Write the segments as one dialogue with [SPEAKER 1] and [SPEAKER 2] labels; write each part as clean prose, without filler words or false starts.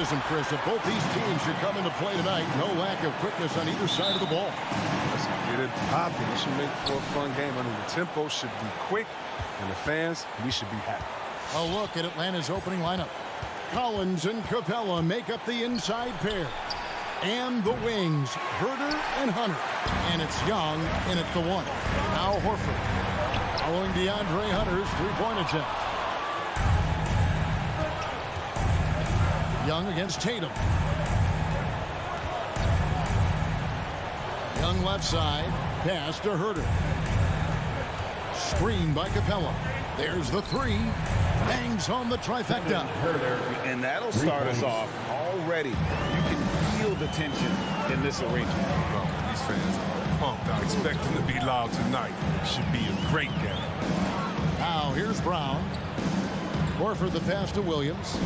[SPEAKER 1] criticism, Chris, of both these teams should come into play tonight. No lack of quickness on either side of the ball.
[SPEAKER 2] Let's get it popping. It should make for a fun game. I mean, the tempo should be quick, and the fans, we should be happy.
[SPEAKER 1] A look at Atlanta's opening lineup. Collins and Capella make up the inside pair. And the wings, Herder and Hunter. And it's Young in at the one. Now Horford. Following DeAndre Hunter's three-point attempt. Young against Tatum. Young left side. Pass to Herder. Screen by Capella. There's the three. Bangs home the trifecta.
[SPEAKER 3] And that'll start us off already. You can feel the tension in this arena.
[SPEAKER 2] Oh, these fans are pumped. I expect them to be loud tonight. Should be a great game.
[SPEAKER 1] Now here's Brown. Horford the pass to Williams.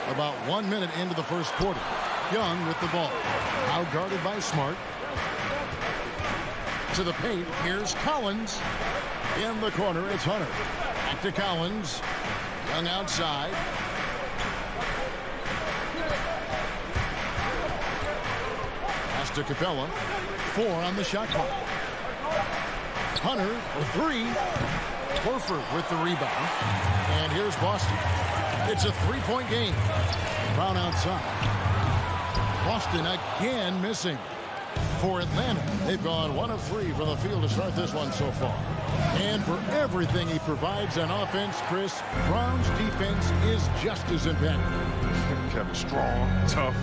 [SPEAKER 1] About 1 minute into the first quarter. Young with the ball. Now guarded by Smart. To the paint. Here's Collins. In the corner, it's Hunter. Back to Collins. Young outside. Pass to Capella. 4 on the shot clock. Hunter for 3. Horford with the rebound. And here's Boston. It's a three-point game. Brown outside. Boston again missing. For Atlanta, they've gone 1 of 3 from the field to start this one so far. And for everything he provides on offense, Chris, Brown's defense is just as impactful.
[SPEAKER 2] Kevin, strong, tough,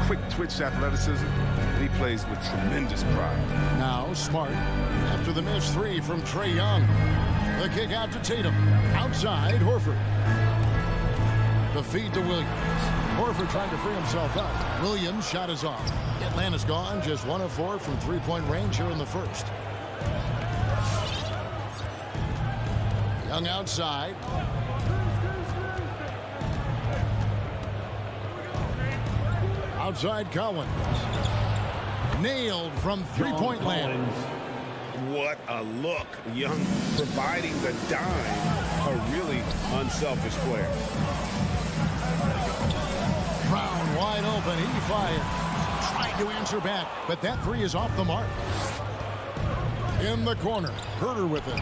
[SPEAKER 2] quick twitch athleticism, and he plays with tremendous pride.
[SPEAKER 1] Now Smart after the missed 3 from Trae Young. The kick out to Tatum. Outside, Horford. The feed to Williams. Horford trying to free himself up. Williams' shot is off. Atlanta's gone just 1 of 4 from three-point range here in the first. Young outside. Outside Collins. Nailed from three-point land.
[SPEAKER 3] What a look. Young providing the dime. A really unselfish player.
[SPEAKER 1] Brown wide open. He fired. Trying to answer back, but that 3 is off the mark. In the corner. Herder with it.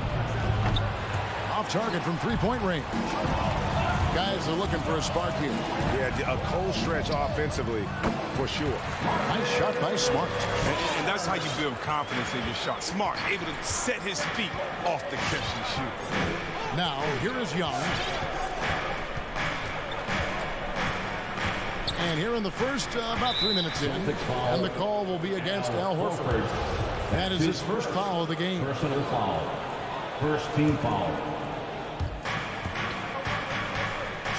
[SPEAKER 1] Off target from three-point range. Guys are looking for a spark here.
[SPEAKER 3] Yeah, a cold stretch offensively, for sure.
[SPEAKER 1] Nice shot by Smart.
[SPEAKER 2] And that's how you build confidence in your shot. Smart, able to set his feet off the catch and shoot.
[SPEAKER 1] Now, here is Young. And here in the first, about 3 minutes in, and the call will be against Al Horford. That is his first foul of the game.
[SPEAKER 4] Personal foul. First team foul.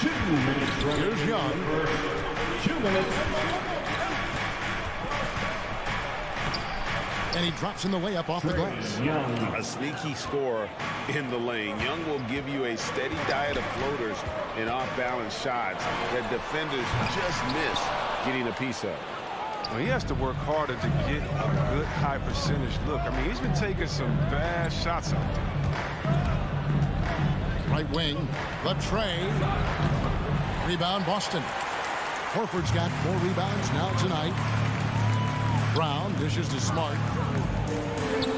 [SPEAKER 4] 2 minutes.
[SPEAKER 1] Here's Young.
[SPEAKER 4] 2 minutes.
[SPEAKER 1] And he drops in the layup off the glass.
[SPEAKER 3] A sneaky scorer in the lane. Young will give you a steady diet of floaters and off-balance shots that defenders just miss getting a piece of.
[SPEAKER 2] Well, he has to work harder to get a good high percentage look. I mean, he's been taking some bad shots out there.
[SPEAKER 1] Right wing, Latrey. Rebound, Boston. Horford's got 4 rebounds now tonight. Brown dishes to Smart.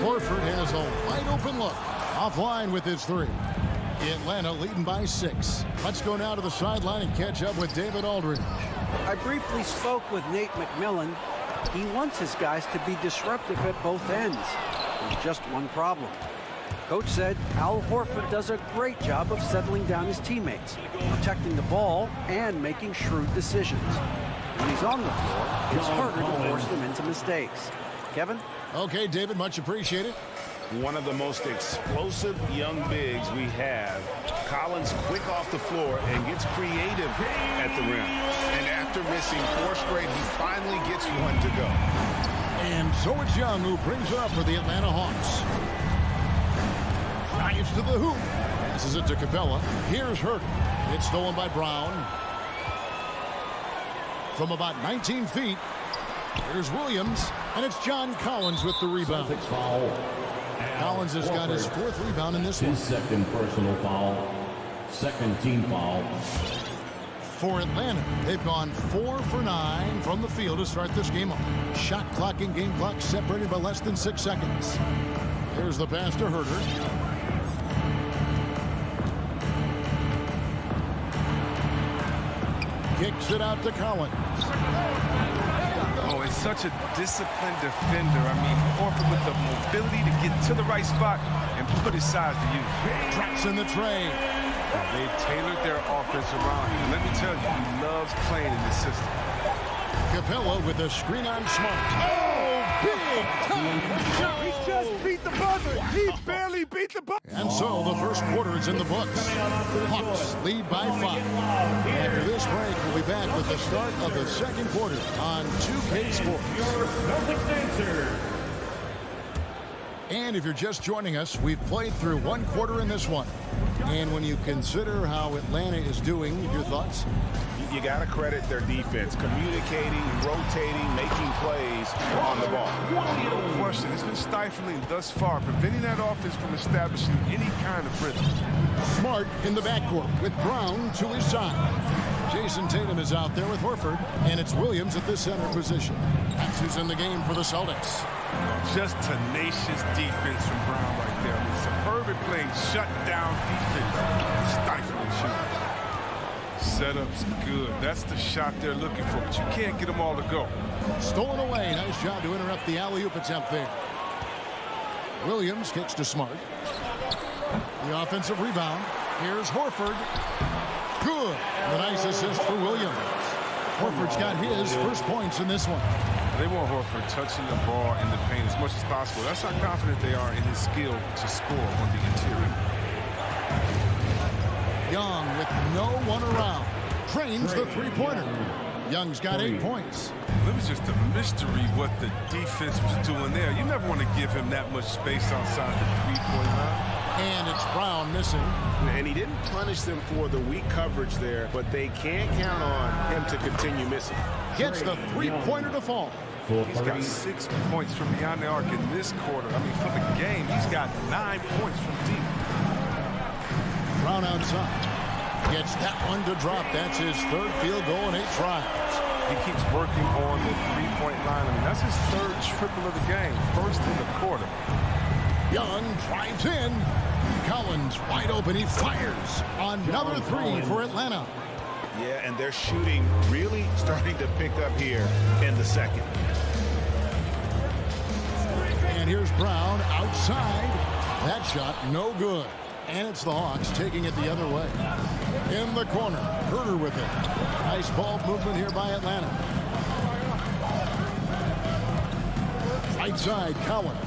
[SPEAKER 1] Horford has a wide open look. Offline with his 3. Atlanta leading by 6. Let's go now to the sideline and catch up with David Aldridge.
[SPEAKER 5] I briefly spoke with Nate McMillan. He wants his guys to be disruptive at both ends. There's just one problem. Coach said Al Horford does a great job of settling down his teammates, protecting the ball, and making shrewd decisions. When he's on the floor, it's harder to force them into mistakes. Kevin?
[SPEAKER 1] Okay, David, much appreciated.
[SPEAKER 3] One of the most explosive young bigs we have. Collins quick off the floor and gets creative at the rim. And after missing 4 straight, he finally gets one to go.
[SPEAKER 1] And so it's Young who brings it up for the Atlanta Hawks. Drives to the hoop. Passes it to Capella. Here's Herder. It's stolen by Brown. From about 19 feet, here's Williams. And it's John Collins with the rebound.
[SPEAKER 4] Foul.
[SPEAKER 1] Collins has got his 4th rebound in this one.
[SPEAKER 4] His second personal foul. Second team foul.
[SPEAKER 1] For Atlanta, they've gone 4 for 9 from the field to start this game off. Shot clock and game clock separated by less than 6 seconds. Here's the pass to Herder. Kicks it out to Collins.
[SPEAKER 2] Oh, it's such a disciplined defender. I mean, Horford with the mobility to get to the right spot and put his size to use.
[SPEAKER 1] Drops in the tray.
[SPEAKER 2] They've tailored their offense around him. Let me tell you, he loves playing in this system.
[SPEAKER 1] Capella with a screen on Smart. Oh, big time shot.
[SPEAKER 2] He just beat the buzzer. He barely beat the buzzer.
[SPEAKER 1] And so the first quarter is in the books. Hawks lead by 5. After this break, we'll be back with the start of the second quarter on 2K Sports. And if you're just joining us, we've played through one quarter in this one. And when you consider how Atlanta is doing, your thoughts?
[SPEAKER 3] You got to credit their defense, communicating, rotating, making plays on the ball.
[SPEAKER 2] No question. It's been stifling thus far, preventing that offense from establishing any kind of rhythm.
[SPEAKER 1] Smart in the backcourt with Brown to his side. Jason Tatum is out there with Horford, and it's Williams at the center position. That's who's in the game for the Celtics.
[SPEAKER 2] Just tenacious defense from Brown right there. I mean, superb playing, shut down defense, stifling shooting. Setup's good. That's the shot they're looking for, but you can't get them all to go.
[SPEAKER 1] Stolen away. Nice job to interrupt the alley-oop attempt there. Williams kicks to Smart. The offensive rebound. Here's Horford. Good. The nice assist for Williams. Horford's got his first points in this one.
[SPEAKER 2] They want Horford touching the ball in the paint as much as possible. That's how confident they are in his skill to score on the interior.
[SPEAKER 1] Young with no one around. Trains the three-pointer. Young's got 8 points.
[SPEAKER 2] It was just a mystery what the defense was doing there. You never want to give him that much space outside the three-point line.
[SPEAKER 1] And it's Brown missing.
[SPEAKER 3] And he didn't punish them for the weak coverage there, but they can't count on him to continue missing.
[SPEAKER 1] Gets the three-pointer to fall.
[SPEAKER 2] He's got 6 points from beyond the arc in this quarter. I mean, for the game, he's got 9 points from deep.
[SPEAKER 1] Brown outside. Gets that one to drop. That's his third field goal in 8 tries.
[SPEAKER 2] He keeps working on the three-point line. I mean, that's his third triple of the game. First in the quarter.
[SPEAKER 1] Young drives in. Collins wide open. He fires. Another 3 for Atlanta.
[SPEAKER 3] Yeah, and their shooting really starting to pick up here in the second.
[SPEAKER 1] And here's Brown outside. That shot no good. And it's the Hawks taking it the other way. In the corner, Herder with it. Nice ball movement here by Atlanta. Right side, Collins.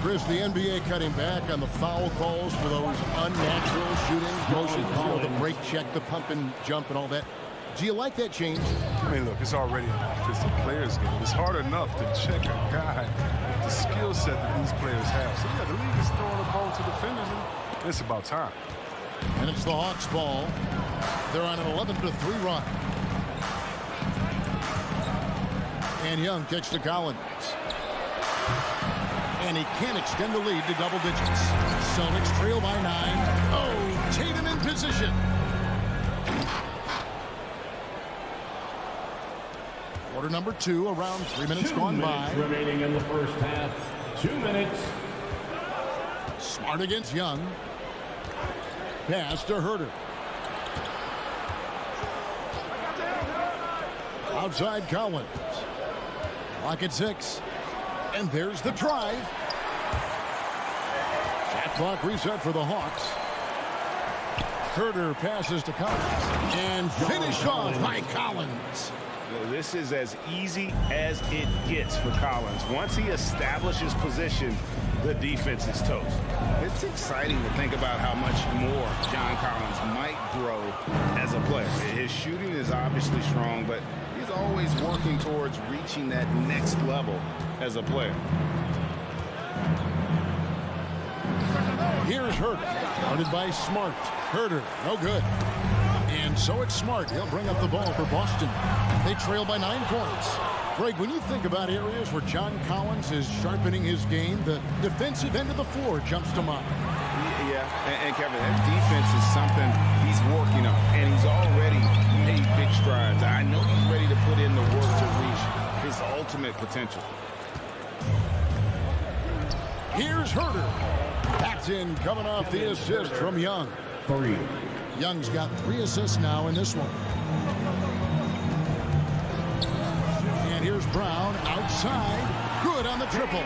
[SPEAKER 1] Chris, the NBA cutting back on the foul calls for those unnatural shooting. Motion call, the break check, the pump and jump and all that. Do you like that change?
[SPEAKER 2] I mean, look, it's already an offensive players game. It's hard enough to check a guy with the skill set that these players have. So, yeah, the league is throwing the ball to defenders, and it's about time.
[SPEAKER 1] And it's the Hawks' ball. They're on an 11-3 run. And Young kicks to Collins. And he can't extend the lead to double digits. Celtics trail by 9. Oh, Tatum in position. Quarter number 2, around 3 minutes gone by.
[SPEAKER 4] Remaining in the first half. 2 minutes.
[SPEAKER 1] Smart against Young. Pass to Herder. Outside Collins. Clock at 6. And there's the drive. Shot clock reset for the Hawks. Herder passes to Collins. And finished off by Collins.
[SPEAKER 3] This is as easy as it gets for Collins. Once he establishes position, the defense is toast. It's exciting to think about how much more John Collins might grow as a player. His shooting is obviously strong, but he's always working towards reaching that next level as a player.
[SPEAKER 1] Here's Herder. Guarded by Smart. Herder, no good. And And so it's Smart. He'll bring up the ball for Boston. They trail by 9 points. Greg, when you think about areas where John Collins is sharpening his game, the defensive end of the floor jumps to mind.
[SPEAKER 3] Yeah, and Kevin, that defense is something he's working on, and he's already made big strides. I know he's ready to put in the work to reach his ultimate potential.
[SPEAKER 1] Here's Herder. That's in, coming off the assist from Young.
[SPEAKER 4] 3.
[SPEAKER 1] Young's got 3 assists now in this one. And here's Brown outside. Good on the triple.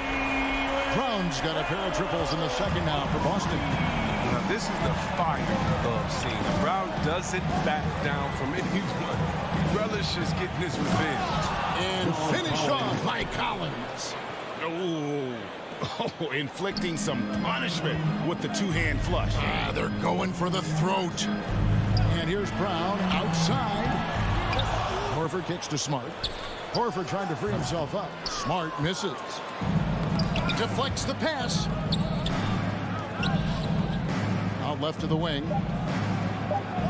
[SPEAKER 1] Brown's got a pair of triples in the second now for Boston.
[SPEAKER 2] Now, this is the fire of seeing Brown doesn't back down from anyone. He relishes getting his revenge.
[SPEAKER 1] And finish off by Collins.
[SPEAKER 3] Oh, inflicting some punishment with the two-hand flush.
[SPEAKER 1] They're going for the throat. And here's Brown outside. Horford kicks to Smart. Horford trying to free himself up. Smart misses. Deflects the pass. Out left to the wing.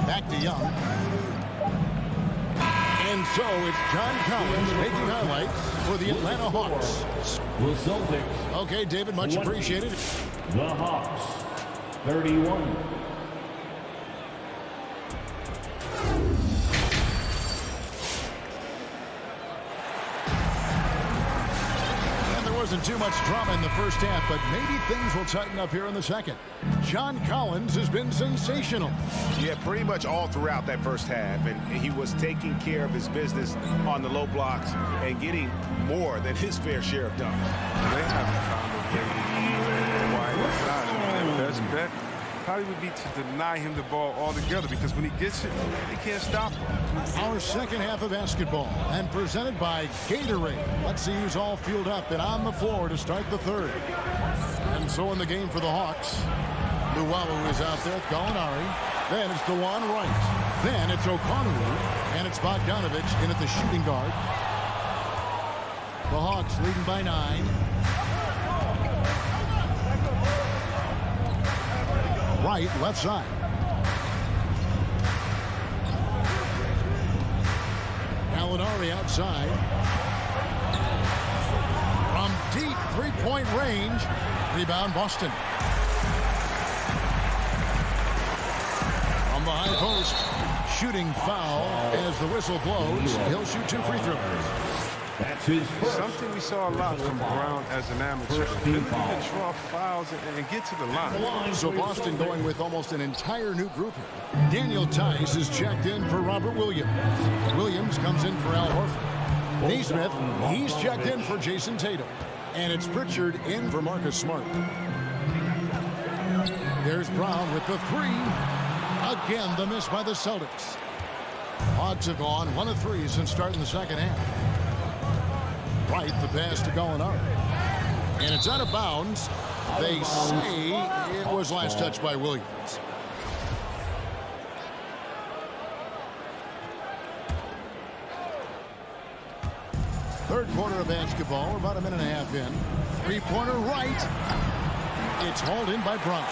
[SPEAKER 1] Back to Young. And so it's John Collins making highlights for the Atlanta Hawks.
[SPEAKER 4] The Celtics.
[SPEAKER 1] Okay, David, much appreciated.
[SPEAKER 4] The Hawks. 31.
[SPEAKER 1] Wasn't too much drama in the first half, but maybe things will tighten up here in the second. John Collins has been sensational.
[SPEAKER 3] Yeah, pretty much all throughout that first half, and he was taking care of his business on the low blocks and getting more than his fair share of dunks.
[SPEAKER 2] They haven't found a way to widen his side. Their best bet probably would be to deny him the ball altogether, because when he gets it, they can't stop him.
[SPEAKER 1] Our second half of basketball, and presented by Gatorade. Let's see who's all fueled up and on the floor to start the third. And so in the game for the Hawks, Luwawu is out there with Gallinari. Then it's DeJuan Wright. Then it's O'Connor, and it's Bogdanovich in at the shooting guard. The Hawks leading by 9. Right, left side. Gallinari outside. From deep three-point range. Rebound, Boston. From the high post. Shooting foul as the whistle blows. He'll shoot 2 free throws.
[SPEAKER 4] That's his first.
[SPEAKER 2] Something we saw a lot from Brown as an amateur. He can draw fouls and get to the line.
[SPEAKER 1] So Boston going with almost an entire new group here. Daniel Tice is checked in for Robert Williams. Williams comes in for Al Horford. Neesmith, he's checked in for Jason Tatum. And it's Pritchard in for Marcus Smart. There's Brown with the 3. Again, the miss by the Celtics. Hawks have gone 1 of 3 since starting the second half. Right, the pass to Gallinari. And it's out of bounds. They say it was last touched by Williams. Third quarter of basketball. We're about a minute and a half in. Three-pointer right. It's hauled in by Brown.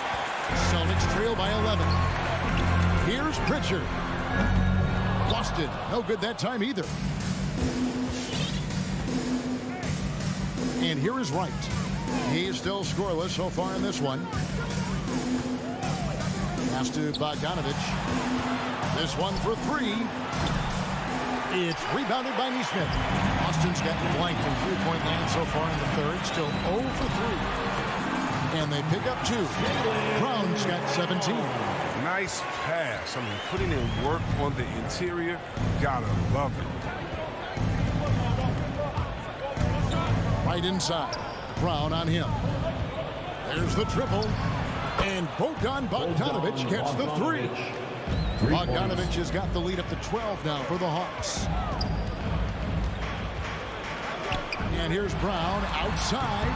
[SPEAKER 1] Celtics trail by 11. Here's Pritchard. Boston, no good that time either. And here is Wright. He's still scoreless so far in this one. Pass to Bogdanovich. This one for 3. It's rebounded by Neesmith. Boston's gotten blank from three-point land so far in the third. Still 0 for 3. And they pick up 2. Brown's got 17.
[SPEAKER 2] Nice pass. I mean, putting in work on the interior. Gotta love it.
[SPEAKER 1] Right inside. Brown on him. There's the triple. And Bogdanovich gets the 3. Bogdanovich has got the lead up to 12 now for the Hawks. And here's Brown outside.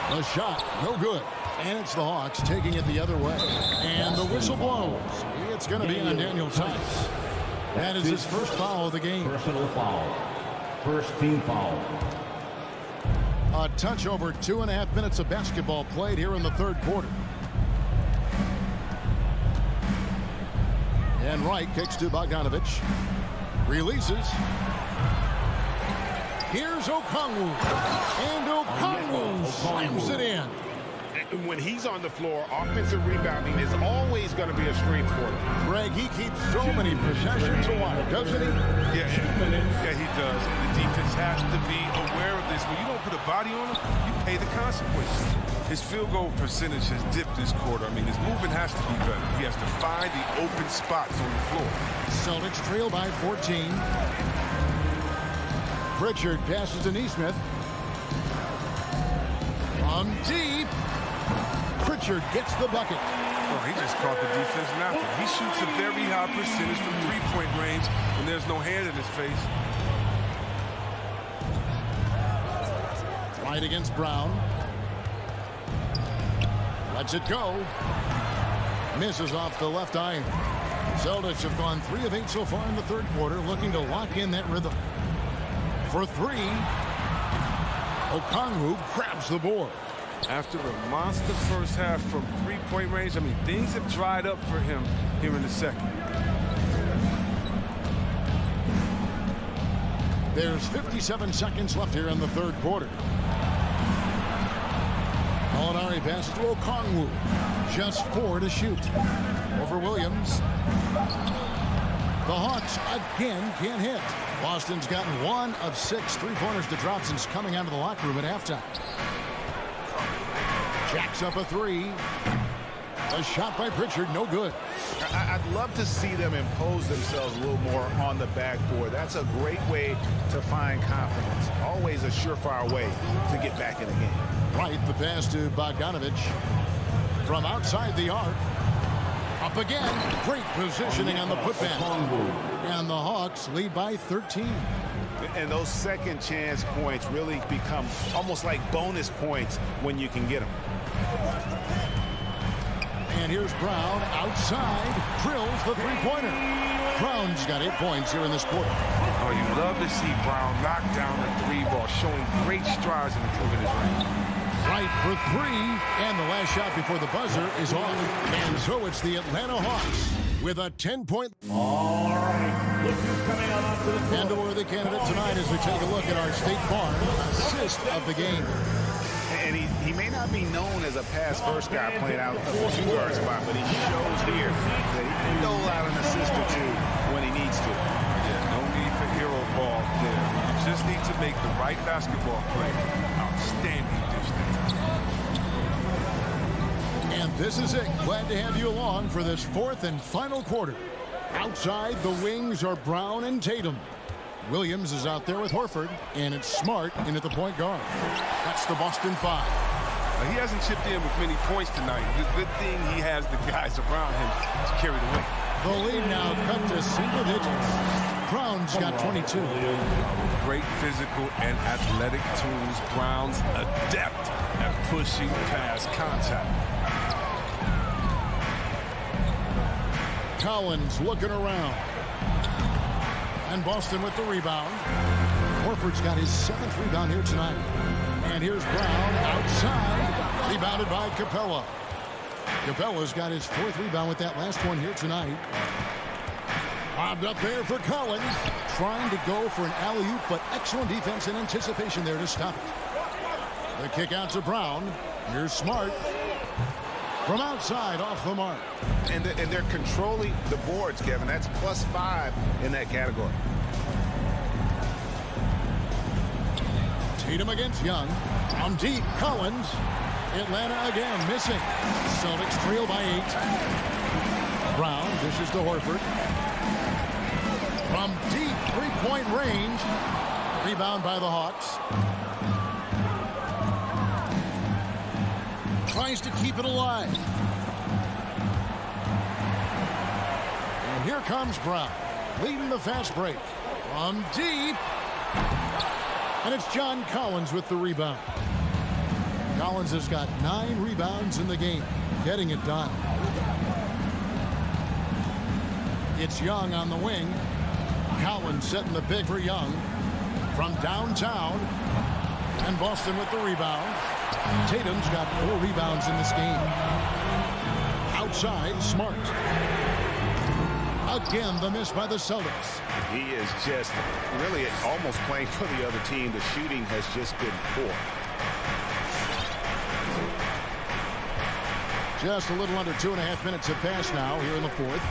[SPEAKER 1] The shot, no good. And it's the Hawks taking it the other way. And the whistle blows. It's going to be on Daniel Tice. That is his first foul of the game.
[SPEAKER 4] Personal foul. First team foul.
[SPEAKER 1] A touch over 2.5 minutes of basketball played here in the third quarter. And Wright kicks to Bogdanovich. Releases. Here's Okongwu. And Okongwu slams it in.
[SPEAKER 3] When he's on the floor, offensive rebounding is always going to be a strength for him.
[SPEAKER 1] Greg, he keeps so many possessions alive, doesn't he?
[SPEAKER 2] Yeah, he does. And the defense has to be aware of this. When you don't put a body on him, you pay the consequences. His field goal percentage has dipped this quarter. I mean, his movement has to be better. He has to find the open spots on the floor.
[SPEAKER 1] Celtics trail by 14. Pritchard passes to Neesmith. From deep. Pritchard gets the bucket.
[SPEAKER 2] Oh, he just caught the defense napping. He shoots a very high percentage from three-point range when there's no hand in his face.
[SPEAKER 1] Right against Brown. Lets it go. Misses off the left iron. Celtics have gone 3 of 8 so far in the third quarter, looking to lock in that rhythm. For 3, Okongwu grabs the board.
[SPEAKER 2] After a monster first half from three-point range, I mean, things have dried up for him here in the second.
[SPEAKER 1] There's 57 seconds left here in the third quarter. Molinari passes to Okongwu. Just 4 to shoot. Over Williams. The Hawks again can't hit. Boston's gotten 1 of 6 three-pointers to drop since coming out of the locker room at halftime. Jacks up a 3. A shot by Pritchard, no good.
[SPEAKER 3] I'd love to see them impose themselves a little more on the backboard. That's a great way to find confidence. Always a surefire way to get back in the game.
[SPEAKER 1] Right, the pass to Bogdanovich. From outside the arc. Up again. Great positioning on the putback. And the Hawks lead by 13.
[SPEAKER 3] And those second chance points really become almost like bonus points when you can get them.
[SPEAKER 1] And here's Brown outside. Drills the three-pointer. Brown's got 8 points here in this quarter.
[SPEAKER 2] Oh, you love to see Brown knock down the 3-ball, showing great strides in improving his range.
[SPEAKER 1] Right for 3. And the last shot before the buzzer is off. And so it's the Atlanta Hawks with a 10-point.
[SPEAKER 4] All right, look who's coming out onto the floor.
[SPEAKER 1] And a worthy candidate tonight as we take a look at our State Farm assist of the game.
[SPEAKER 3] And he may not be known as a pass-first guy playing out of the 2-guard spot, but he shows here that he can dole out an assist or 2 when he needs to.
[SPEAKER 2] Yeah, no need for hero ball there. You just need to make the right basketball play. Outstanding distance.
[SPEAKER 1] And this is it. Glad to have you along for this 4th and final quarter. Outside, the wings are Brown and Tatum. Williams is out there with Horford, and it's Smart in at the point guard. That's the Boston 5.
[SPEAKER 2] He hasn't chipped in with many points tonight. The good thing he has the guys around him to carry the weight.
[SPEAKER 1] The lead now cut to single digits. Brown's got 22.
[SPEAKER 2] Great physical and athletic tools. Brown's adept at pushing past contact.
[SPEAKER 1] Collins looking around. And Boston with the rebound. Horford's got his 7th rebound here tonight. And here's Brown outside. Rebounded by Capella. Capella's got his 4th rebound with that last one here tonight. Bobbed up there for Collins. Trying to go for an alley-oop, but excellent defense and anticipation there to stop it. The kick out to Brown. Here's Smart. From outside, off the mark.
[SPEAKER 3] And they're controlling the boards, Kevin. That's +5 in that category.
[SPEAKER 1] Tatum against Young. From deep, Collins. Atlanta again missing. Celtics trail by 8. Brown dishes to Horford. From deep three-point range. Rebound by the Hawks. Tries to keep it alive. And here comes Brown, leading the fast break. From deep. And it's John Collins with the rebound. Collins has got 9 rebounds in the game, getting it done. It's Young on the wing. Collins setting the pick for Young. From downtown. And Boston with the rebound. Tatum's got 4 rebounds in this game. Outside, Smart. Again, the miss by the Celtics.
[SPEAKER 3] He is just really almost playing for the other team. The shooting has just been poor.
[SPEAKER 1] Just a little under 2.5 minutes have passed now here in the fourth.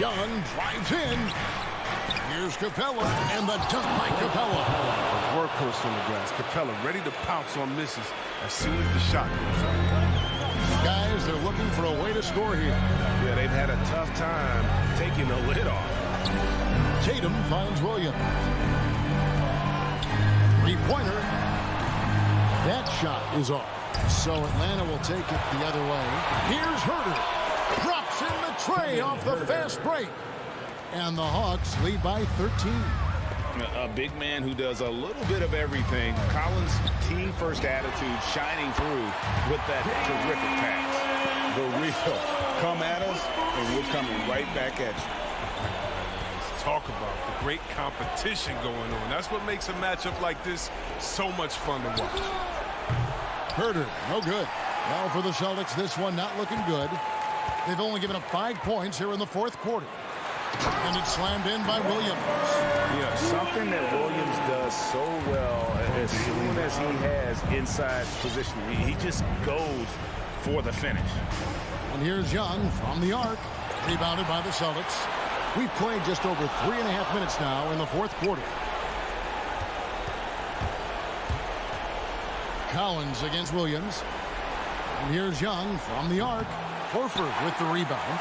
[SPEAKER 1] Young drives in. Here's Capella, and the dunk by Capella.
[SPEAKER 2] A workhorse on the glass. Capella ready to pounce on misses as soon as the shot goes up.
[SPEAKER 1] Guys, they're looking for a way to score here.
[SPEAKER 3] Yeah, they've had a tough time taking the lid off.
[SPEAKER 1] Tatum finds Williams. Three-pointer. That shot is off. So Atlanta will take it the other way. Here's Herter. Drops in the tray off the fast break. And the Hawks lead by 13.
[SPEAKER 3] A big man who does a little bit of everything. Collins' team-first attitude shining through with that terrific pass. The real come at us, and we're coming right back at you.
[SPEAKER 2] Talk about the great competition going on. That's what makes a matchup like this so much fun to watch.
[SPEAKER 1] Herter, no good. Well, for the Celtics, this one not looking good. They've only given up 5 points here in the fourth quarter. And it's slammed in by Williams.
[SPEAKER 3] Yeah, something that Williams does so well as soon as he has inside position, he just goes for the finish.
[SPEAKER 1] And here's Young from the arc. Rebounded by the Celtics. We've played just over 3.5 minutes now in the fourth quarter. Collins against Williams. And here's Young from the arc. Horford with the rebound.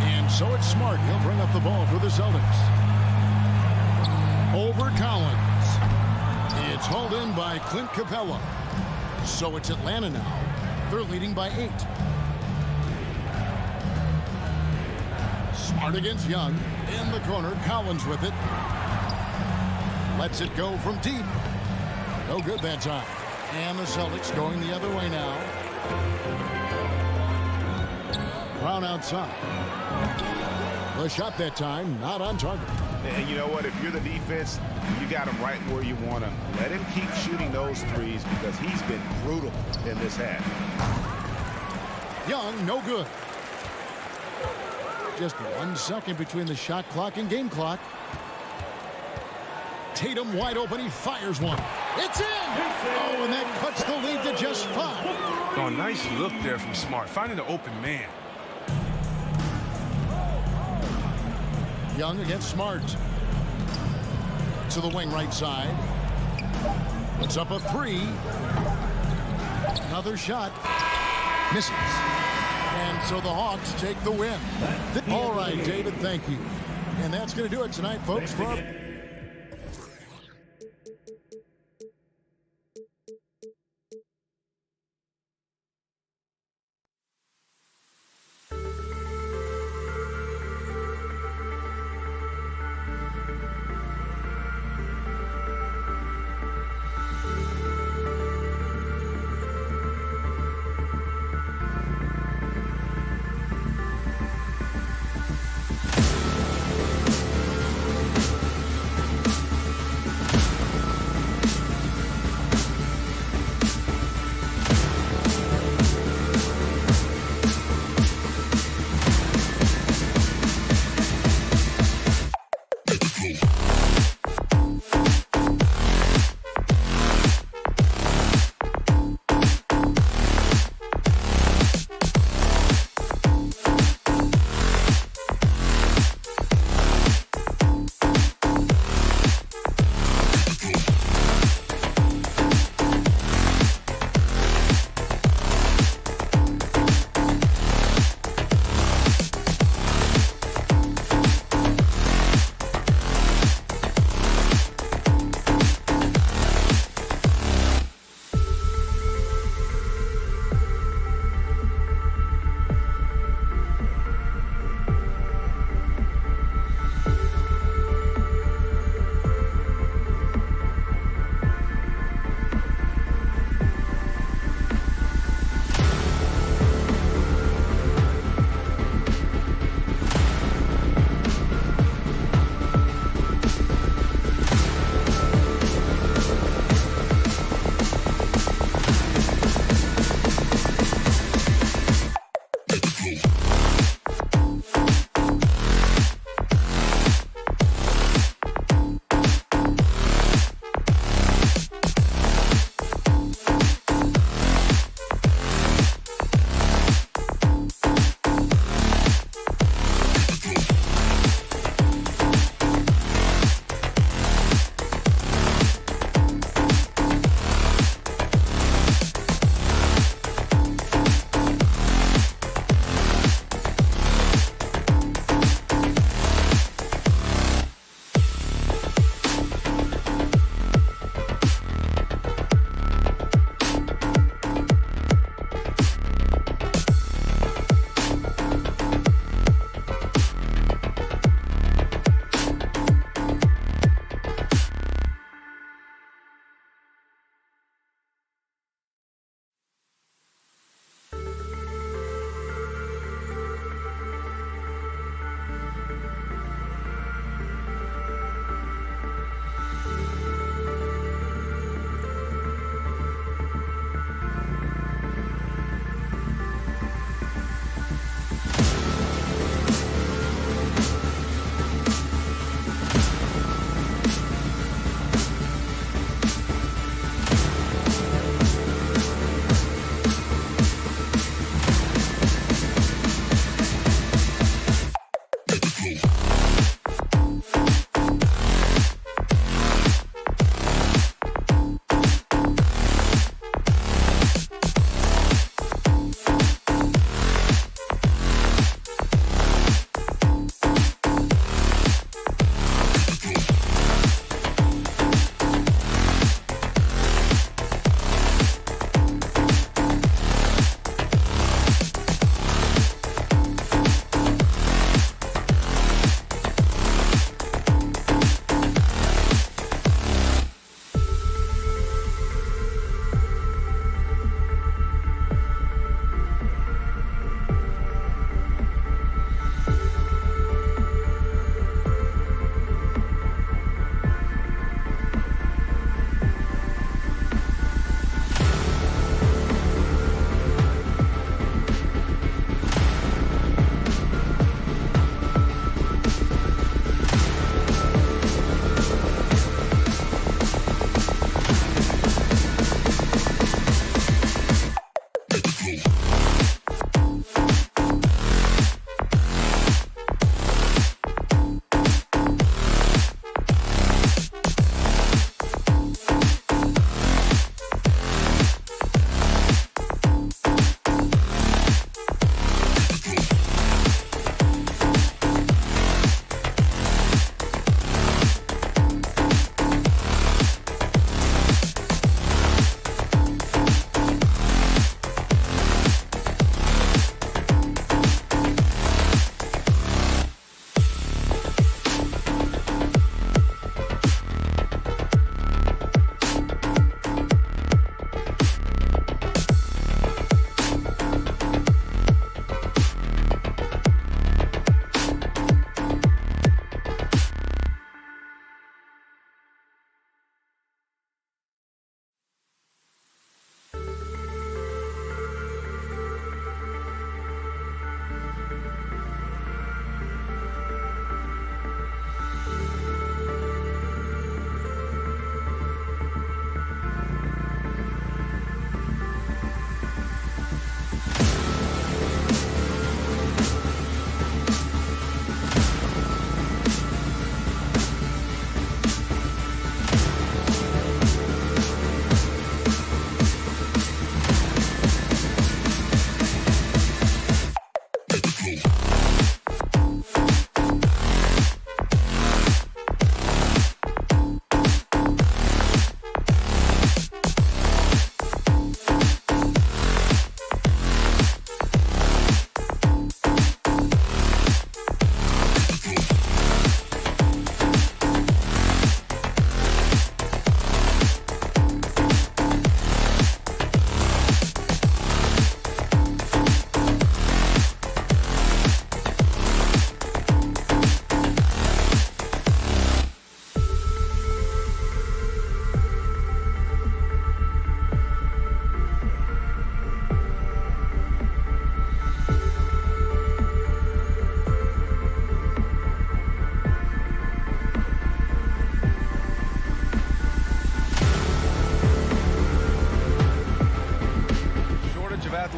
[SPEAKER 1] And so it's Smart. He'll bring up the ball for the Celtics. Over Collins. It's hauled in by Clint Capella. So it's Atlanta now. They're leading by 8. Smart against Young. In the corner, Collins with it. Lets it go from deep. No good that time. And the Celtics going the other way now. Brown outside. The shot that time, not on target.
[SPEAKER 3] And you know what? If you're the defense, you got him right where you want him. Let him keep shooting those threes because he's been brutal in this half.
[SPEAKER 1] Young, no good. Just 1 second between the shot clock and game clock. Tatum wide open. He fires one. It's in! Oh, and that cuts the lead to just 5.
[SPEAKER 2] Oh, nice look there from Smart, finding the open man.
[SPEAKER 1] Young against Smart. To the wing right side. Puts up a 3. Another shot. Misses. And so the Hawks take the win. All right, David, thank you. And that's going to do it tonight, folks. For our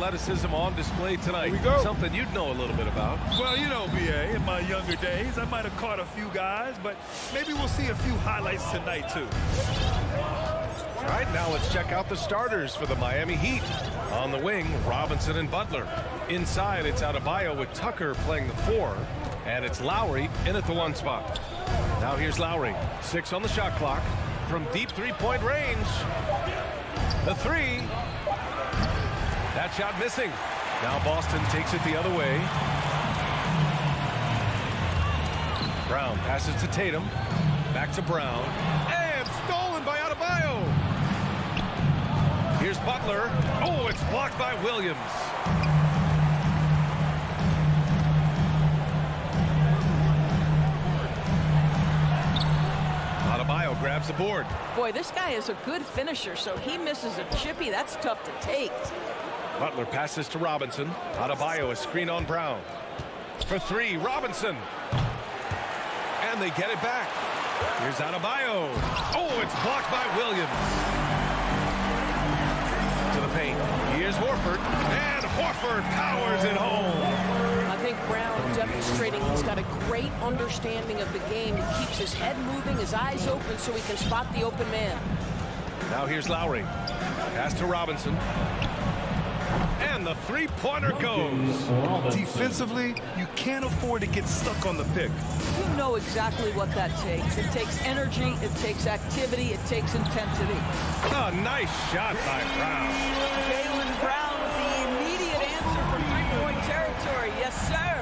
[SPEAKER 6] athleticism on display tonight.
[SPEAKER 2] Here we go.
[SPEAKER 6] Something you'd know a little bit about.
[SPEAKER 4] Well, you know, B.A., in my younger days, I might have caught a few guys, but maybe we'll see a few highlights tonight, too.
[SPEAKER 6] All right, now let's check out the starters for the Miami Heat. On the wing, Robinson and Butler. Inside, it's Adebayo with Tucker playing the 4, and it's Lowry in at the 1 spot. Now here's Lowry, 6 on the shot clock from deep three-point range. The 3. That shot missing. Now Boston takes it the other way. Brown passes to Tatum. Back to Brown. And stolen by Adebayo. Here's Butler. Oh, it's blocked by Williams. Adebayo grabs the board.
[SPEAKER 7] Boy, this guy is a good finisher, so he misses a chippy. That's tough to take.
[SPEAKER 6] Butler passes to Robinson. Adebayo, a screen on Brown. For 3, Robinson. And they get it back. Here's Adebayo. Oh, it's blocked by Williams. To the paint. Here's Horford. And Horford powers it home.
[SPEAKER 7] I think Brown demonstrating he's got a great understanding of the game. He keeps his head moving, his eyes open so he can spot the open man.
[SPEAKER 6] Now here's Lowry. Pass to Robinson. And the three-pointer goes.
[SPEAKER 4] Defensively, you can't afford to get stuck on the pick.
[SPEAKER 7] You know exactly what that takes. It takes energy, it takes activity, it takes intensity.
[SPEAKER 6] A nice shot by Brown.
[SPEAKER 7] Jaylen Brown with the immediate answer from three-point territory. Yes, sir.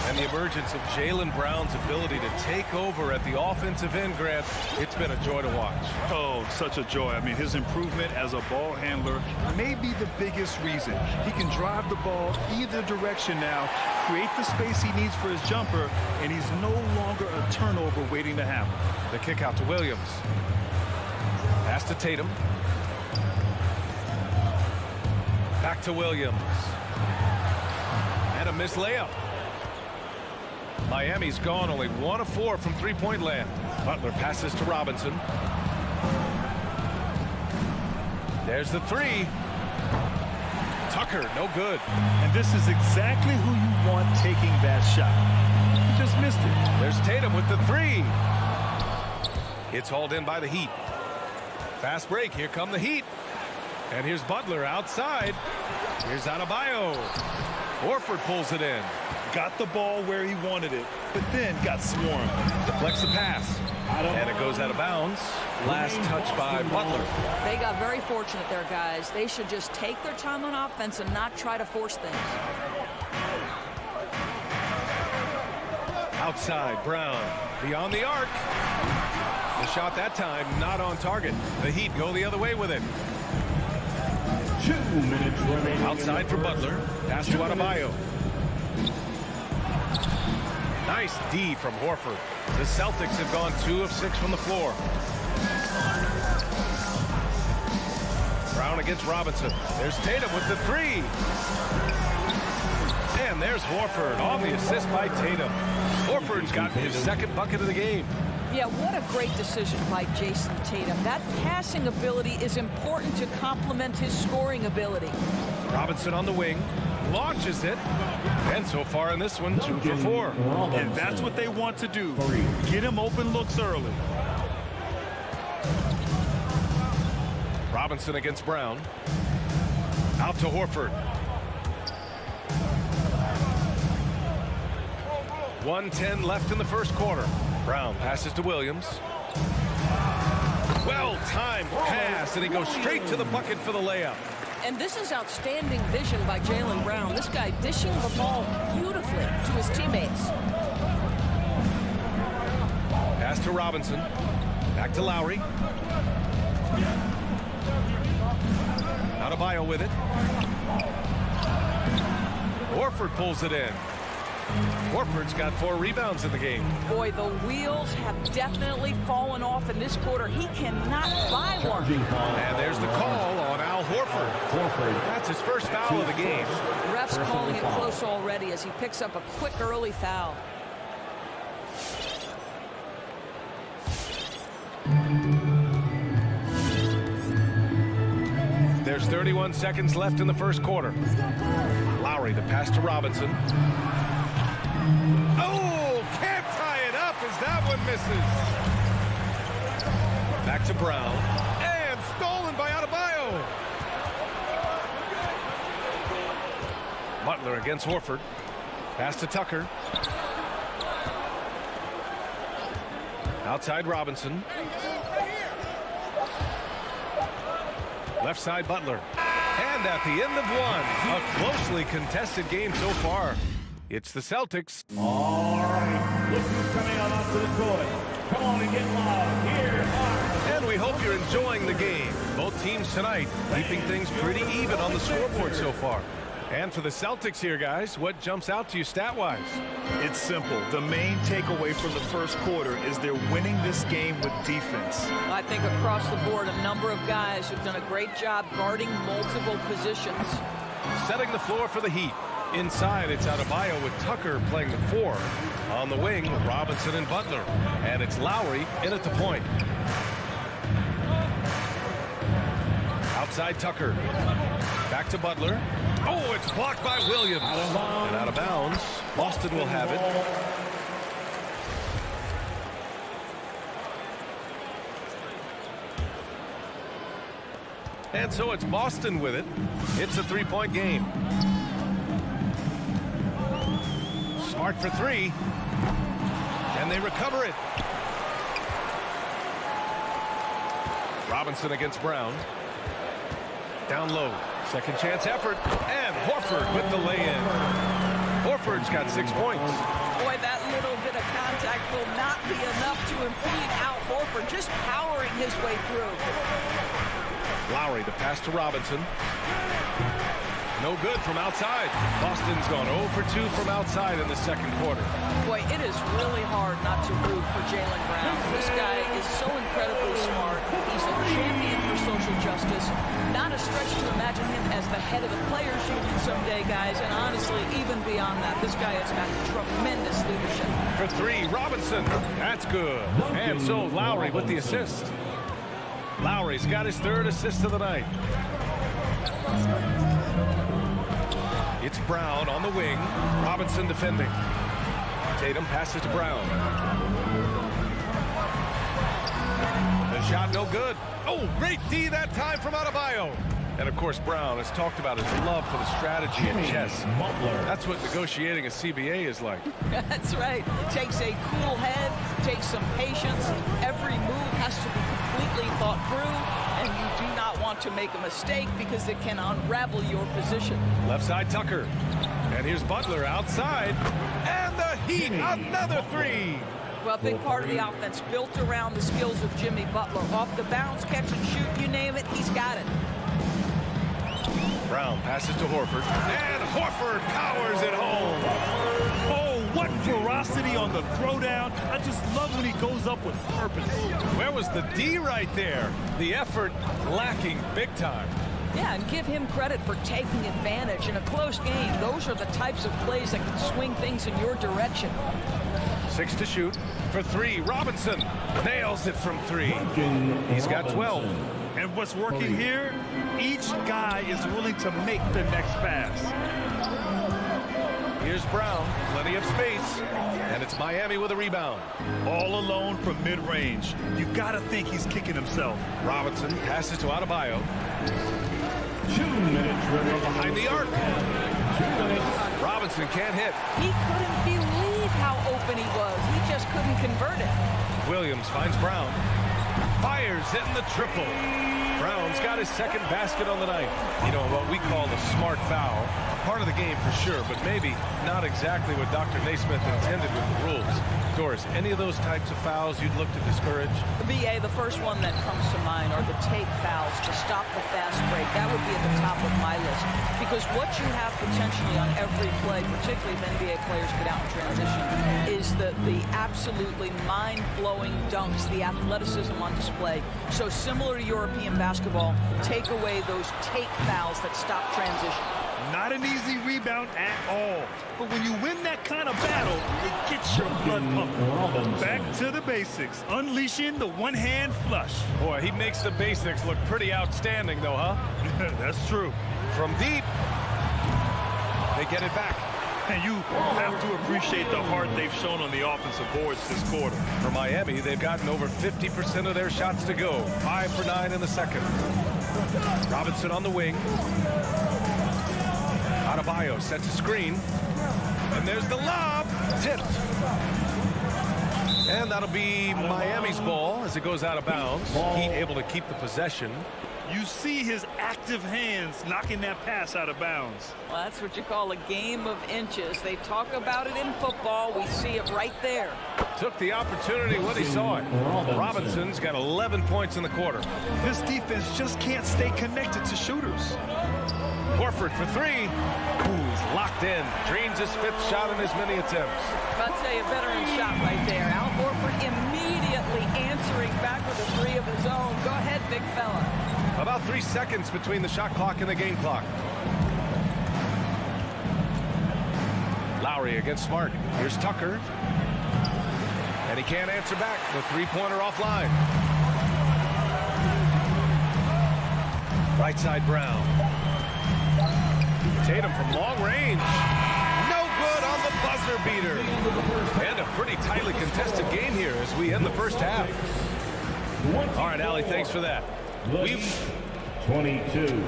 [SPEAKER 6] And the emergence of Jaylen Brown's ability to take over at the offensive end, Grant, it's been a joy to watch.
[SPEAKER 4] Oh, such a joy. I mean, his improvement as a ball handler may be the biggest reason. He can drive the ball either direction now, create the space he needs for his jumper, and he's no longer a turnover waiting to happen.
[SPEAKER 6] The kick out to Williams. Pass to Tatum. Back to Williams. And a missed layup. Miami's gone only 1 of 4 from three-point land. Butler passes to Robinson. There's the 3. Tucker, no good.
[SPEAKER 4] And this is exactly who you want taking that shot. He just missed it.
[SPEAKER 6] There's Tatum with the 3. It's hauled in by the Heat. Fast break. Here come the Heat. And here's Butler outside. Here's Adebayo. Horford pulls it in.
[SPEAKER 4] Got the ball where he wanted it, but then got swarmed.
[SPEAKER 6] Deflects the pass. And it goes out of bounds. Last touch by Butler.
[SPEAKER 7] They got very fortunate there, guys. They should just take their time on offense and not try to force things.
[SPEAKER 6] Outside, Brown. Beyond the arc. The shot that time not on target. The Heat go the other way with it.
[SPEAKER 4] 2 minutes remaining.
[SPEAKER 6] Outside for Butler. Pass to Adebayo. Nice D from Horford. The Celtics have gone 2 of 6 from the floor. Brown against Robinson. There's Tatum with the 3. And there's Horford on the assist by Tatum. Horford's got his second bucket of the game.
[SPEAKER 7] Yeah, what a great decision by Jason Tatum. That passing ability is important to complement his scoring ability.
[SPEAKER 6] Robinson on the wing. Launches it. And so far in this one, 2 for 4.
[SPEAKER 4] And that's what they want to do. Get him open looks early.
[SPEAKER 6] Robinson against Brown. Out to Horford. 1:10 left in the first quarter. Brown passes to Williams. Well-timed pass, and he goes straight to the bucket for the layup.
[SPEAKER 7] And this is outstanding vision by Jaylen Brown. This guy dishing the ball beautifully to his teammates.
[SPEAKER 6] Pass to Robinson. Back to Lowry. Adebayo with it. Horford pulls it in. Horford's got 4 rebounds in the game.
[SPEAKER 7] Boy, the wheels have definitely fallen off in this quarter. He cannot buy one.
[SPEAKER 6] And there's the call on Al Horford. That's his first foul of the game.
[SPEAKER 7] Ref's calling it close already as he picks up a quick early foul.
[SPEAKER 6] There's 31 seconds left in the first quarter. Lowry, the pass to Robinson. Oh, can't tie it up as that one misses. Back to Brown. And stolen by Adebayo. Butler against Horford. Pass to Tucker. Outside Robinson. Left side Butler. And at the end of one, a closely contested game so far. It's the Celtics.
[SPEAKER 8] All right, look who's coming on onto the court. Come on and get loud. Here are...
[SPEAKER 6] And we hope you're enjoying the game. Both teams tonight keeping things pretty even on the scoreboard so far. And for the Celtics here, guys, what jumps out to you stat-wise?
[SPEAKER 4] It's simple. The main takeaway from the first quarter is they're winning this game with defense.
[SPEAKER 7] I think across the board, a number of guys have done a great job guarding multiple positions.
[SPEAKER 6] Setting the floor for the Heat. Inside, it's Adebayo with Tucker playing the 4. On the wing, Robinson and Butler. And it's Lowry in at the point. Outside Tucker. Back to Butler. Oh, it's blocked by Williams. And out of bounds. Boston will have it. And so it's Boston with it. It's a 3-point game. Smart for 3. And they recover it. Robinson against Brown. Down low. Second chance effort. And Horford with the lay-in. Horford's got 6 points.
[SPEAKER 7] Boy, that little bit of contact will not be enough to impede Al Horford, just powering his way through.
[SPEAKER 6] Lowry, the pass to Robinson. No good from outside. Boston's gone 0 for 2 from outside in the second quarter.
[SPEAKER 7] Boy, it is really hard not to root for Jaylen Brown. This guy is so incredibly smart. He's a champion for social justice. Not a stretch to imagine him as the head of the Players Union someday, guys. And honestly, even beyond that, this guy has got tremendous leadership.
[SPEAKER 6] For 3, Robinson. That's good. And so Lowry with the assist. Lowry's got his 3rd assist of the night. It's Brown on the wing. Robinson defending. Tatum passes to Brown. The shot no good. Oh, great D that time from Adebayo. And of course, Brown has talked about his love for the strategy and chess. That's what negotiating a CBA is like.
[SPEAKER 7] That's right. Takes a cool head, takes some patience. Every move has to be completely thought through. And you do not want to make a mistake because it can unravel your position.
[SPEAKER 6] Left side Tucker. And here's Butler outside. And the Heat, another 3.
[SPEAKER 7] Well, a big part of the offense built around the skills of Jimmy Butler. Off the bounce, catch and shoot, you name it, he's got it.
[SPEAKER 6] Brown passes to Horford. And Horford powers it home.
[SPEAKER 8] Oh, what ferocity on the throwdown. I just love when he goes up with purpose.
[SPEAKER 6] Where was the D right there? The effort lacking big time.
[SPEAKER 7] Yeah, and give him credit for taking advantage in a close game. Those are the types of plays that can swing things in your direction.
[SPEAKER 6] 6 to shoot. For 3, Robinson nails it from 3. He's got 12.
[SPEAKER 8] And what's working here, each guy is willing to make the next pass.
[SPEAKER 6] Here's Brown, plenty of space, and it's Miami with a rebound.
[SPEAKER 8] All alone from mid-range. You gotta think he's kicking himself.
[SPEAKER 6] Robinson passes to Adebayo. 2 minutes from behind the arc. Robinson can't hit.
[SPEAKER 7] He couldn't believe how open he was. He just couldn't convert it.
[SPEAKER 6] Williams finds Brown. Fires, hitting the triple. Brown's got his 2nd basket on the night. You know, what we call the smart foul. Part of the game for sure, but maybe not exactly what Dr. Naismith intended with the rules. Doris, any of those types of fouls you'd look to discourage?
[SPEAKER 7] BA, the first one that comes to mind are the take fouls to stop the fast break. That would be at the top of my list. Because what you have potentially on every play, particularly if NBA players get out in transition, is the absolutely mind-blowing dunks, the athleticism on display. So similar to European basketball, take away those take fouls that stop transition.
[SPEAKER 4] Not an easy rebound at all. But when you win that kind of battle, it gets your blood pumping. Back to the basics. Unleashing the one-hand flush.
[SPEAKER 6] Boy, he makes the basics look pretty outstanding, though, huh?
[SPEAKER 4] That's true.
[SPEAKER 6] From deep, they get it back.
[SPEAKER 4] And you have to appreciate the heart they've shown on the offensive boards this quarter.
[SPEAKER 6] For Miami, they've gotten over 50% of their shots to go. 5 for 9 in the second. Robinson on the wing. Adebayo sets a screen. And there's the lob. Tipped. And that'll be Miami's ball as it goes out of bounds. Heat able to keep the possession.
[SPEAKER 4] You see his active hands knocking that pass out of bounds.
[SPEAKER 7] Well, that's what you call a game of inches. They talk about it in football. We see it right there.
[SPEAKER 6] Took the opportunity when he saw it. Robinson's got 11 points in the quarter.
[SPEAKER 4] This defense just can't stay connected to shooters.
[SPEAKER 6] Horford for 3. Who's locked in. Dreams his 5th shot in as many attempts.
[SPEAKER 7] I'll tell you, a veteran shot right there. Al Horford immediately answering back with a 3 of his own. Go ahead, big fella.
[SPEAKER 6] About 3 seconds between the shot clock and the game clock. Lowry against Smart. Here's Tucker. And he can't answer back. The 3-pointer offline. Right side Brown. Tatum from long range. No good on the buzzer beater. And a pretty tightly contested game here as we end the first half. All right, Allie, thanks for that. We've
[SPEAKER 8] 22.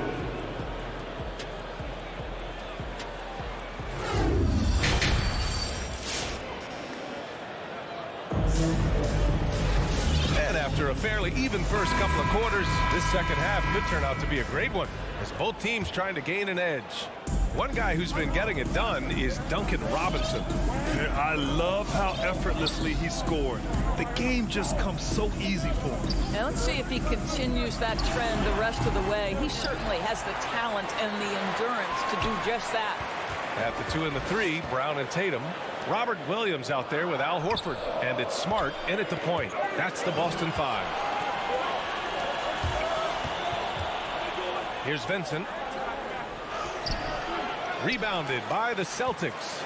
[SPEAKER 6] And after a fairly even first couple of quarters, this second half could turn out to be a great one as both teams trying to gain an edge. One guy who's been getting it done is Duncan Robinson.
[SPEAKER 4] I love how effortlessly he scored. The game just comes so easy for him.
[SPEAKER 7] Now let's see if he continues that trend the rest of the way. He certainly has the talent and the endurance to do just that.
[SPEAKER 6] At the 2 and the 3, Brown and Tatum. Robert Williams out there with Al Horford. And it's Smart in at the point. That's the Boston 5. Here's Vincent. Rebounded by the Celtics.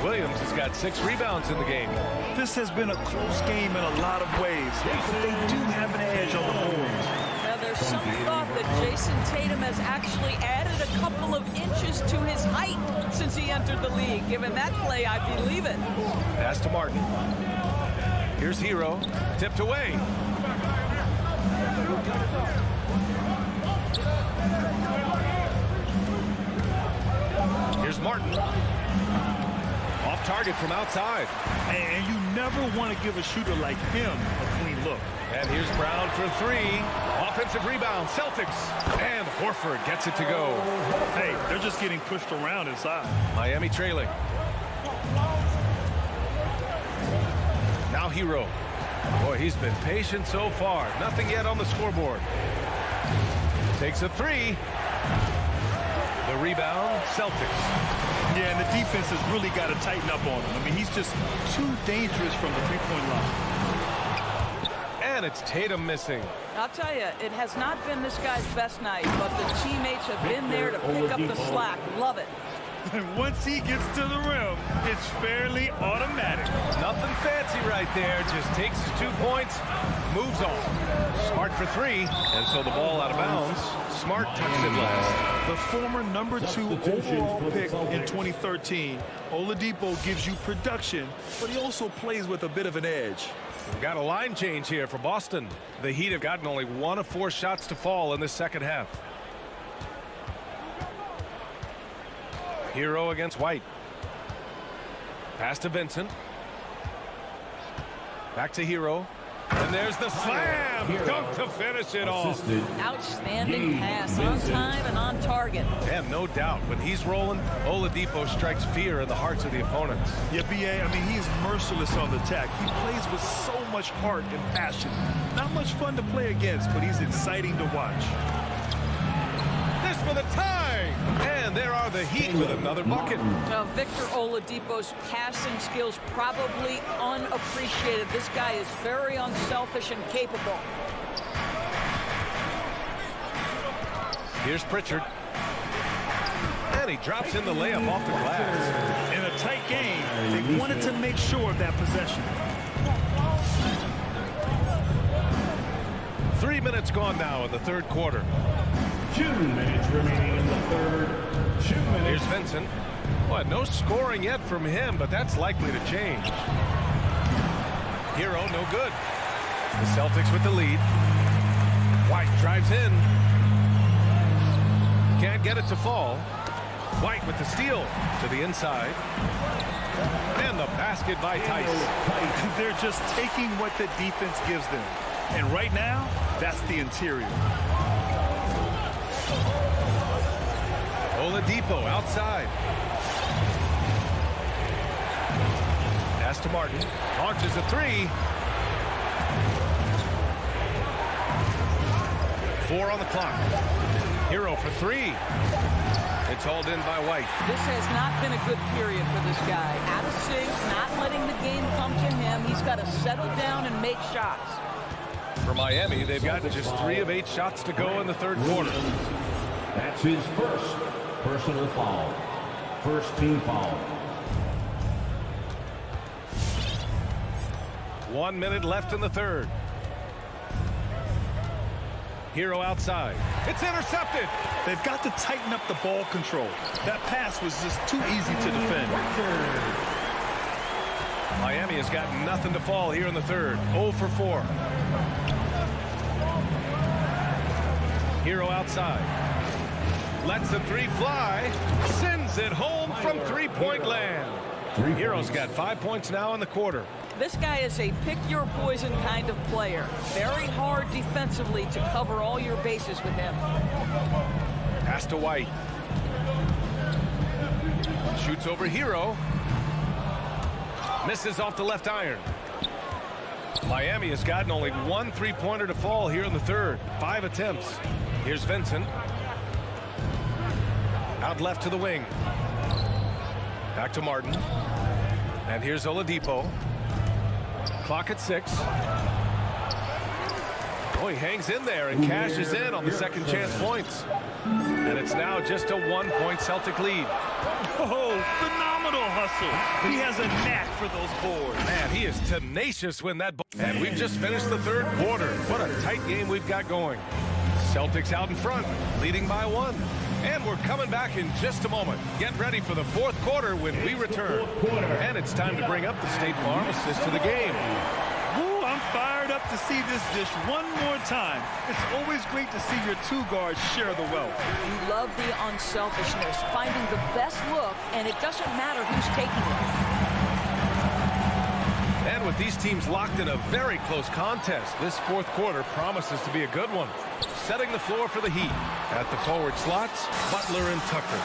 [SPEAKER 6] Williams has got 6 rebounds in the game.
[SPEAKER 4] This has been a close game in a lot of ways, but they do have an edge on the boards.
[SPEAKER 7] Now there's some thought that Jason Tatum has actually added a couple of inches to his height since he entered the league. Given that play, I believe it.
[SPEAKER 6] Pass to Martin. Here's Hero. Tipped away. Here's Martin. Off target from outside.
[SPEAKER 4] And you never want to give a shooter like him a clean look.
[SPEAKER 6] And here's Brown for 3. Offensive rebound, Celtics. And Horford gets it to go.
[SPEAKER 4] Hey, they're just getting pushed around inside.
[SPEAKER 6] Miami trailing. Now Hero. Boy, he's been patient so far. Nothing yet on the scoreboard. Takes a 3. The rebound, Celtics.
[SPEAKER 4] Yeah, and the defense has really got to tighten up on him. I mean, he's just too dangerous from the three-point line.
[SPEAKER 6] And it's Tatum missing.
[SPEAKER 7] I'll tell you, it has not been this guy's best night, but the teammates have been there to pick up the slack. Love it.
[SPEAKER 4] And once he gets to the rim, it's fairly automatic.
[SPEAKER 6] Nothing fancy right there. Just takes his 2 points, moves on. Smart for 3, and so the ball out of bounds. Smart tucks it last.
[SPEAKER 4] The former #2 overall pick in 2013, Oladipo gives you production, but he also plays with a bit of an edge.
[SPEAKER 6] We've got a line change here for Boston. The Heat have gotten only 1 of 4 shots to fall in the second half. Hero against White. Pass to Vincent. Back to Hero. And there's the slam. Dunk to finish it off.
[SPEAKER 7] Outstanding pass, on time and on target.
[SPEAKER 6] And no doubt, when he's rolling, Oladipo strikes fear in the hearts of the opponents.
[SPEAKER 4] Yeah, B.A., I mean, he's merciless on the attack. He plays with so much heart and passion. Not much fun to play against, but he's exciting to watch.
[SPEAKER 6] This for the tie. And there are the Heat with another bucket.
[SPEAKER 7] Now, Victor Oladipo's passing skills probably unappreciated. This guy is very unselfish and capable.
[SPEAKER 6] Here's Pritchard. and he drops in the layup off the glass.
[SPEAKER 4] In a tight game, they wanted to make sure of that possession.
[SPEAKER 6] 3 minutes gone now in the third quarter.
[SPEAKER 8] 2 minutes remaining in the third. 2 minutes.
[SPEAKER 6] Here's Vincent. Well, no scoring yet from him, but that's likely to change. Hero, no good. The Celtics with the lead. White drives in. Can't get it to fall. White with the steal to the inside. And the basket by Tice.
[SPEAKER 4] They're just taking what the defense gives them. And right now, that's the interior.
[SPEAKER 6] Oladipo outside. Pass to Martin. Launches a three. 4 on the clock. Hero for 3. It's hauled in by White.
[SPEAKER 7] This has not been a good period for this guy. Out of sync, not letting the game come to him. He's got to settle down and make shots.
[SPEAKER 6] For Miami, they've got just 3 of 8 shots to go in the third quarter.
[SPEAKER 8] That's his first personal foul. First team foul.
[SPEAKER 6] 1 minute left in the third. Hero outside. It's intercepted.
[SPEAKER 4] They've got to tighten up the ball control. That pass was just too easy to defend.
[SPEAKER 6] Miami has got nothing to fall here in the third. 0 for 4. Hero outside. Lets the 3 fly. Sends it home from three-point land. Hero's got 5 points now in the quarter.
[SPEAKER 7] This guy is a pick-your-poison kind of player. Very hard defensively to cover all your bases with him.
[SPEAKER 6] Pass to White. Shoots over Hero. Misses off the left iron. Miami has gotten only 1 3-pointer to fall here in the third. 5 attempts. Here's Vincent. Out left to the wing. Back to Martin. And here's Oladipo. Clock at 6. Oh, he hangs in there and cashes in on the second chance points. And it's now just a 1-point Celtic lead.
[SPEAKER 4] Oh, phenomenal hustle. He has a knack for those boards.
[SPEAKER 6] Man, he is tenacious when that ball. And we've just finished the third quarter. What a tight game we've got going. Celtics out in front, leading by 1. And we're coming back in just a moment. Get ready for the fourth quarter when we return. And it's time to bring up the State Farm assist to the game.
[SPEAKER 4] Ooh, I'm fired up to see this dish one more time. It's always great to see your 2 guards share the wealth.
[SPEAKER 7] You love the unselfishness, finding the best look, and it doesn't matter who's taking it.
[SPEAKER 6] And with these teams locked in a very close contest, this fourth quarter promises to be a good one. Setting the floor for the Heat. At the forward slots, Butler and Tucker.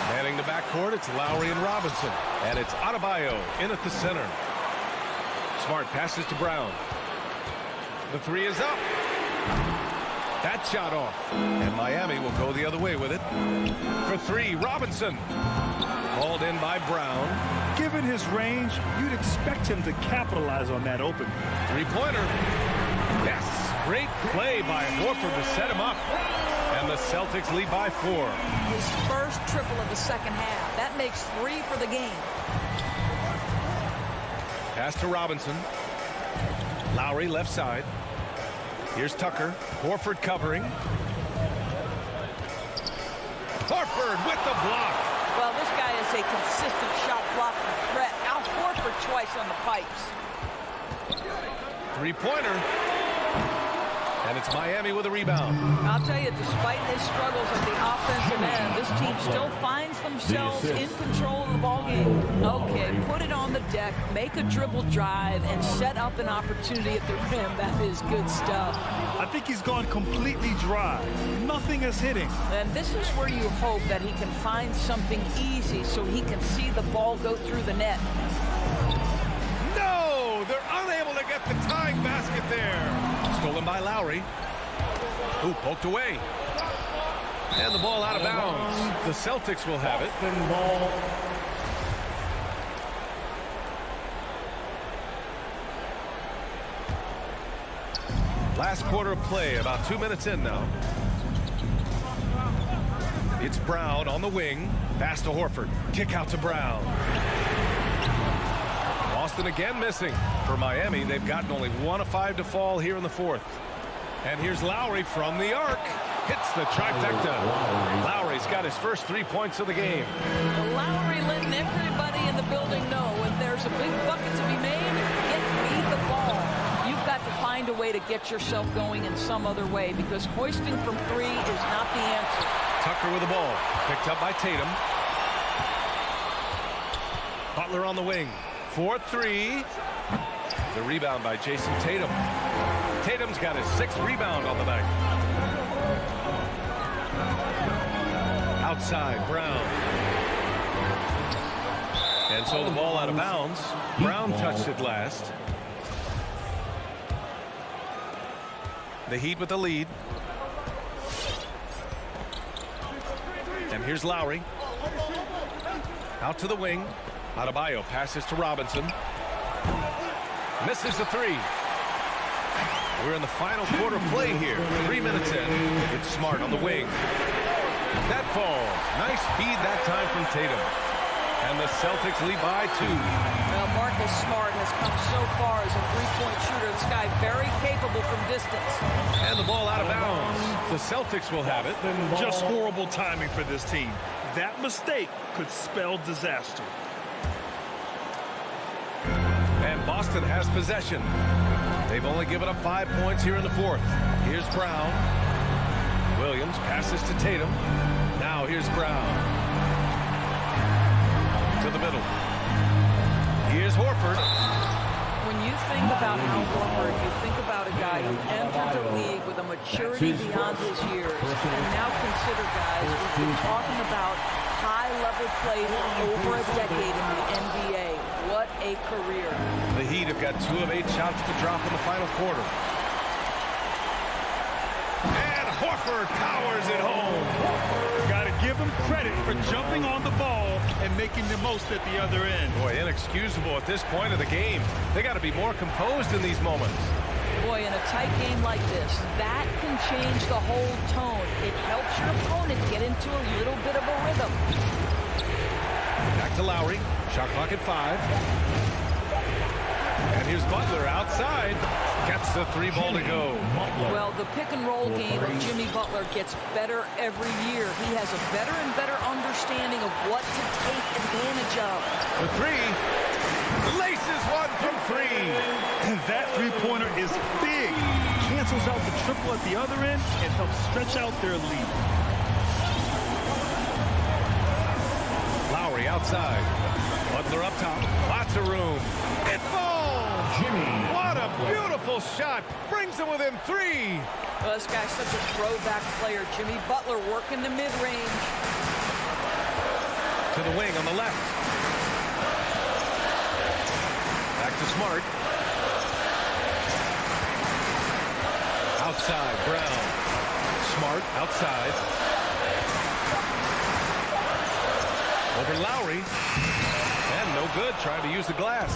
[SPEAKER 6] Manning the backcourt, it's Lowry and Robinson. And it's Adebayo in at the center. Smart passes to Brown. The 3 is up. That shot off. And Miami will go the other way with it. For 3, Robinson. Hauled in by Brown.
[SPEAKER 4] Given his range, you'd expect him to capitalize on that opening.
[SPEAKER 6] 3-pointer. Yes. Great play by Horford to set him up. And the Celtics lead by 4.
[SPEAKER 7] His first triple of the second half. That makes 3 for the game.
[SPEAKER 6] Pass to Robinson. Lowry left side. Here's Tucker. Horford covering. Horford with the block.
[SPEAKER 7] Well, this guy is a consistent shot blocking threat. Now Horford twice on the pipes.
[SPEAKER 6] 3-pointer. And it's Miami with a rebound.
[SPEAKER 7] I'll tell you, despite his struggles at the offensive end, this team still finds themselves in control of the ballgame. Okay, put it on the deck, make a dribble drive, and set up an opportunity at the rim. That is good stuff.
[SPEAKER 4] I think he's gone completely dry. Nothing is hitting.
[SPEAKER 7] And this is where you hope that he can find something easy so he can see the ball go through the net.
[SPEAKER 6] No! They're unable to get the tying basket there. Stolen by Lowry. Ooh, poked away. And the ball out of bounds. The Celtics will have it. Last quarter of play, about 2 minutes in now. It's Brown on the wing. Pass to Horford. Kick out to Brown. Boston again missing. For Miami, they've gotten only 1 of 5 to fall here in the fourth. And here's Lowry from the arc. Hits the trifecta. Lowry's got his first 3 points of the game.
[SPEAKER 7] Lowry letting everybody in the building know if there's a big bucket to be made, get me the ball. You've got to find a way to get yourself going in some other way, because hoisting from 3 is not the answer.
[SPEAKER 6] Tucker with the ball. Picked up by Tatum. Butler on the wing. 4-3. The rebound by Jason Tatum. Tatum's got his 6th rebound on the night. Outside, Brown. And so the ball out of bounds. Brown touched it last. The Heat with the lead. And here's Lowry. Out to the wing. Adebayo passes to Robinson. Misses the 3. We're in the final quarter play here. 3 minutes in. It's Smart on the wing. That falls. Nice feed that time from Tatum. And the Celtics lead by 2.
[SPEAKER 7] Well, Marcus Smart has come so far as a three-point shooter. This guy very capable from distance.
[SPEAKER 6] And the ball out of bounds. The Celtics will have it.
[SPEAKER 4] Just horrible timing for this team. That mistake could spell disaster.
[SPEAKER 6] And Boston has possession. They've only given up 5 points here in the fourth. Here's Brown. Williams passes to Tatum. Now here's Brown. To the middle. Here's Horford.
[SPEAKER 7] When you think about Al Horford, you think about a guy who entered the league with a maturity beyond his years. And now consider, guys, we've been talking about high-level play for over a decade in the NBA. What a career.
[SPEAKER 6] The Heat have got 2 of 8 shots to drop in the final quarter. And Horford powers it home.
[SPEAKER 4] Got to give him credit for jumping on the ball and making the most at the other end.
[SPEAKER 6] Boy, inexcusable at this point of the game. They got to be more composed in these moments.
[SPEAKER 7] Boy, in a tight game like this, that can change the whole tone. It helps your opponent get into a little bit of a rhythm.
[SPEAKER 6] Back to Lowry. Shot clock at 5. And here's Butler outside. Gets the 3 ball to go.
[SPEAKER 7] Well, the pick-and-roll game of Jimmy Butler gets better every year. He has a better and better understanding of what to take advantage of.
[SPEAKER 6] The 3. Laces one from 3.
[SPEAKER 4] That three-pointer is big. Cancels out the triple at the other end and helps stretch out their lead.
[SPEAKER 6] Lowry outside. Butler up top. Lots of room. It falls. What a beautiful shot. Brings them within 3.
[SPEAKER 7] Well, this guy's such a throwback player. Jimmy Butler working the mid-range.
[SPEAKER 6] To the wing on the left. Back to Smart. Outside, Brown. Smart outside. Over Lowry. And no good, trying to use the glass.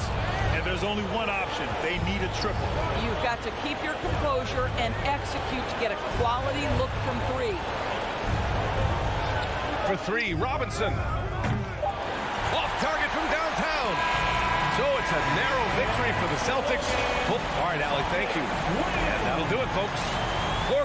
[SPEAKER 4] And there's only one option. They need a triple.
[SPEAKER 7] You've got to keep your composure and execute to get a quality look from 3.
[SPEAKER 6] For 3, Robinson. Off target from downtown. So it's a narrow victory for the Celtics. Oh, all right, Allie, thank you. And that'll do it, folks. For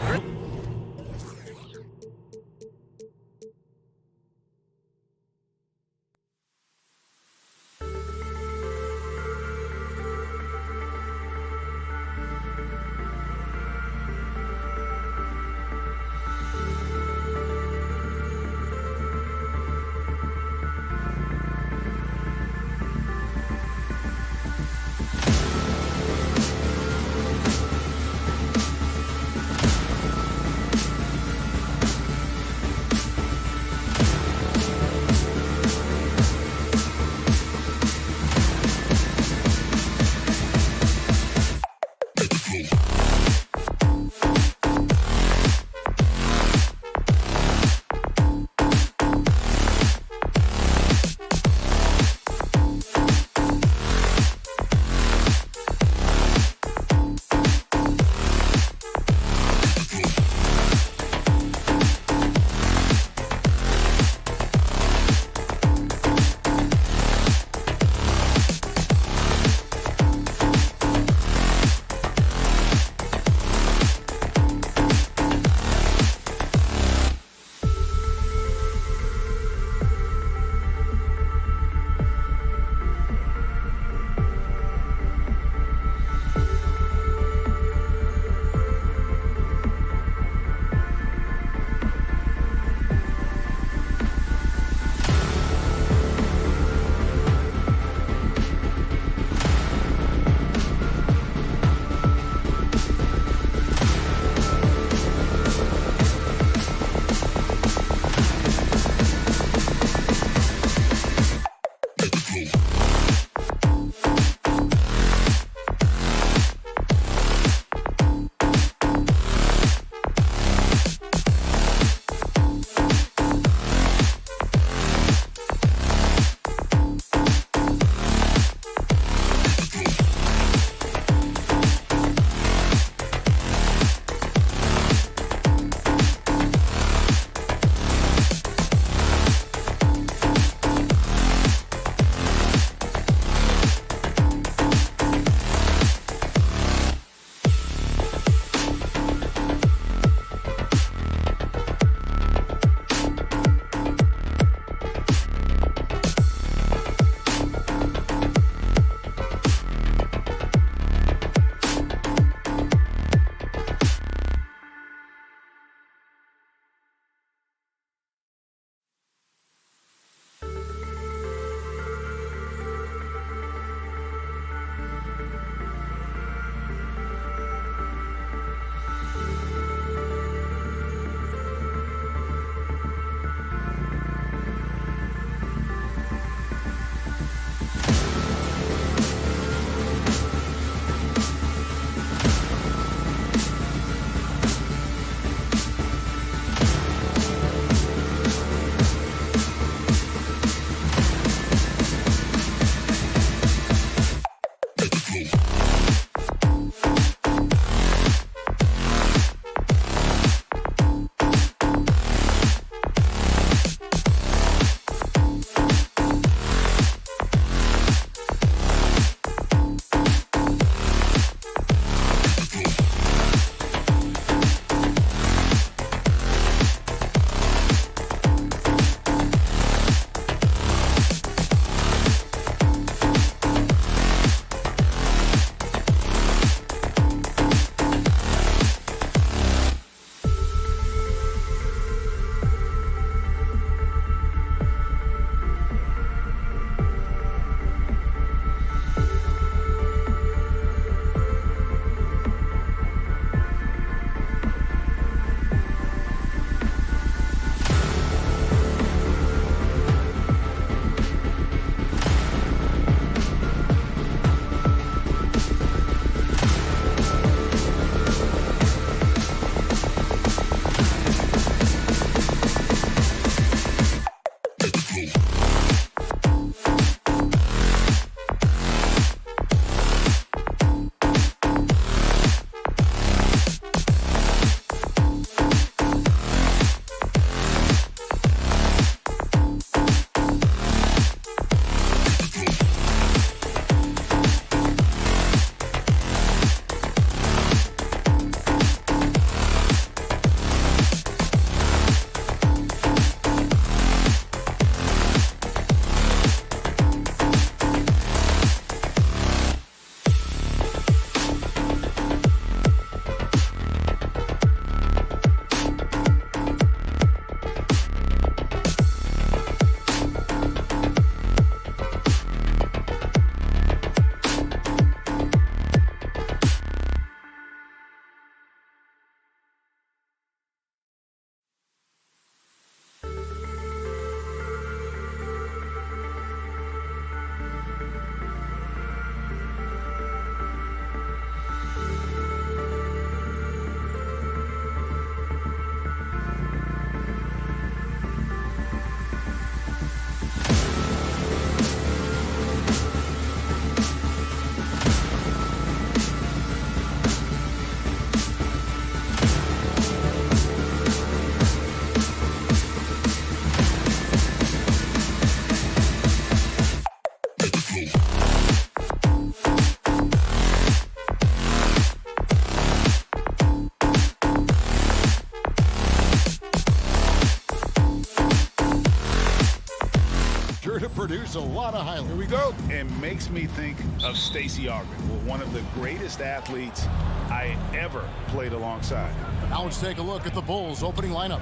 [SPEAKER 1] produce a lot of highlights.
[SPEAKER 2] Here we go.
[SPEAKER 3] And makes me think of Stacey Ogren, one of the greatest athletes I ever played alongside.
[SPEAKER 1] Now let's take a look at the Bulls' opening lineup.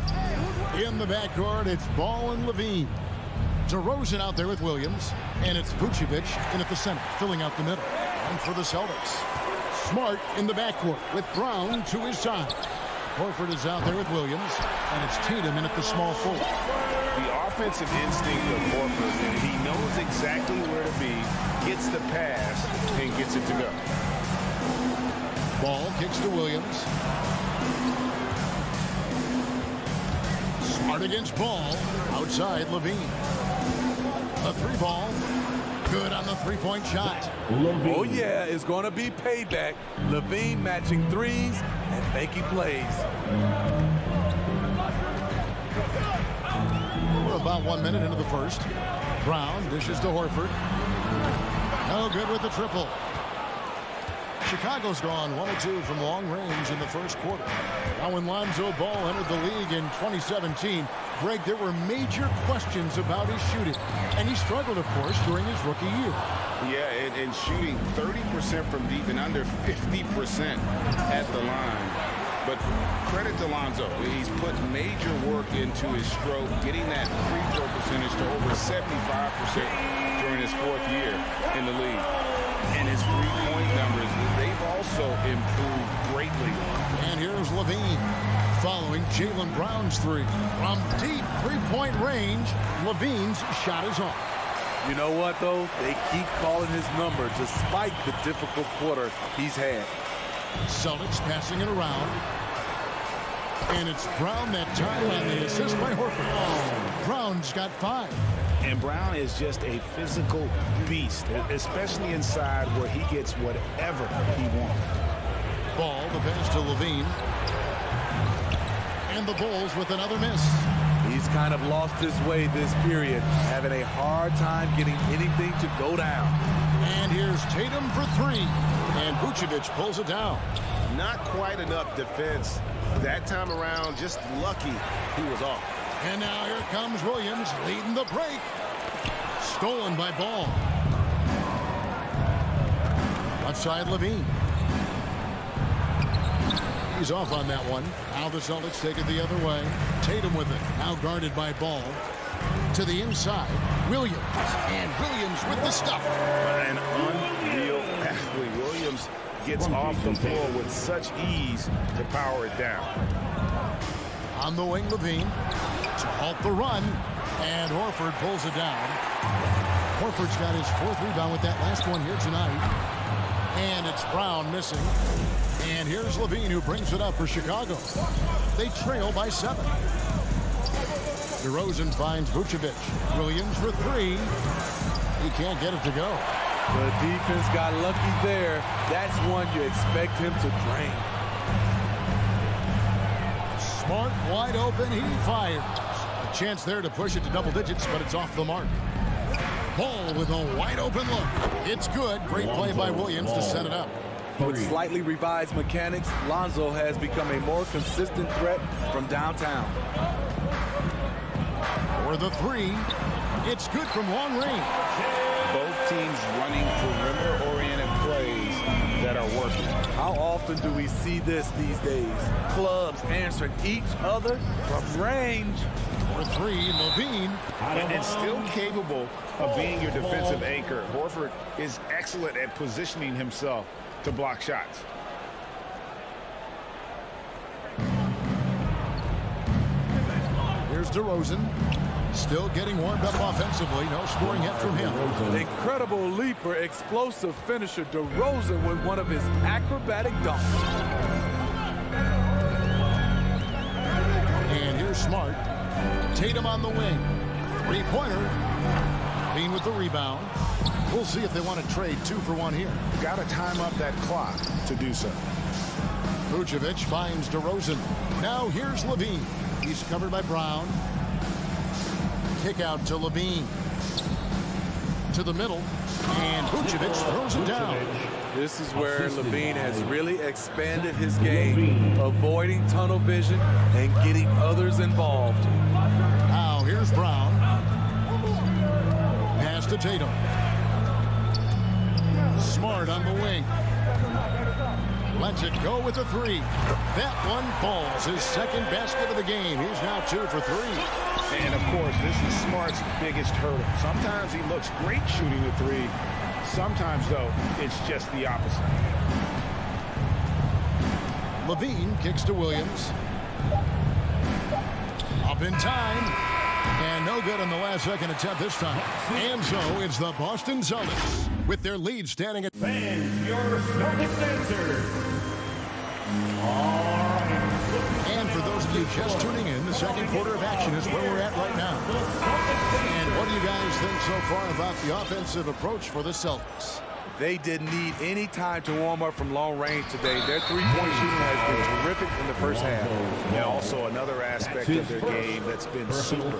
[SPEAKER 1] In the backcourt, it's Ball and Levine. DeRozan out there with Williams, and it's Vucevic in at the center, filling out the middle. And for the Celtics, Smart in the backcourt with Brown to his side. Horford is out there with Williams, and it's Tatum in at the small forward.
[SPEAKER 3] The offensive instinct of Horford, he knows exactly where to be, gets the pass, and gets it to go.
[SPEAKER 1] Ball kicks to Williams. Smart against Ball. Outside Levine. A three ball. Good on the three-point shot.
[SPEAKER 9] Oh, yeah, it's going to be payback. Levine matching threes and making plays.
[SPEAKER 1] We're about 1 minute into the first. Brown dishes to Horford. No good with the triple. Chicago's gone 1 of 2 from long range in the first quarter. Now when Lonzo Ball entered the league in 2017, Greg, there were major questions about his shooting. And he struggled, of course, during his rookie year.
[SPEAKER 3] Yeah, and shooting 30% from deep and under 50% at the line. But credit to Lonzo. He's put major work into his stroke, getting that free throw percentage to over 75% during his fourth year in the league. And his three-point numbers, they've also improved greatly.
[SPEAKER 1] And here's Levine following Jaylen Brown's three. From deep three-point range, Levine's shot is off.
[SPEAKER 9] You know what, though? They keep calling his number despite the difficult quarter he's had.
[SPEAKER 1] Celtics passing it around. And it's Brown that time on the assist by Horford. Oh, Brown's got 5.
[SPEAKER 3] And Brown is just a physical beast, especially inside where he gets whatever he wants.
[SPEAKER 1] Ball, the pass to Levine. And the Bulls with another miss.
[SPEAKER 9] He's kind of lost his way this period, having a hard time getting anything to go down.
[SPEAKER 1] And here's Tatum for 3. And Vucevic pulls it down.
[SPEAKER 3] Not quite enough defense that time around, just lucky he was off.
[SPEAKER 1] And now here comes Williams leading the break. Stolen by Ball. Left side Levine. He's off on that one. Now the Celtics take it the other way. Tatum with it. Now guarded by Ball. To the inside. Williams. And Williams with the stuff.
[SPEAKER 3] An unreal athlete. Williams gets off the floor with such ease to power it down.
[SPEAKER 1] On the wing, Levine. To halt the run. And Horford pulls it down. Horford's got his 4th rebound with that last one here tonight. And it's Brown missing. And here's Levine who brings it up for Chicago. They trail by 7. DeRozan finds Vucevic. Williams for 3. He can't get it to go.
[SPEAKER 9] The defense got lucky there. That's one you expect him to drain.
[SPEAKER 1] Smart wide open. He fires. A chance there to push it to double digits, but it's off the mark. Ball with a wide open look. It's good. Great play by Williams to set it up.
[SPEAKER 9] With slightly revised mechanics, Lonzo has become a more consistent threat from downtown.
[SPEAKER 1] For the 3. It's good from long range.
[SPEAKER 3] Both teams running perimeter-oriented plays that are working.
[SPEAKER 9] How often do we see this these days? Clubs answering each other from range.
[SPEAKER 1] For 3, Levine.
[SPEAKER 3] And still capable of being your defensive anchor. Horford is excellent at positioning himself to block shots.
[SPEAKER 1] Here's DeRozan. Still getting warmed up offensively. No scoring yet from him.
[SPEAKER 9] Incredible leaper, explosive finisher, DeRozan with one of his acrobatic dunks.
[SPEAKER 1] And here's Smart. Tatum on the wing. 3-pointer. Bean with the rebound. We'll see if they want to trade 2 for 1 here.
[SPEAKER 3] Got to time up that clock to do so.
[SPEAKER 1] Vucevic finds DeRozan. Now here's Levine. He's covered by Brown. Kick out to Levine. To the middle. And Vucevic throws it down.
[SPEAKER 9] This is where Levine has really expanded his game, avoiding tunnel vision and getting others involved.
[SPEAKER 1] Now here's Brown. Pass pass to Tatum. Smart on the wing. Lets it go with a three. That one falls. His second basket of the game. He's now 2 for 3.
[SPEAKER 3] And, of course, this is Smart's biggest hurdle. Sometimes he looks great shooting the three. Sometimes, though, it's just the opposite.
[SPEAKER 1] Levine kicks to Williams. Up in time. And no good on the last second attempt this time. And so it's the Boston Celtics with their lead standing at...
[SPEAKER 8] Fans, your Celtics answer.
[SPEAKER 1] And for those of you just tuning in, the second quarter of action is where we're at right now. And what do you guys think so far about the offensive approach for the Celtics?
[SPEAKER 9] They didn't need any time to warm up from long range today. Their three-point shooting has been terrific in the first half.
[SPEAKER 3] And also another aspect of their game that's been super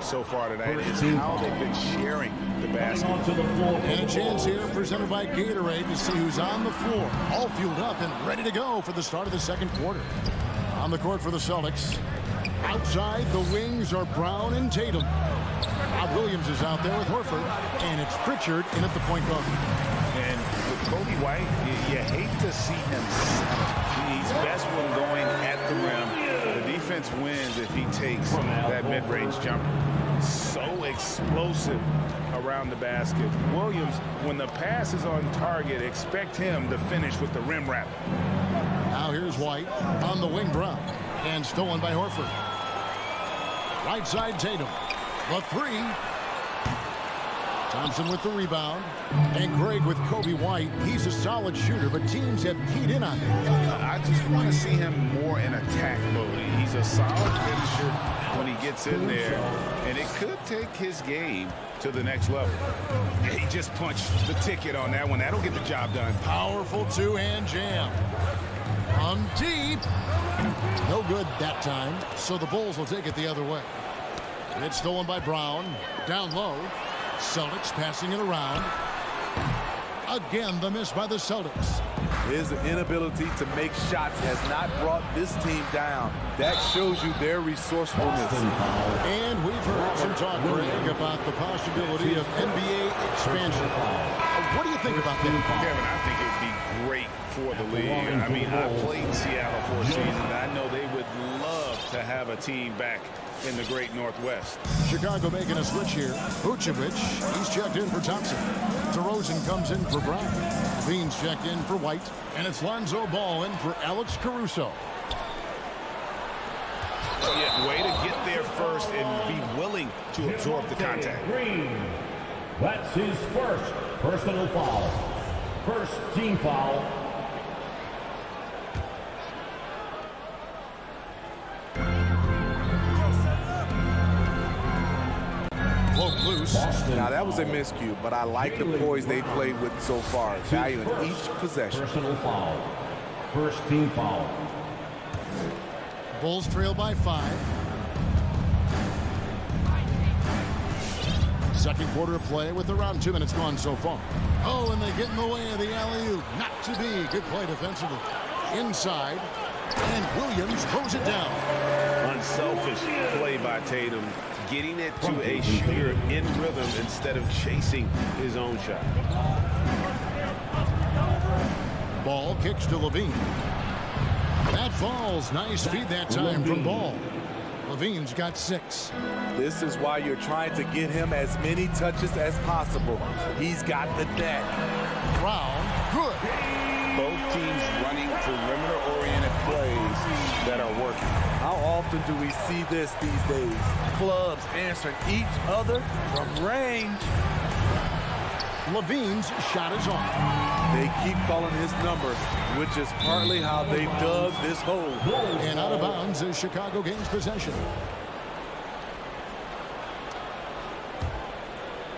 [SPEAKER 3] so far tonight is how they've been sharing the basket.
[SPEAKER 1] And a chance here presented by Gatorade to see who's on the floor, all fueled up and ready to go for the start of the second quarter. On the court for the Celtics. Outside, the wings are Brown and Tatum. Bob Williams is out there with Horford, and it's Pritchard in at the point guard.
[SPEAKER 3] And with Kobe White, you hate to see him settle. He's best when going at the rim. The defense wins if he takes that mid-range jumper. So explosive around the basket. Williams, when the pass is on target, expect him to finish with the rim wrap.
[SPEAKER 1] Now here's White on the wing, Brown, and stolen by Horford. Right side, Tatum. The three. Thompson with the rebound. And Greg with Kobe White. He's a solid shooter, but teams have keyed in on him.
[SPEAKER 3] I just want to see him more in attack mode. He's a solid finisher when he gets in there, and it could take his game to the next level. He just punched the ticket on that one. That'll get the job done.
[SPEAKER 1] Powerful two-hand jam. On deep. No good that time, so the Bulls will take it the other way. It's stolen by Brown. Down low. Celtics passing it around. Again, the miss by the Celtics.
[SPEAKER 9] His inability to make shots has not brought this team down. That shows you their resourcefulness.
[SPEAKER 1] And we've heard some talk, Greg, about the possibility of NBA expansion. What do you think about that?
[SPEAKER 3] Kevin, I think it'd be great for the league. I mean, I played in Seattle for a season, and I know they would love to have a team back in the great Northwest.
[SPEAKER 1] Chicago making a switch here. Vucevic, he's checked in for Thompson. DeRozan comes in for Brown. Levine's checked in for White. And it's Lonzo Ball in for Alex Caruso.
[SPEAKER 3] Yeah, way to get there first and be willing to absorb the contact.
[SPEAKER 8] Green. That's his first personal foul. First team foul.
[SPEAKER 1] Loose.
[SPEAKER 9] Now that was a miscue, but I like the poise they played with so far. Value in each possession.
[SPEAKER 8] Personal foul. First team foul.
[SPEAKER 1] Bulls trail by 5. Second quarter of play with around 2 minutes gone so far. Oh, and they get in the way of the alley-oop. Not to be. Good play defensively. Inside. And Williams throws it down.
[SPEAKER 3] Unselfish play by Tatum. Getting it to a shooter in rhythm instead of chasing his own shot.
[SPEAKER 1] Ball kicks to Levine. That falls. Nice feed that time from Ball. Levine's got 6.
[SPEAKER 9] This is why you're trying to get him as many touches as possible. He's got the net.
[SPEAKER 1] Brown, good.
[SPEAKER 3] Both teams running perimeter-oriented plays that are working.
[SPEAKER 9] How often do we see this these days? Clubs answering each other from range.
[SPEAKER 1] Levine's shot is off.
[SPEAKER 9] They keep calling his number, which is partly how they dug this hole.
[SPEAKER 1] And out of bounds as Chicago gains possession.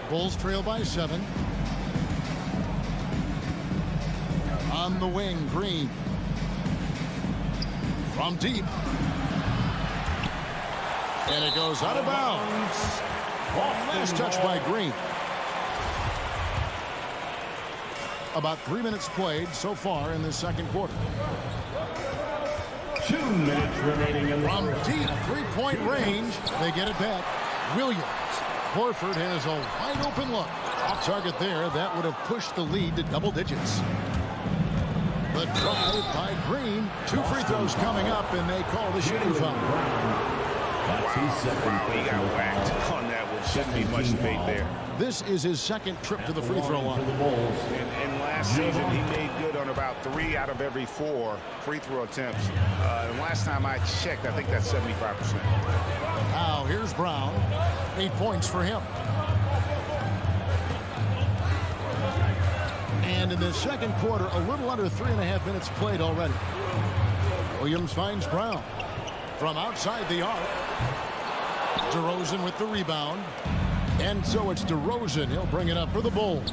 [SPEAKER 1] Bulls trail by 7. On the wing, Green. From deep. And it goes out of bounds. Nice touch by Green. About 3 minutes played so far in the second quarter.
[SPEAKER 8] 2 minutes remaining in the
[SPEAKER 1] From
[SPEAKER 8] first.
[SPEAKER 1] deep three-point range, they get it back. Williams. Horford has a wide open look. Off target there. That would have pushed the lead to double digits. The drive by Green. 2 free throws coming up, and they call the shooting foul.
[SPEAKER 3] Wow, he got whacked on that one. Shouldn't be much debate there.
[SPEAKER 1] This is his second trip to the free throw line.
[SPEAKER 3] And last season, he made good on about 3 out of every 4 free throw attempts. And last time I checked, I think that's 75%.
[SPEAKER 1] Now here's Brown. 8 points for him. And in the second quarter, a little under 3.5 minutes played already. Williams finds Brown from outside the arc. DeRozan with the rebound. And so it's DeRozan. He'll bring it up for the Bulls.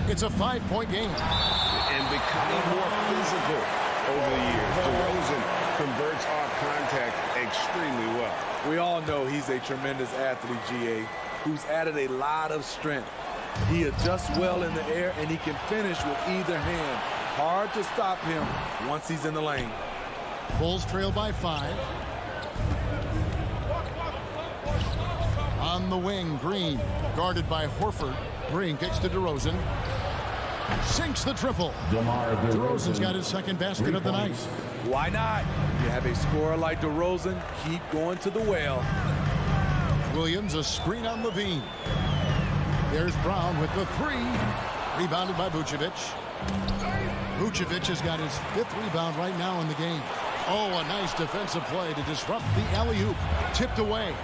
[SPEAKER 1] It's a 5-point game.
[SPEAKER 3] And becoming more physical over the years. DeRozan converts off contact extremely well.
[SPEAKER 9] We all know he's a tremendous athlete, GA, who's added a lot of strength. He adjusts well in the air, and he can finish with either hand. Hard to stop him once he's in the lane.
[SPEAKER 1] Bulls trail by 5. On the wing, Green, guarded by Horford. Green kicks to DeRozan. Sinks the triple. DeRozan's got his second basket of the night.
[SPEAKER 9] Why not? You have a scorer like DeRozan, keep going to the well.
[SPEAKER 1] Williams, a screen on Levine. There's Brown with the 3. Rebounded by Vucevic. Vucevic has got his 5th rebound right now in the game. Oh, a nice defensive play to disrupt the alley-oop. Tipped away.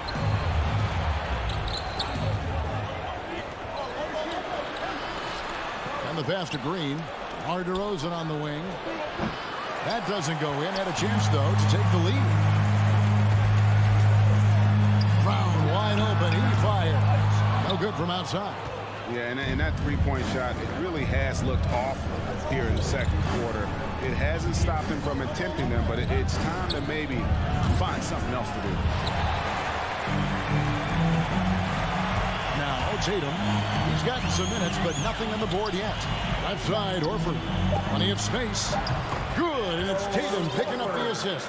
[SPEAKER 1] And the pass to Green. DeRozan on the wing. That doesn't go in. Had a chance, though, to take the lead. Brown wide open. He fires. No good from outside.
[SPEAKER 3] Yeah, and that three-point shot, it really has looked awful here in the second quarter. It hasn't stopped him from attempting them, but it's time to maybe find something else to do.
[SPEAKER 1] Now, Tatum, he's gotten some minutes, but nothing on the board yet. Left side, Horford. Plenty of space. Good, and it's Tatum picking up the assist.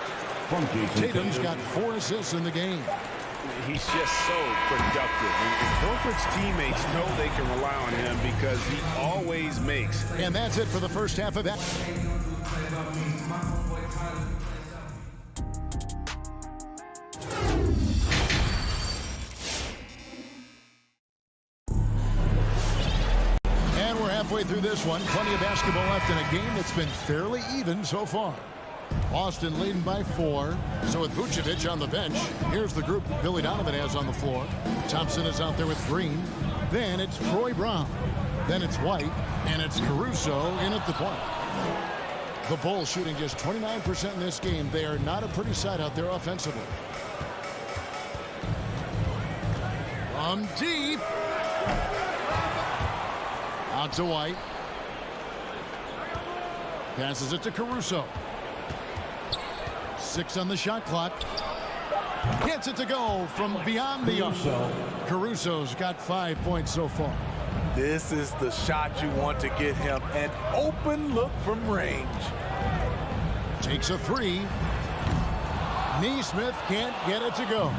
[SPEAKER 1] Tatum's got 4 assists in the game.
[SPEAKER 3] He's just so productive. And Horford's teammates know they can rely on him because he always makes.
[SPEAKER 1] And that's it for the first half of that. And we're halfway through this one. Plenty of basketball left in a game that's been fairly even so far. Boston leading by 4. So with Vucevic on the bench, here's the group that Billy Donovan has on the floor. Thompson is out there with Green. Then it's Troy Brown. Then it's White. And it's Caruso in at the point. The Bulls shooting just 29% in this game. They are not a pretty sight out there offensively. From deep. Out to White. Passes it to Caruso. 6 on the shot clock. Gets it to go from beyond the arc. Caruso's got 5 points so far.
[SPEAKER 9] This is the shot you want to get him. An open look from range.
[SPEAKER 1] Takes a 3. Neesmith can't get it to go.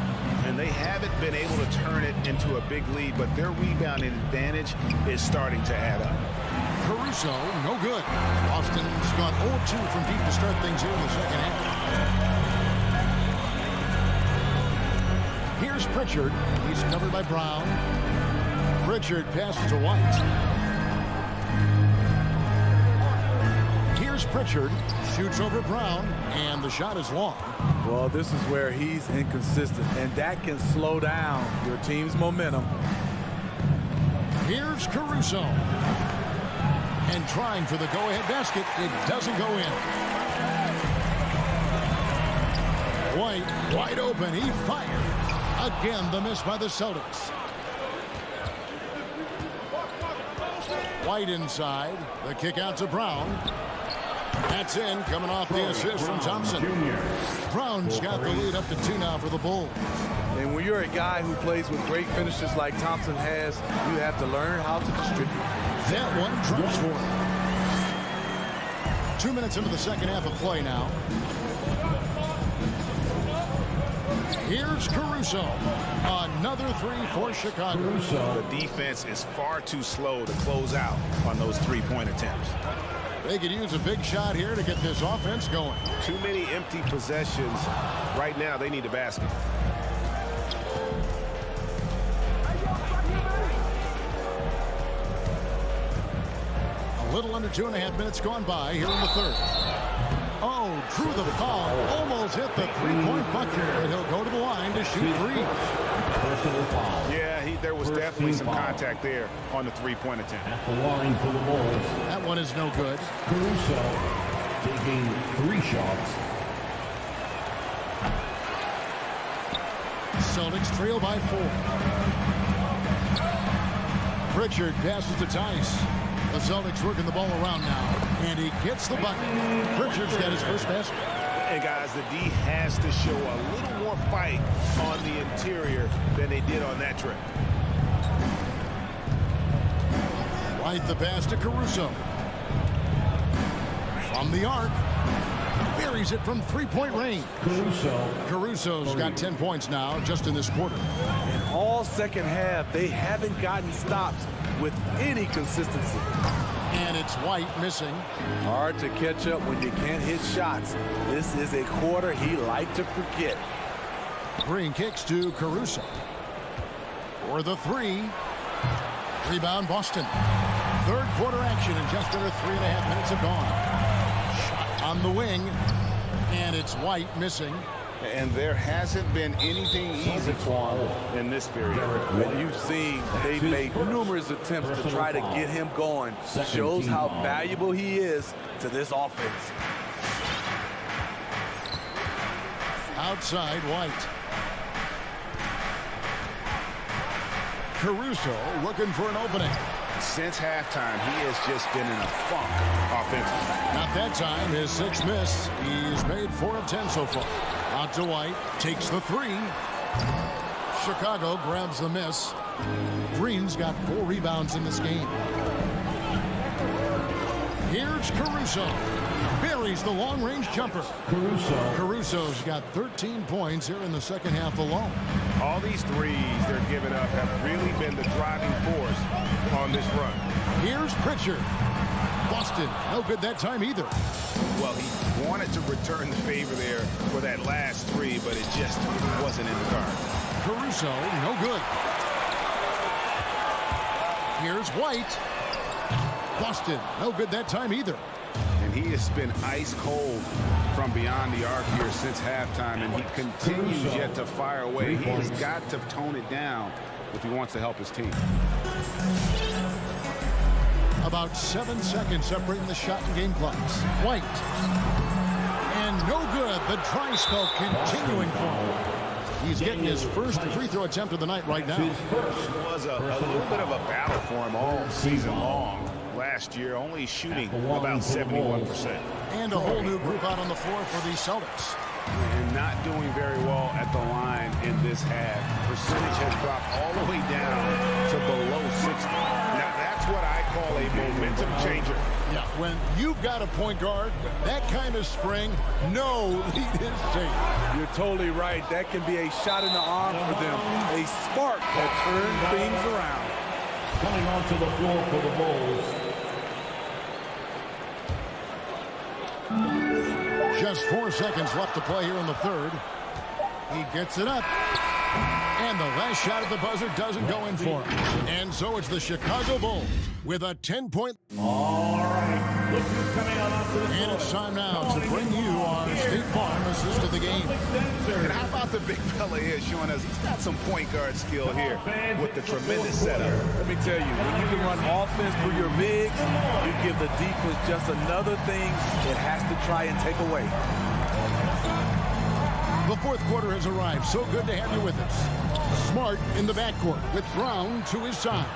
[SPEAKER 3] And they haven't been able to turn it into a big lead, but their rebounding advantage is starting to add up.
[SPEAKER 1] Caruso, no good. Boston's gone 0-2 from deep to start things here in the second half. Here's Pritchard. He's covered by Brown. Pritchard passes to White. Here's Pritchard. Shoots over Brown, and the shot is long.
[SPEAKER 9] Well, this is where he's inconsistent, and that can slow down your team's momentum.
[SPEAKER 1] Here's Caruso. And trying for the go-ahead basket. It doesn't go in. White, wide open. He fired. Again, the miss by the Celtics. White inside. The kick out to Brown. That's in, coming off the assist from Thompson. Brown's got the lead up to 2 now for the Bulls.
[SPEAKER 9] And when you're a guy who plays with great finishes like Thompson has, you have to learn how to distribute.
[SPEAKER 1] That one drops for him. 2 minutes into the second half of play now. Here's Caruso. Another three for Chicago.
[SPEAKER 3] The defense is far too slow to close out on those three-point attempts.
[SPEAKER 1] They could use a big shot here to get this offense going.
[SPEAKER 3] Too many empty possessions. Right now, they need a basket.
[SPEAKER 1] A little under 2.5 minutes gone by here in the third. Oh, drew the foul. Almost hit the three-point bucket. And he'll go to the line to shoot three.
[SPEAKER 3] Yeah, there was definitely some contact there on the three-point attempt.
[SPEAKER 8] At the line for the Bulls.
[SPEAKER 1] That one is no good.
[SPEAKER 8] Caruso taking 3 shots.
[SPEAKER 1] Celtics trail by 4. Pritchard passes to Tice. The Celtics working the ball around now. And he gets the bucket. Pritchard's got his first basket.
[SPEAKER 3] And guys, the D has to show a little more fight on the interior than they did on that trip.
[SPEAKER 1] Right the pass to Caruso. From the arc. Buries it from three-point range. Caruso's got 10 points now just in this quarter.
[SPEAKER 9] In all second half, they haven't gotten stops with any consistency.
[SPEAKER 1] And it's White missing.
[SPEAKER 9] Hard to catch up when you can't hit shots. This is a quarter he liked to forget.
[SPEAKER 1] Green kicks to Caruso. For the three. Rebound Boston. Third quarter action and just under 3.5 minutes have gone. Shot on the wing. And it's White missing.
[SPEAKER 3] And there hasn't been anything easy for him in this period.
[SPEAKER 9] When you've seen they've made numerous attempts to try to get him going, shows how valuable he is to this offense.
[SPEAKER 1] Outside White. Caruso looking for an opening.
[SPEAKER 3] Since halftime, he has just been in a funk offensively.
[SPEAKER 1] Not that time. His 6th miss. He's made 4 of 10 so far. Out to White. Takes the 3. Chicago grabs the miss. Green's got 4 rebounds in this game. Here's Caruso. Buries the long-range jumper. Caruso's got 13 points here in the second half alone.
[SPEAKER 3] All these threes they're giving up have really been the driving force on this run.
[SPEAKER 1] Here's Pritchard. Boston, no good that time either.
[SPEAKER 3] Well, he wanted to return the favor there for that last 3, but it just wasn't in the card.
[SPEAKER 1] Caruso, no good. Here's White. Boston, no good that time either.
[SPEAKER 3] And he has been ice cold from beyond the arc here since halftime, and he continues yet to fire away. He has got to tone it down if he wants to help his team.
[SPEAKER 1] About 7 seconds separating the shot and game clocks. White. And no good. The dry spell continuing for him. He's getting his first free throw attempt of the night right now.
[SPEAKER 3] It was a little bit of a battle for him all season long. Last year, only shooting about 71%.
[SPEAKER 1] And a whole new group out on the floor for the Celtics.
[SPEAKER 3] And not doing very well at the line in this half. Percentage has dropped all the way down to below 60. Now, that's what I call a momentum changer.
[SPEAKER 1] Yeah, when you've got a point guard with that kind of spring, no lead is safe.
[SPEAKER 9] You're totally right. That can be a shot in the arm for them. A spark that turns things around.
[SPEAKER 8] Coming onto the floor for the Bulls.
[SPEAKER 1] Just 4 seconds left to play here in the third. He gets it up. And the last shot at the buzzer doesn't go in for him. And so it's the Chicago Bulls with a 10-point.
[SPEAKER 8] All right. Look who's coming out onto the floor.
[SPEAKER 1] And it's time now to bring you our State Farm assist of the game.
[SPEAKER 3] And how about the big fella here showing us he's got some point guard skill here with the tremendous setup.
[SPEAKER 9] Let me tell you, when you can run offense through your bigs, you give the defense just another thing it has to try and take away.
[SPEAKER 1] The fourth quarter has arrived. So good to have you with us. Smart in the backcourt with Brown to his side.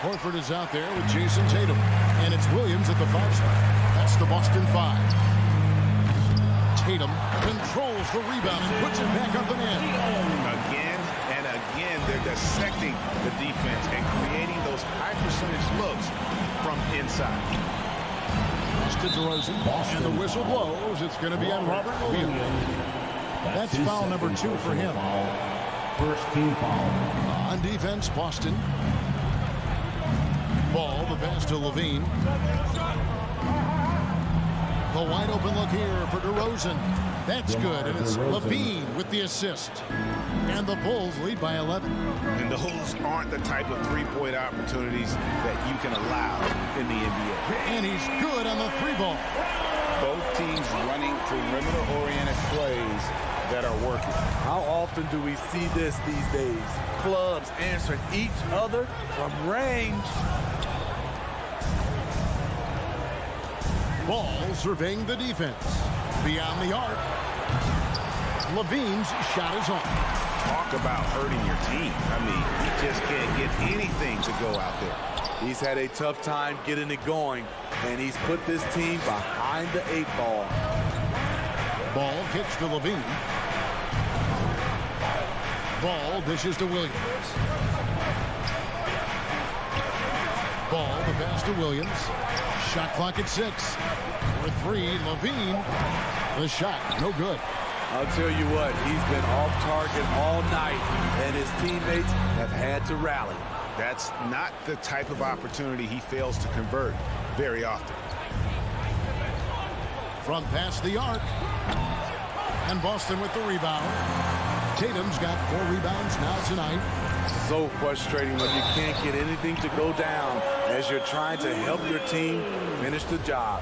[SPEAKER 1] Horford is out there with Jason Tatum. And it's Williams at the 5 spot. That's the Boston 5. Tatum controls the rebound and puts it back up and in.
[SPEAKER 3] Again and again, they're dissecting the defense and creating those high percentage looks from inside.
[SPEAKER 1] To DeRozan, and the whistle blows. It's going to be on Robert Williams. That's foul number 2 for him.
[SPEAKER 8] First team foul.
[SPEAKER 1] On defense, Boston. Ball, the pass to Levine. The wide open look here for DeRozan. That's good, and it's Levine with the assist. And the Bulls lead by 11.
[SPEAKER 3] And those aren't the type of three-point opportunities that you can allow in the NBA.
[SPEAKER 1] And he's good on the 3-ball.
[SPEAKER 3] Both teams running perimeter-oriented plays that are working.
[SPEAKER 9] How often do we see this these days? Clubs answering each other from range.
[SPEAKER 1] Ball surveying the defense. Beyond the arc. Levine's shot is on.
[SPEAKER 3] Talk about hurting your team. I mean, he just can't get anything to go out there.
[SPEAKER 9] He's had a tough time getting it going, and he's put this team behind the 8-ball.
[SPEAKER 1] Ball kicks to Levine. Ball dishes to Williams. Ball, the pass to Williams. Shot clock at 6. For 3, Levine. The shot, no good.
[SPEAKER 9] I'll tell you what, he's been off target all night, and his teammates have had to rally.
[SPEAKER 3] That's not the type of opportunity he fails to convert very often.
[SPEAKER 1] From past the arc. And Boston with the rebound. Tatum's got 4 rebounds now tonight.
[SPEAKER 9] So frustrating when you can't get anything to go down as you're trying to help your team finish the job.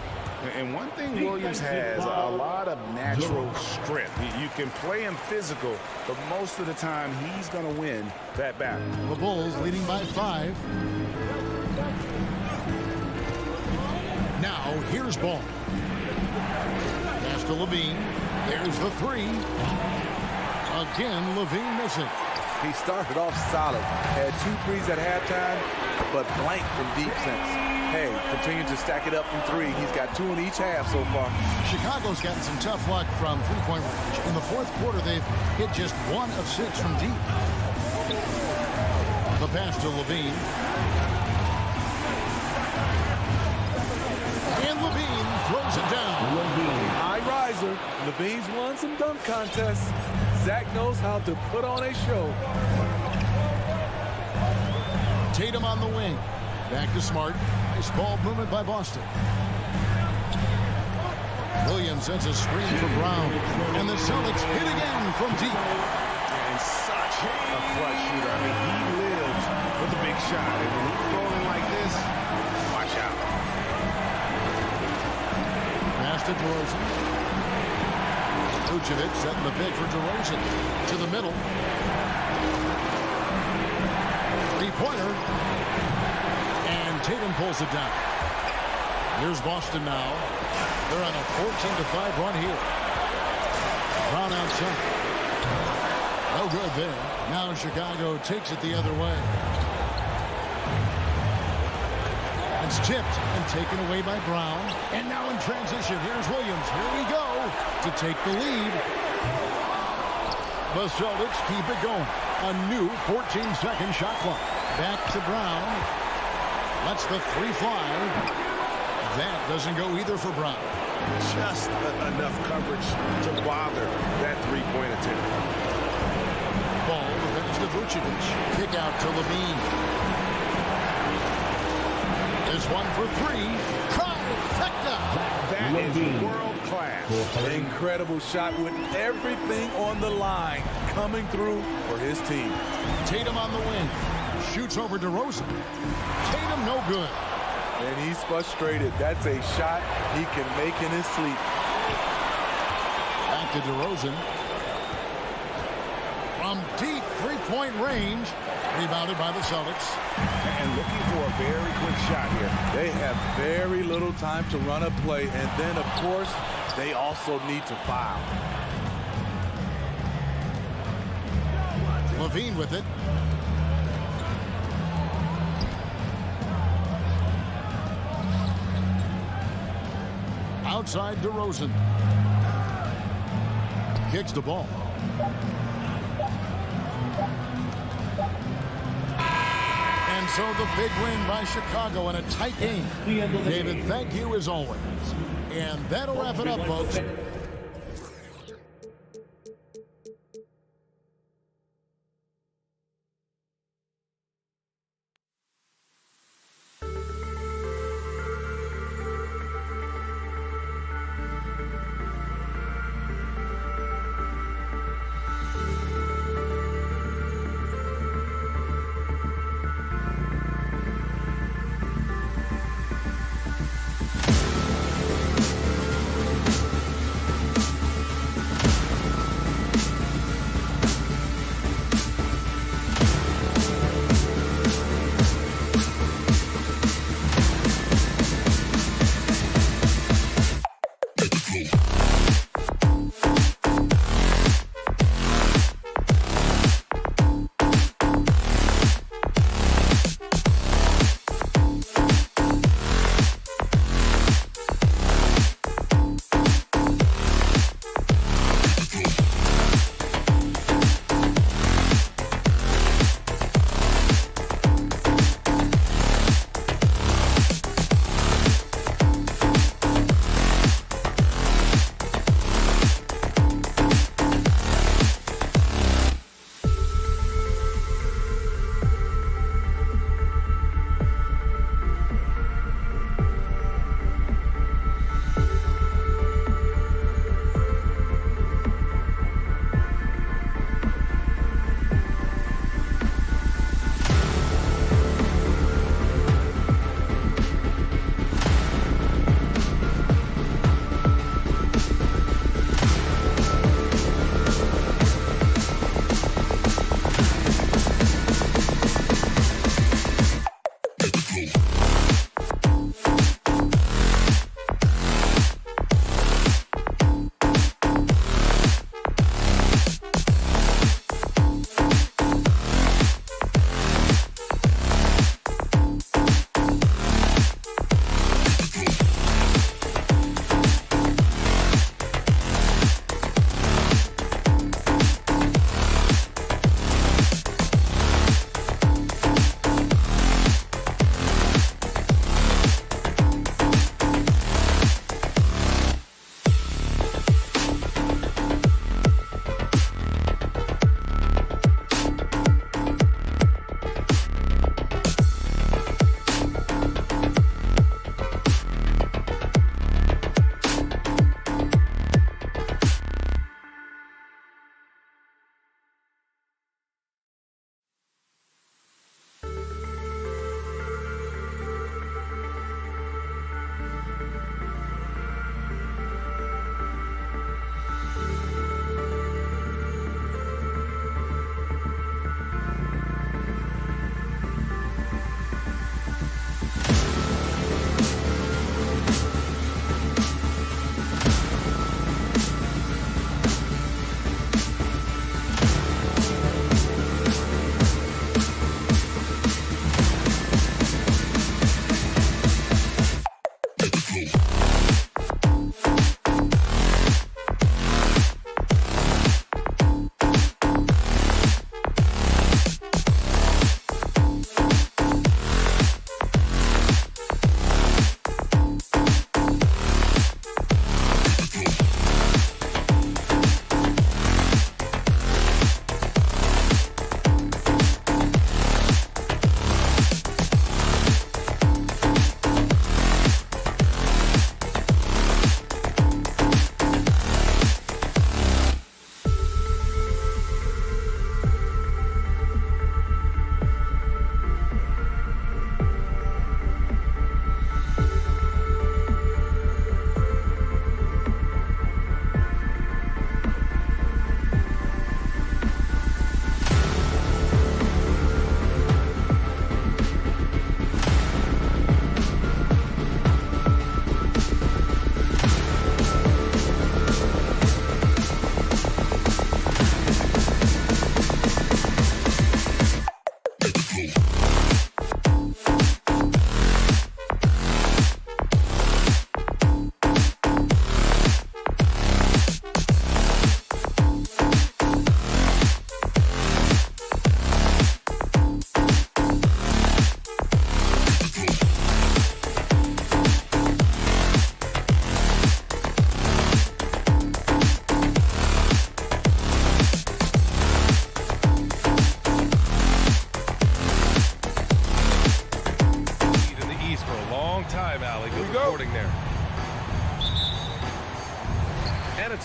[SPEAKER 3] And one thing Williams has, a lot of natural strength. You can play him physical, but most of the time he's going to win that battle.
[SPEAKER 1] The Bulls leading by 5. Now here's Ball. Pass to Levine. There's the 3. Again, Levine missing.
[SPEAKER 9] He started off solid, had 2 threes at halftime, but blank from deep since. Hey, continue to stack it up from 3. He's got 2 in each half so far.
[SPEAKER 1] Chicago's gotten some tough luck from 3-point range. In the 4th quarter, they've hit just 1 of 6 from deep. The pass to Levine. And Levine throws it down.
[SPEAKER 9] High riser. Levine's won some dunk contests. Zach knows how to put on a show.
[SPEAKER 1] Tatum on the wing. Back to Smart. Nice ball movement by Boston. Williams sends a screen for Brown. And the Celtics hit again from deep.
[SPEAKER 3] And such a clutch shooter. I mean, he lives with a big shot. And when he's rolling like this, watch out.
[SPEAKER 1] Pass to DeRozan. Vucevic setting the pick for DeRozan. To the middle. 3-pointer. And Tatum pulls it down. Here's Boston now. They're on a 14-5 run here. Brown outside. No good there. Now Chicago takes it the other way. It's tipped and taken away by Brown. And now in transition, here's Williams. Here we go to take the lead. The Celtics keep it going. A new 14-second shot clock. Back to Brown. Lets the 3 fly. That doesn't go either for Brown.
[SPEAKER 3] Just enough coverage to bother that 3-point attempt.
[SPEAKER 1] Ball defends to Vucevic. Kick out to Levine. This one for 3. Trifecta.
[SPEAKER 3] That is world class.
[SPEAKER 9] Incredible shot with everything on the line coming through for his team.
[SPEAKER 1] Tatum on the wing. Shoots over DeRozan. Tatum no good.
[SPEAKER 9] And he's frustrated. That's a shot he can make in his sleep.
[SPEAKER 1] Back to DeRozan. From deep 3-point range. Rebounded by the Celtics.
[SPEAKER 3] And looking for a very quick shot here.
[SPEAKER 9] They have very little time to run a play. And then, of course, they also need to foul.
[SPEAKER 1] Levine with it. Outside DeRozan. Kicks the ball. And so the big win by Chicago in a tight game. David, thank you as always. And that'll wrap it up, folks.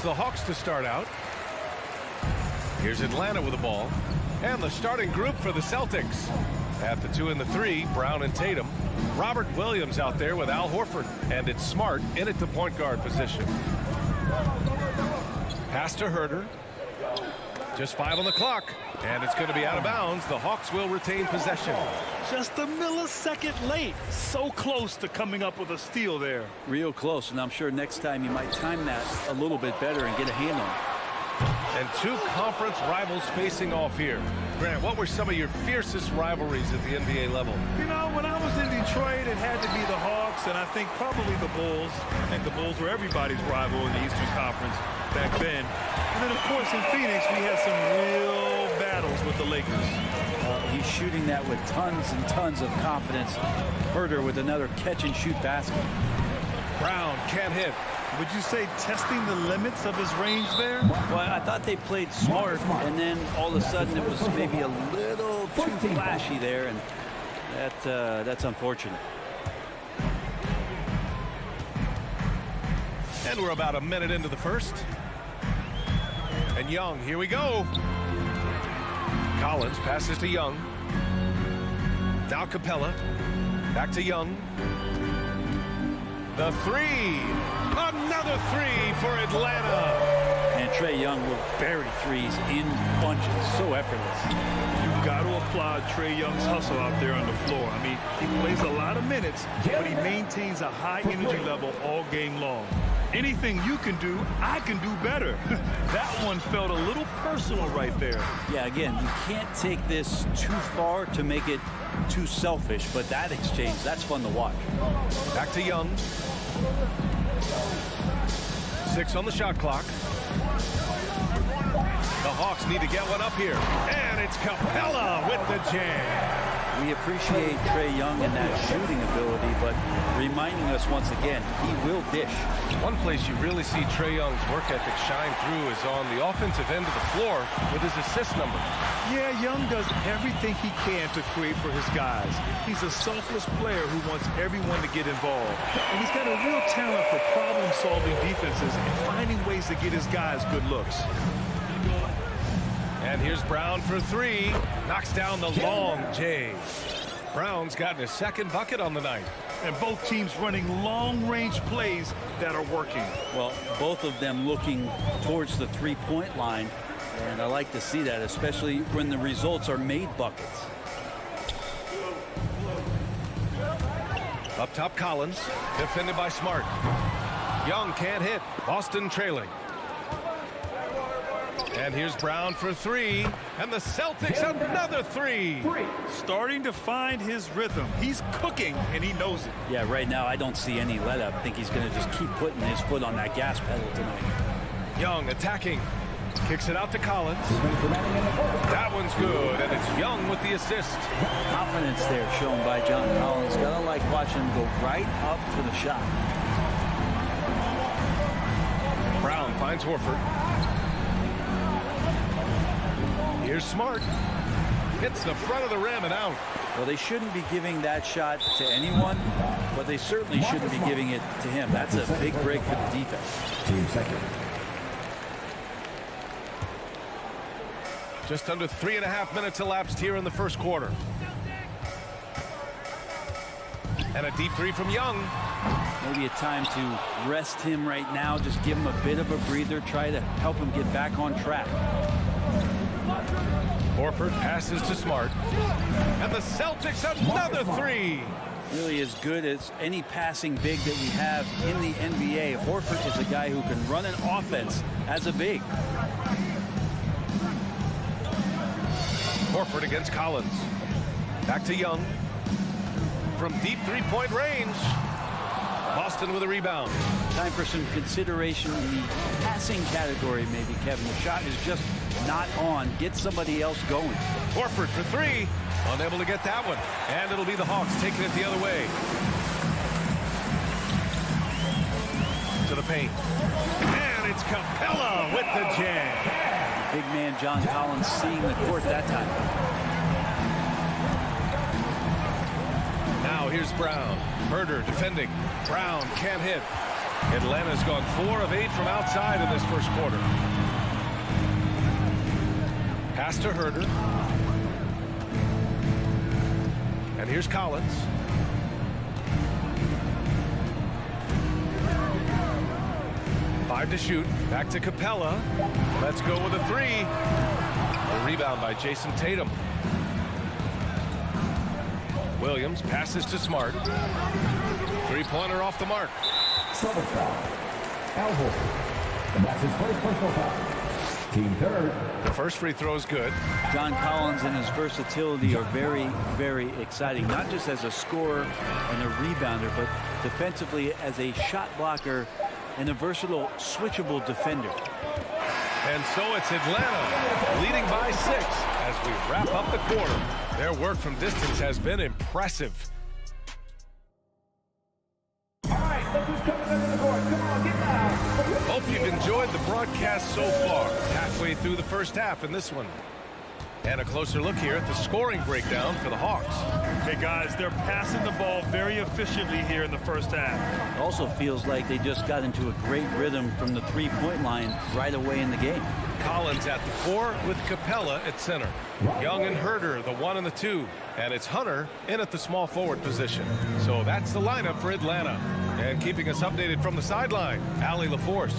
[SPEAKER 6] the Hawks to start out. Here's Atlanta with the ball. And the starting group for the Celtics. At the 2 and the 3, Brown and Tatum. Robert Williams out there with Al Horford. And it's Smart in at the point guard position. Pass to Herder. Just 5 on the clock. And it's going to be out of bounds. The Hawks will retain possession.
[SPEAKER 4] Just a millisecond late. So close to coming up with a steal there.
[SPEAKER 5] Real close, and I'm sure next time you might time that a little bit better and get a hand on it.
[SPEAKER 6] And 2 conference rivals facing off here. Grant, what were some of your fiercest rivalries at the NBA level?
[SPEAKER 4] You know, when I was in Detroit, it had to be the Hawks, and I think probably the Bulls. I think the Bulls were everybody's rival in the Eastern Conference back then. And then, of course, in Phoenix, we had some real battles with the Lakers.
[SPEAKER 5] He's shooting that with tons and tons of confidence. Herder with another catch-and-shoot basket.
[SPEAKER 6] Brown can't hit.
[SPEAKER 4] Would you say testing the limits of his range there?
[SPEAKER 5] Well, I thought they played smart, and then all of a sudden it was maybe a little too flashy there, and that's unfortunate.
[SPEAKER 6] And we're about a minute into the first. And Young, here we go. Collins passes to Young. Now Capella. Back to Young. The 3. Another 3 for Atlanta.
[SPEAKER 5] And Trae Young will bury threes in bunches. So effortless.
[SPEAKER 4] You've got to applaud Trae Young's hustle out there on the floor. I mean, he plays a lot of minutes, but he maintains a high energy level all game long. Anything you can do, I can do better. That one felt a little personal right there.
[SPEAKER 5] Yeah, again, you can't take this too far to make it too selfish, but that exchange, that's fun to watch.
[SPEAKER 6] Back to Young. 6 on the shot clock. The Hawks need to get one up here. And it's Capella with the jam.
[SPEAKER 5] We appreciate Trae Young and that shooting ability, but reminding us once again, he will dish.
[SPEAKER 6] One place you really see Trae Young's work ethic shine through is on the offensive end of the floor with his assist number.
[SPEAKER 4] Yeah, Young does everything he can to create for his guys. He's a selfless player who wants everyone to get involved. And he's got a real talent for problem-solving defenses and finding ways to get his guys good looks.
[SPEAKER 6] And here's Brown for 3. Knocks down the long J. Brown's gotten his second bucket on the night.
[SPEAKER 4] And both teams running long-range plays that are working.
[SPEAKER 5] Well, both of them looking towards the three-point line. And I like to see that, especially when the results are made buckets.
[SPEAKER 6] Up top, Collins. Defended by Smart. Young can't hit. Boston trailing. And here's Brown for 3. And the Celtics another 3.
[SPEAKER 4] Starting to find his rhythm. He's cooking, and he knows it.
[SPEAKER 5] Yeah, right now I don't see any let up. I think he's going to just keep putting his foot on that gas pedal tonight.
[SPEAKER 6] Young attacking. Kicks it out to Collins. That one's good, and it's Young with the assist.
[SPEAKER 5] Confidence there shown by John Collins. Gotta like watching him go right up for the shot.
[SPEAKER 6] Brown finds Horford. Here's Smart. Hits the front of the rim and out.
[SPEAKER 5] Well, they shouldn't be giving that shot to anyone, but they certainly shouldn't be giving it to him. That's a big break for the defense.
[SPEAKER 10] Team second.
[SPEAKER 6] Just under 3.5 minutes elapsed here in the first quarter. And a deep 3 from Young.
[SPEAKER 5] Maybe a time to rest him right now. Just give him a bit of a breather. Try to help him get back on track.
[SPEAKER 6] Horford passes to Smart. And the Celtics another 3.
[SPEAKER 5] Really as good as any passing big that we have in the NBA. Horford is a guy who can run an offense as a big.
[SPEAKER 6] Horford against Collins. Back to Young. From deep three-point range. Boston with a rebound.
[SPEAKER 5] Time for some consideration in the passing category, maybe, Kevin. The shot is just not on. Get somebody else going.
[SPEAKER 6] Horford for 3. Unable to get that one. And it'll be the Hawks taking it the other way. To the paint. And it's Capella with the jam.
[SPEAKER 5] Big man John Collins seeing the court that time.
[SPEAKER 6] Now here's Brown. Herder defending. Brown can't hit. Atlanta's gone 4 of 8 from outside in this first quarter. Pass to Herder. And here's Collins. Five to shoot. Back to Capella. Let's go with a 3. A rebound by Jason Tatum. Williams passes to Smart. Three-pointer off the mark.
[SPEAKER 8] Double foul. Al Horford. And that's his first personal foul. Team third.
[SPEAKER 6] The first free throw is good.
[SPEAKER 5] John Collins and his versatility are very, very exciting, not just as a scorer and a rebounder, but defensively as a shot blocker and a versatile, switchable defender.
[SPEAKER 6] And so it's Atlanta leading by 6 as we wrap up the quarter. Their work from distance has been impressive.
[SPEAKER 8] All right, look who's coming under the board. Come on, get loud.
[SPEAKER 6] Hope you've enjoyed the broadcast so far. Halfway through the first half in this one. And a closer look here at the scoring breakdown for the Hawks.
[SPEAKER 4] Hey, guys, they're passing the ball very efficiently here in the first half.
[SPEAKER 5] It also feels like they just got into a great rhythm from the three-point line right away in the game.
[SPEAKER 6] Collins at the 4 with Capella at center. Young and Herder, the 1 and the 2. And it's Hunter in at the small forward position. So that's the lineup for Atlanta. And keeping us updated from the sideline, Allie LaForce.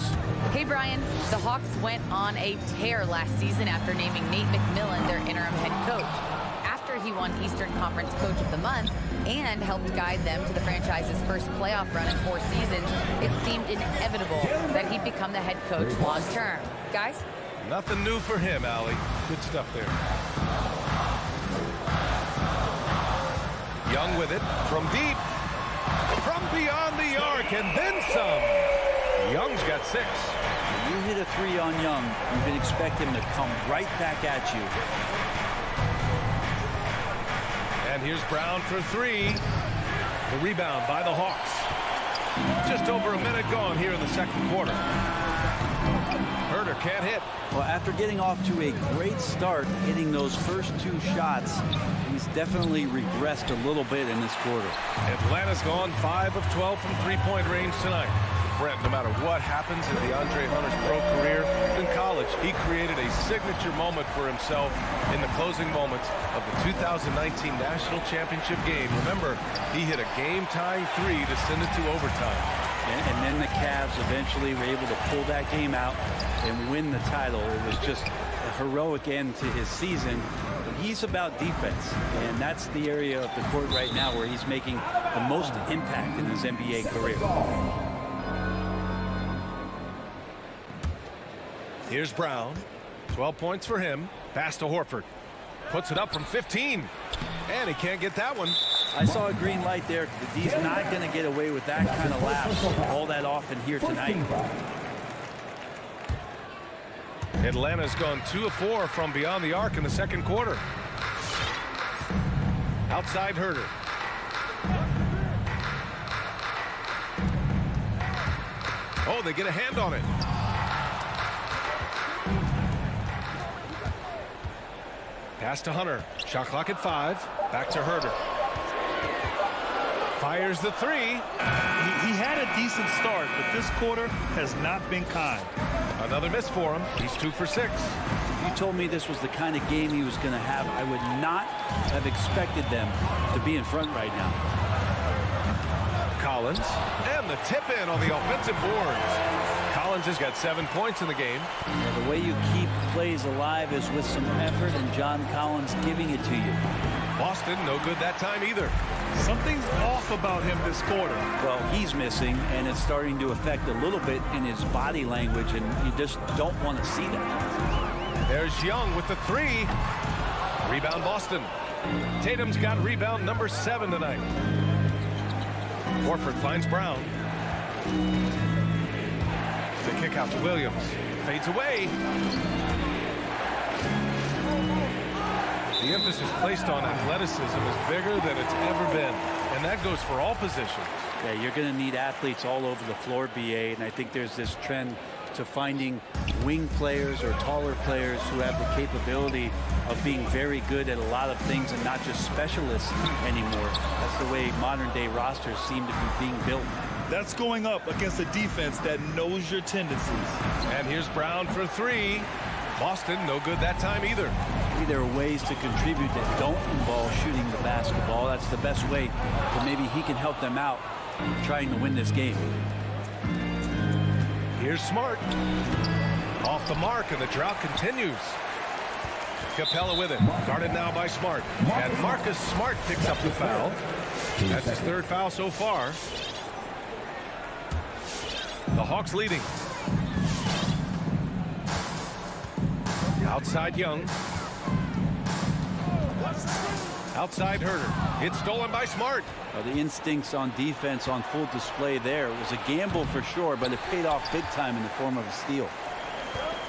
[SPEAKER 10] Hey, Brian. The Hawks went on a tear last season after naming Nate McMillan their interim head coach. After he won Eastern Conference Coach of the Month and helped guide them to the franchise's first playoff run in 4 seasons, it seemed inevitable that he'd become the head coach long term. Guys?
[SPEAKER 6] Nothing new for him, Allie. Good stuff there. Young with it from deep. From beyond the arc, and then some. Young's got 6.
[SPEAKER 5] When you hit a 3 on Young, you can expect him to come right back at you.
[SPEAKER 6] And here's Brown for 3. The rebound by the Hawks. Just over a minute gone here in the second quarter. Herder can't hit.
[SPEAKER 5] Well, after getting off to a great start, hitting those first 2 shots, he's definitely regressed a little bit in this quarter.
[SPEAKER 6] Atlanta's gone 5 of 12 from three-point range tonight. Brent, no matter what happens in DeAndre Hunter's pro career, in college, he created a signature moment for himself in the closing moments of the 2019 National Championship game. Remember, he hit a game-tying 3 to send it to overtime.
[SPEAKER 5] And then the Cavs eventually were able to pull that game out and win the title. It was just a heroic end to his season. But he's about defense, and that's the area of the court right now where he's making the most impact in his NBA career.
[SPEAKER 6] Here's Brown. 12 points for him. Pass to Horford. Puts it up from 15. And he can't get that one.
[SPEAKER 5] I saw a green light there. The D's not going to get away with that kind of lapse all that often here tonight.
[SPEAKER 6] Atlanta's gone 2 of 4 from beyond the arc in the second quarter. Outside Herder. Oh, they get a hand on it. Pass to Hunter. Shot clock at 5. Back to Herder. Fires the 3.
[SPEAKER 4] He had a decent start, but this quarter has not been kind.
[SPEAKER 6] Another miss for him. He's 2 for 6.
[SPEAKER 5] If you told me this was the kind of game he was going to have, I would not have expected them to be in front right now.
[SPEAKER 6] Collins. And the tip in on the offensive boards. Collins has got 7 points in the game.
[SPEAKER 5] Yeah, the way you keep plays alive is with some effort, and John Collins giving it to you.
[SPEAKER 6] Boston, no good that time either.
[SPEAKER 4] Something's off about him this quarter.
[SPEAKER 5] Well, he's missing, and it's starting to affect a little bit in his body language, and you just don't want to see that.
[SPEAKER 6] There's Young with the 3. Rebound Boston. Tatum's got rebound number 7 tonight. Horford finds Brown. The kick out to Williams. Fades away. The emphasis placed on athleticism is bigger than it's ever been. And that goes for all positions.
[SPEAKER 5] Yeah, you're going to need athletes all over the floor, BA, and I think there's this trend to finding wing players or taller players who have the capability of being very good at a lot of things and not just specialists anymore. That's the way modern day rosters seem to be being built.
[SPEAKER 4] That's going up against a defense that knows your tendencies.
[SPEAKER 6] And here's Brown for three. Boston, no good that time either.
[SPEAKER 5] Maybe there are ways to contribute that don't involve shooting the basketball. That's the best way, but maybe he can help them out trying to win this game.
[SPEAKER 6] Here's Smart. Off the mark, and the drought continues. Capella with it. Guarded now by Smart. And Marcus Smart picks up the foul. That's his third foul so far. The Hawks leading. Outside Young. Outside Herter. It's stolen by Smart.
[SPEAKER 5] Well, the instincts on defense on full display there. It was a gamble for sure, but it paid off big time in the form of a steal.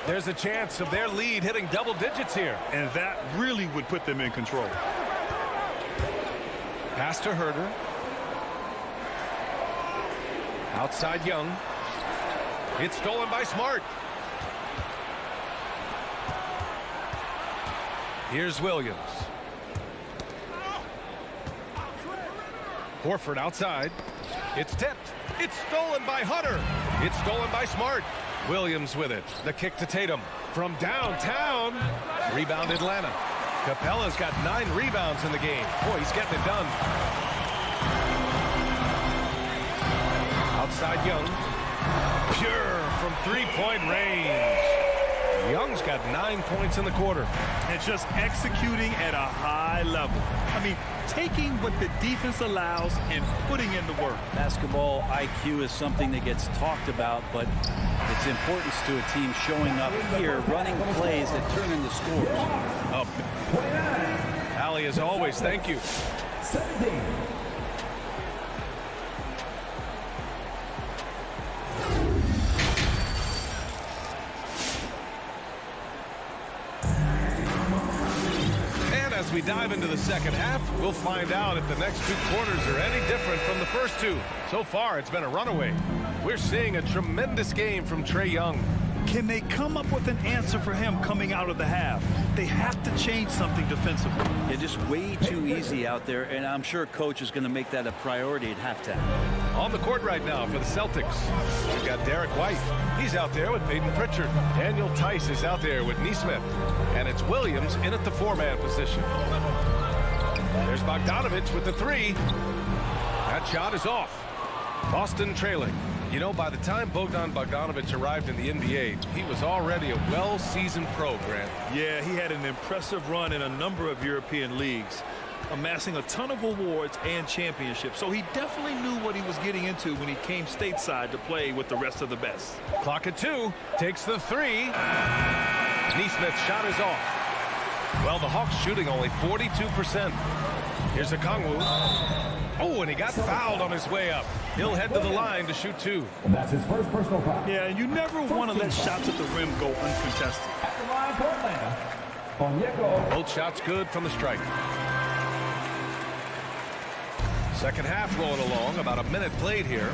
[SPEAKER 6] There's a chance of their lead hitting double digits here.
[SPEAKER 4] And that really would put them in control.
[SPEAKER 6] Pass to Herter. Outside Young. It's stolen by Smart. Here's Williams. Horford outside. It's tipped. It's stolen by Hunter. It's stolen by Smart. Williams with it. The kick to Tatum. From downtown. Rebound Atlanta. Capella's got 9 rebounds in the game. Boy, he's getting it done. Outside Young. Pure from three-point range. Young's got 9 points in the quarter.
[SPEAKER 4] And just executing at a high level. I mean, taking what the defense allows and putting in the work.
[SPEAKER 5] Basketball IQ is something that gets talked about, but its importance to a team showing up here, running plays that turn into scores.
[SPEAKER 6] Up. Allie, as always, thank you.
[SPEAKER 8] 17.
[SPEAKER 6] As we dive into the second half, we'll find out if the next 2 quarters are any different from the first 2. So far, it's been a runaway. We're seeing a tremendous game from Trae Young.
[SPEAKER 4] Can they come up with an answer for him coming out of the half? They have to change something defensively.
[SPEAKER 5] They're just way too easy out there, and I'm sure coach is going to make that a priority at halftime.
[SPEAKER 6] On the court right now for the Celtics, we've got Derek White. He's out there with Peyton Pritchard. Daniel Tice is out there with Nesmith. And it's Williams in at the 4-man position. There's Bogdanovich with the 3. That shot is off. Boston trailing. You know, by the time Bogdan Bogdanovich arrived in the NBA, he was already a well-seasoned pro, Grant.
[SPEAKER 4] Yeah, he had an impressive run in a number of European leagues, amassing a ton of awards and championships. So he definitely knew what he was getting into when he came stateside to play with the rest of the best.
[SPEAKER 6] Clock at 2. Takes the 3. Nesmith's shot is off. Well, the Hawks shooting only 42%. Here's Okongwu. Oh, and he got fouled on his way up. He'll head to the line to shoot 2.
[SPEAKER 8] That's his first personal foul.
[SPEAKER 4] Yeah, you never want to let shots at the rim go uncontested.
[SPEAKER 8] At the line for Atlanta,
[SPEAKER 6] both shots good from the stripe. Second half rolling along. About a minute played here.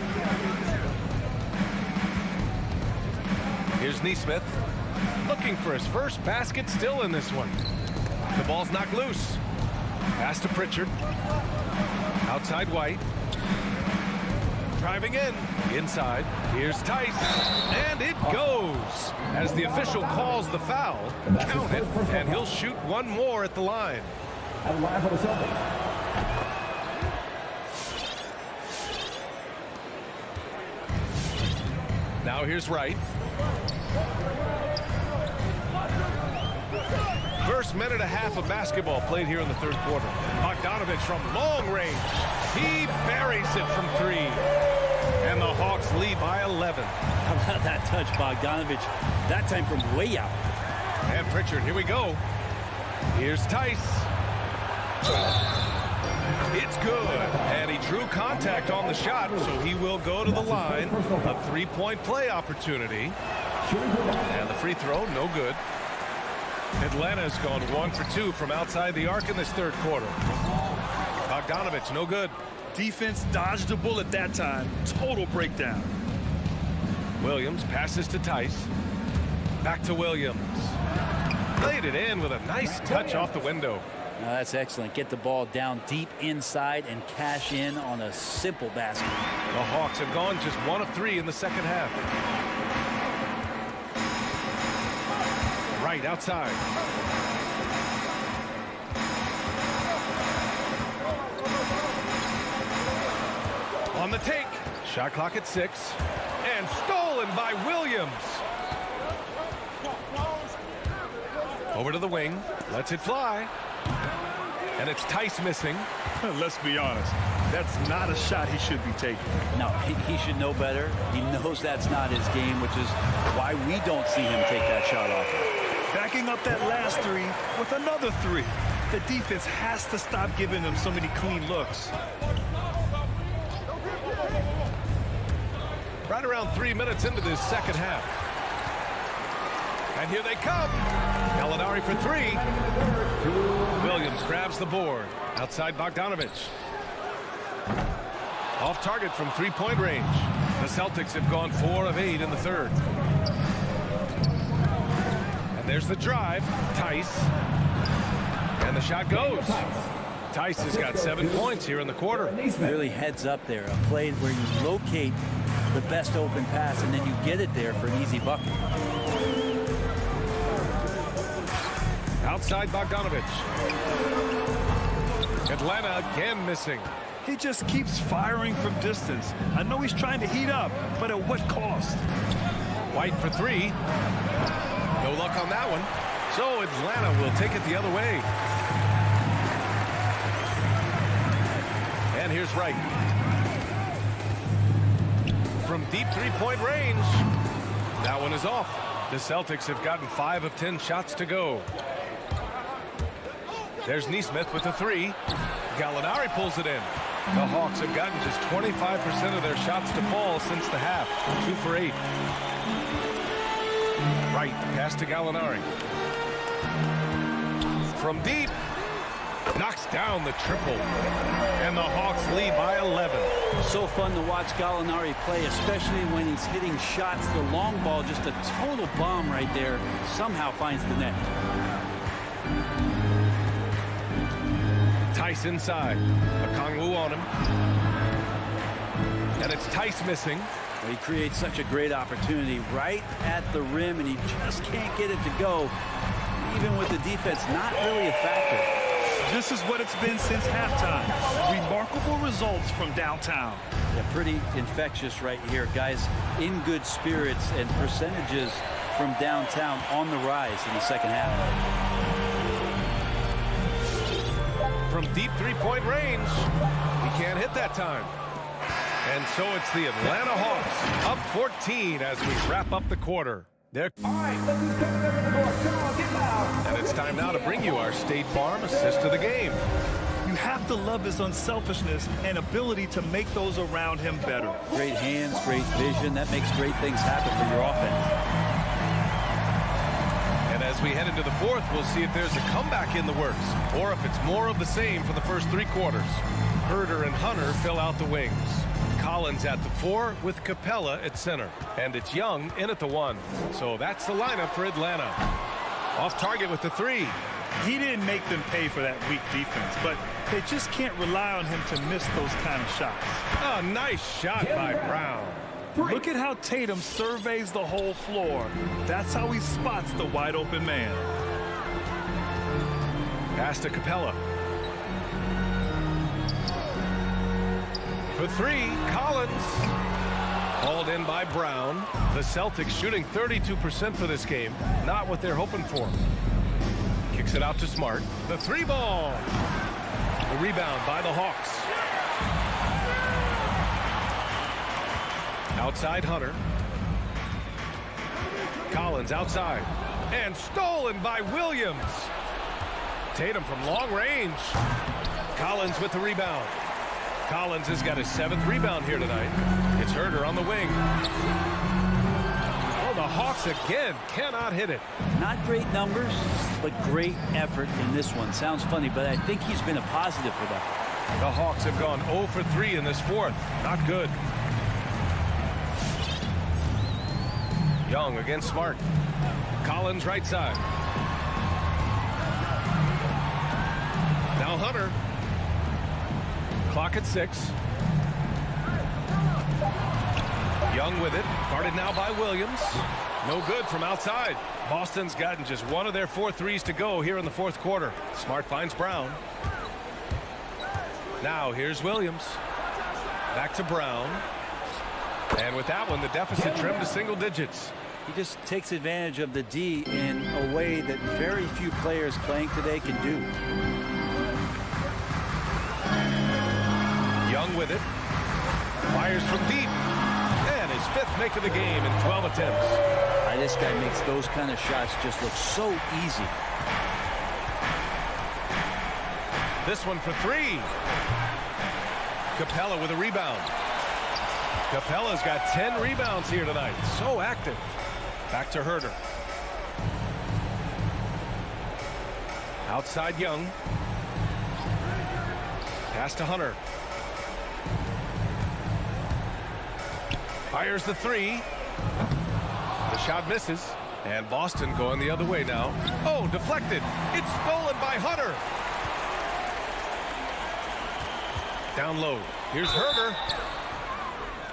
[SPEAKER 6] Here's Nesmith. Looking for his first basket still in this one. The ball's knocked loose. Pass to Pritchard. Outside White. Driving in. Inside. Here's Tice. And it goes. As the official calls the foul, count it, and he'll shoot one more at the line.
[SPEAKER 8] At the line for the Celtics.
[SPEAKER 6] Now here's Wright. First minute and a half of basketball played here in the third quarter. Bogdanovich from long range. He buries it from 3. And the Hawks lead by 11.
[SPEAKER 5] How about that touch, Bogdanovich? That time from way out.
[SPEAKER 6] And Pritchard, here we go. Here's Tice. It's good. And he drew contact on the shot, so he will go to the line. A 3-point play opportunity. And the free throw, no good. Atlanta's gone 1 for 2 from outside the arc in this third quarter. Bogdanovich, no good.
[SPEAKER 4] Defense dodged a bullet that time. Total breakdown.
[SPEAKER 6] Williams passes to Tice. Back to Williams. Laid it in with a nice touch off the window.
[SPEAKER 11] That's excellent. Get the ball down deep inside and cash in on a simple basket.
[SPEAKER 6] The Hawks have gone just 1 of 3 in the second half. Right outside. On the take. Shot clock at 6. And stolen by Williams. Over to the wing. Lets it fly. And it's Tice missing.
[SPEAKER 4] Let's be honest. That's not a shot he should be taking.
[SPEAKER 11] No, he should know better. He knows that's not his game, which is why we don't see him take that shot off.
[SPEAKER 4] Backing up that last 3 with another 3. The defense has to stop giving them so many clean looks.
[SPEAKER 6] Right around 3 minutes into this second half. And here they come. Gallinari for 3. Williams grabs the board. Outside Bogdanovich. Off target from 3-point range. The Celtics have gone 4 of 8 in the third. And there's the drive. Tice. And the shot goes. Tice has got 7 points here in the quarter.
[SPEAKER 11] Really heads up there. A play where you locate the best open pass and then you get it there for an easy bucket.
[SPEAKER 6] Outside Bogdanovich. Atlanta again missing.
[SPEAKER 4] He just keeps firing from distance. I know he's trying to heat up, but at what cost?
[SPEAKER 6] White for 3. No luck on that one. So Atlanta will take it the other way. And here's Wright. From deep 3-point range. That one is off. The Celtics have gotten 5 of 10 shots to go. There's Nesmith with the 3. Gallinari pulls it in. The Hawks have gotten just 25% of their shots to fall since the half. 2 for 8. Right, pass to Gallinari. From deep. Knocks down the triple. And the Hawks lead by 11.
[SPEAKER 11] So fun to watch Gallinari play, especially when he's hitting shots. The long ball, just a total bomb right there. Somehow finds the net.
[SPEAKER 6] Tice inside. Okongwu on him. And it's Tice missing.
[SPEAKER 11] Well, he creates such a great opportunity right at the rim, and he just can't get it to go. Even with the defense not really a factor.
[SPEAKER 4] This is what it's been since halftime. Remarkable results from downtown.
[SPEAKER 11] Yeah, pretty infectious right here. Guys in good spirits and percentages from downtown on the rise in the second half.
[SPEAKER 6] From deep 3-point range. He can't hit that time. And so it's the Atlanta Hawks up 14 as we wrap up the quarter. All right, look who's coming over the court. Come on, get loud. And it's time now to bring you our State Farm assist of the game.
[SPEAKER 4] You have to love his unselfishness and ability to make those around him better.
[SPEAKER 11] Great hands, great vision. That makes great things happen for your offense.
[SPEAKER 6] And as we head into the fourth, we'll see if there's a comeback in the works or if it's more of the same for the first 3 quarters. Herder and Hunter fill out the wings. Collins at the 4 with Capella at center. And it's Young in at the 1. So that's the lineup for Atlanta. Off target with the 3.
[SPEAKER 4] He didn't make them pay for that weak defense, but they just can't rely on him to miss those kind of shots.
[SPEAKER 6] A nice shot by Brown.
[SPEAKER 4] Look at how Tatum surveys the whole floor. That's how he spots the wide open man.
[SPEAKER 6] Pass to Capella. For 3, Collins. Hauled in by Brown. The Celtics shooting 32% for this game. Not what they're hoping for. Kicks it out to Smart. The 3 ball. The rebound by the Hawks. Outside Hunter. Collins outside. And stolen by Williams. Tatum from long range. Collins with the rebound. Collins has got his 7th rebound here tonight. It's Herder on the wing. Oh, the Hawks again cannot hit it.
[SPEAKER 11] Not great numbers, but great effort in this one. Sounds funny, but I think he's been a positive for them.
[SPEAKER 6] The Hawks have gone 0 for 3 in this fourth. Not good. Young against Smart. Collins right side. Hunter. Clock at 6. Young with it. Guarded now by Williams. No good from outside. Boston's gotten just one of their 4 threes to go here in the fourth quarter. Smart finds Brown. Now here's Williams. Back to Brown. And with that one, the deficit trimmed to single digits.
[SPEAKER 11] He just takes advantage of the D in a way that very few players playing today can do.
[SPEAKER 6] Young with it. Fires from deep. And his 5th make of the game in 12 attempts.
[SPEAKER 11] This guy makes those kind of shots just look so easy.
[SPEAKER 6] This one for 3. Capella with a rebound. Capella's got 10 rebounds here tonight. So active. Back to Herder. Outside Young. Pass to Hunter. Fires the 3. The shot misses. And Boston going the other way now. Oh, deflected. It's stolen by Hunter. Down low. Here's Herder.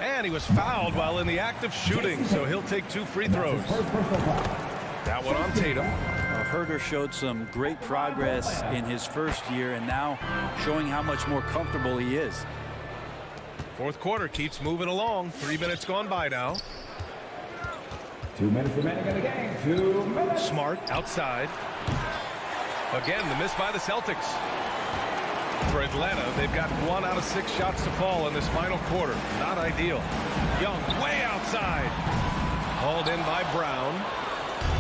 [SPEAKER 6] And he was fouled while in the act of shooting, so he'll take 2 free throws. That one on Tatum.
[SPEAKER 11] Herder showed some great progress in his first year and now showing how much more comfortable he is.
[SPEAKER 6] Fourth quarter keeps moving along. 3 minutes gone by now.
[SPEAKER 8] 2 minutes remaining in the game. 2 minutes.
[SPEAKER 6] Smart outside. Again, the miss by the Celtics. For Atlanta, they've got 1 out of 6 shots to fall in this final quarter. Not ideal. Young way outside. Hauled in by Brown.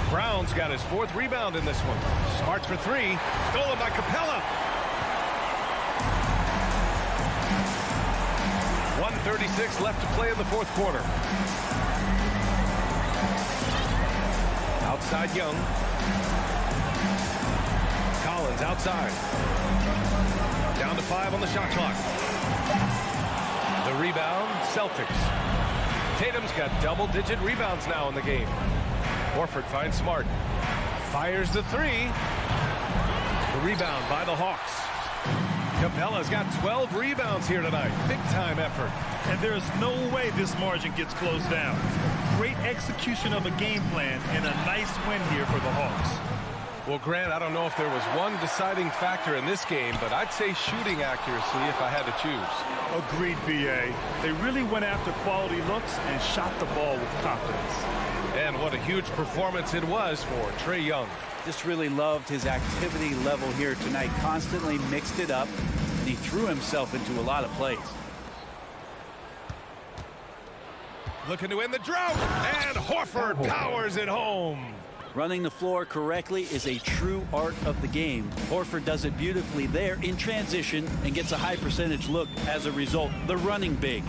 [SPEAKER 6] Brown's got his 4th rebound in this one. Smart for 3. Stolen by Capella. 1:36 left to play in the fourth quarter. Outside Young. Collins outside. Down to 5 on the shot clock. The rebound, Celtics. Tatum's got double-digit rebounds now in the game. Horford finds Smart. Fires the 3. The rebound by the Hawks. Capella's got 12 rebounds here tonight. Big-time effort.
[SPEAKER 4] And there's no way this margin gets closed down. Great execution of a game plan and a nice win here for the Hawks.
[SPEAKER 6] Well, Grant, I don't know if there was one deciding factor in this game, but I'd say shooting accuracy if I had to choose.
[SPEAKER 4] Agreed, B.A. They really went after quality looks and shot the ball with confidence.
[SPEAKER 6] And what a huge performance it was for Trae Young.
[SPEAKER 11] Just really loved his activity level here tonight. Constantly mixed it up. And he threw himself into a lot of plays.
[SPEAKER 6] Looking to end the drought. And Horford powers it home.
[SPEAKER 11] Running the floor correctly is a true art of the game. Horford does it beautifully there in transition and gets a high percentage look as a result. The running big.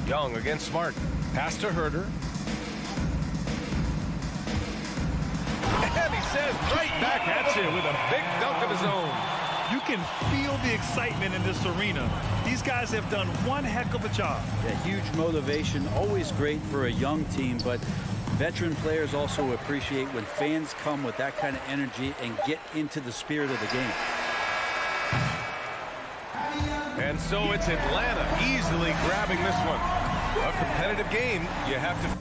[SPEAKER 6] Young against Smart. Pass to Herder. And he says right back at you with a big dunk of his own.
[SPEAKER 4] You can feel the excitement in this arena. These guys have done one heck of a job.
[SPEAKER 11] Yeah, huge motivation, always great for a young team, but veteran players also appreciate when fans come with that kind of energy and get into the spirit of the game.
[SPEAKER 6] And so it's Atlanta easily grabbing this one. A competitive game, you have to...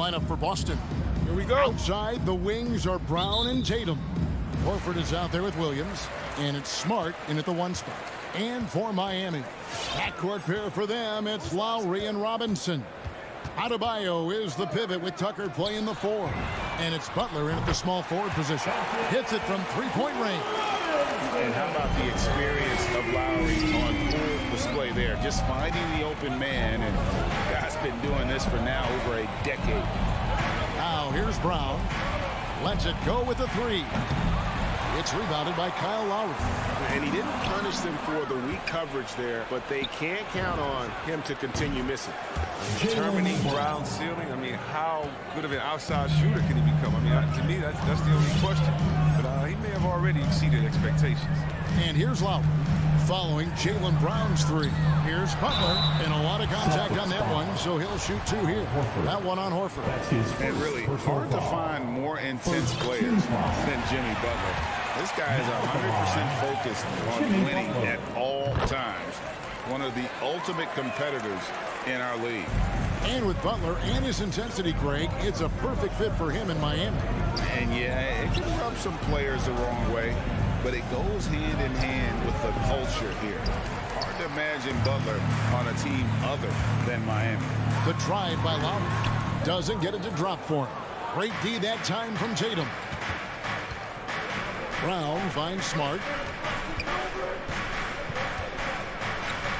[SPEAKER 1] lineup for Boston.
[SPEAKER 2] Here we go.
[SPEAKER 1] Outside, the wings are Brown and Tatum. Horford is out there with Williams, and it's Smart in at the 1 spot. And for Miami, backcourt pair for them, it's Lowry and Robinson. Adebayo is the pivot with Tucker playing the 4. And it's Butler in at the small forward position. Hits it from three-point range.
[SPEAKER 3] And how about the experience of Lowry on full display there? Just finding the open man, and the guy's been doing this for now over a decade.
[SPEAKER 1] Now here's Brown. Lets it go with a 3. It's rebounded by Kyle Lowry.
[SPEAKER 3] And he didn't punish them for the weak coverage there, but they can't count on him to continue missing.
[SPEAKER 2] Determining Brown's ceiling, I mean, how good of an outside shooter can he become? I mean, to me, that's the only question. But he may have already exceeded expectations.
[SPEAKER 1] And here's Lowry following Jaylen Brown's 3. Here's Butler, and a lot of contact on that one, so he'll shoot 2 here. That one on Horford.
[SPEAKER 3] And really hard to find more intense players than Jimmy Butler. This guy is 100% focused on winning at all times. One of the ultimate competitors in our league.
[SPEAKER 1] And with Butler and his intensity, Greg, it's a perfect fit for him in Miami.
[SPEAKER 3] And yeah, it can rub some players the wrong way, but it goes hand in hand with the culture here. Hard to imagine Butler on a team other than Miami.
[SPEAKER 1] The drive by Lowry doesn't get it to drop for him. Great D that time from Tatum. Brown finds Smart.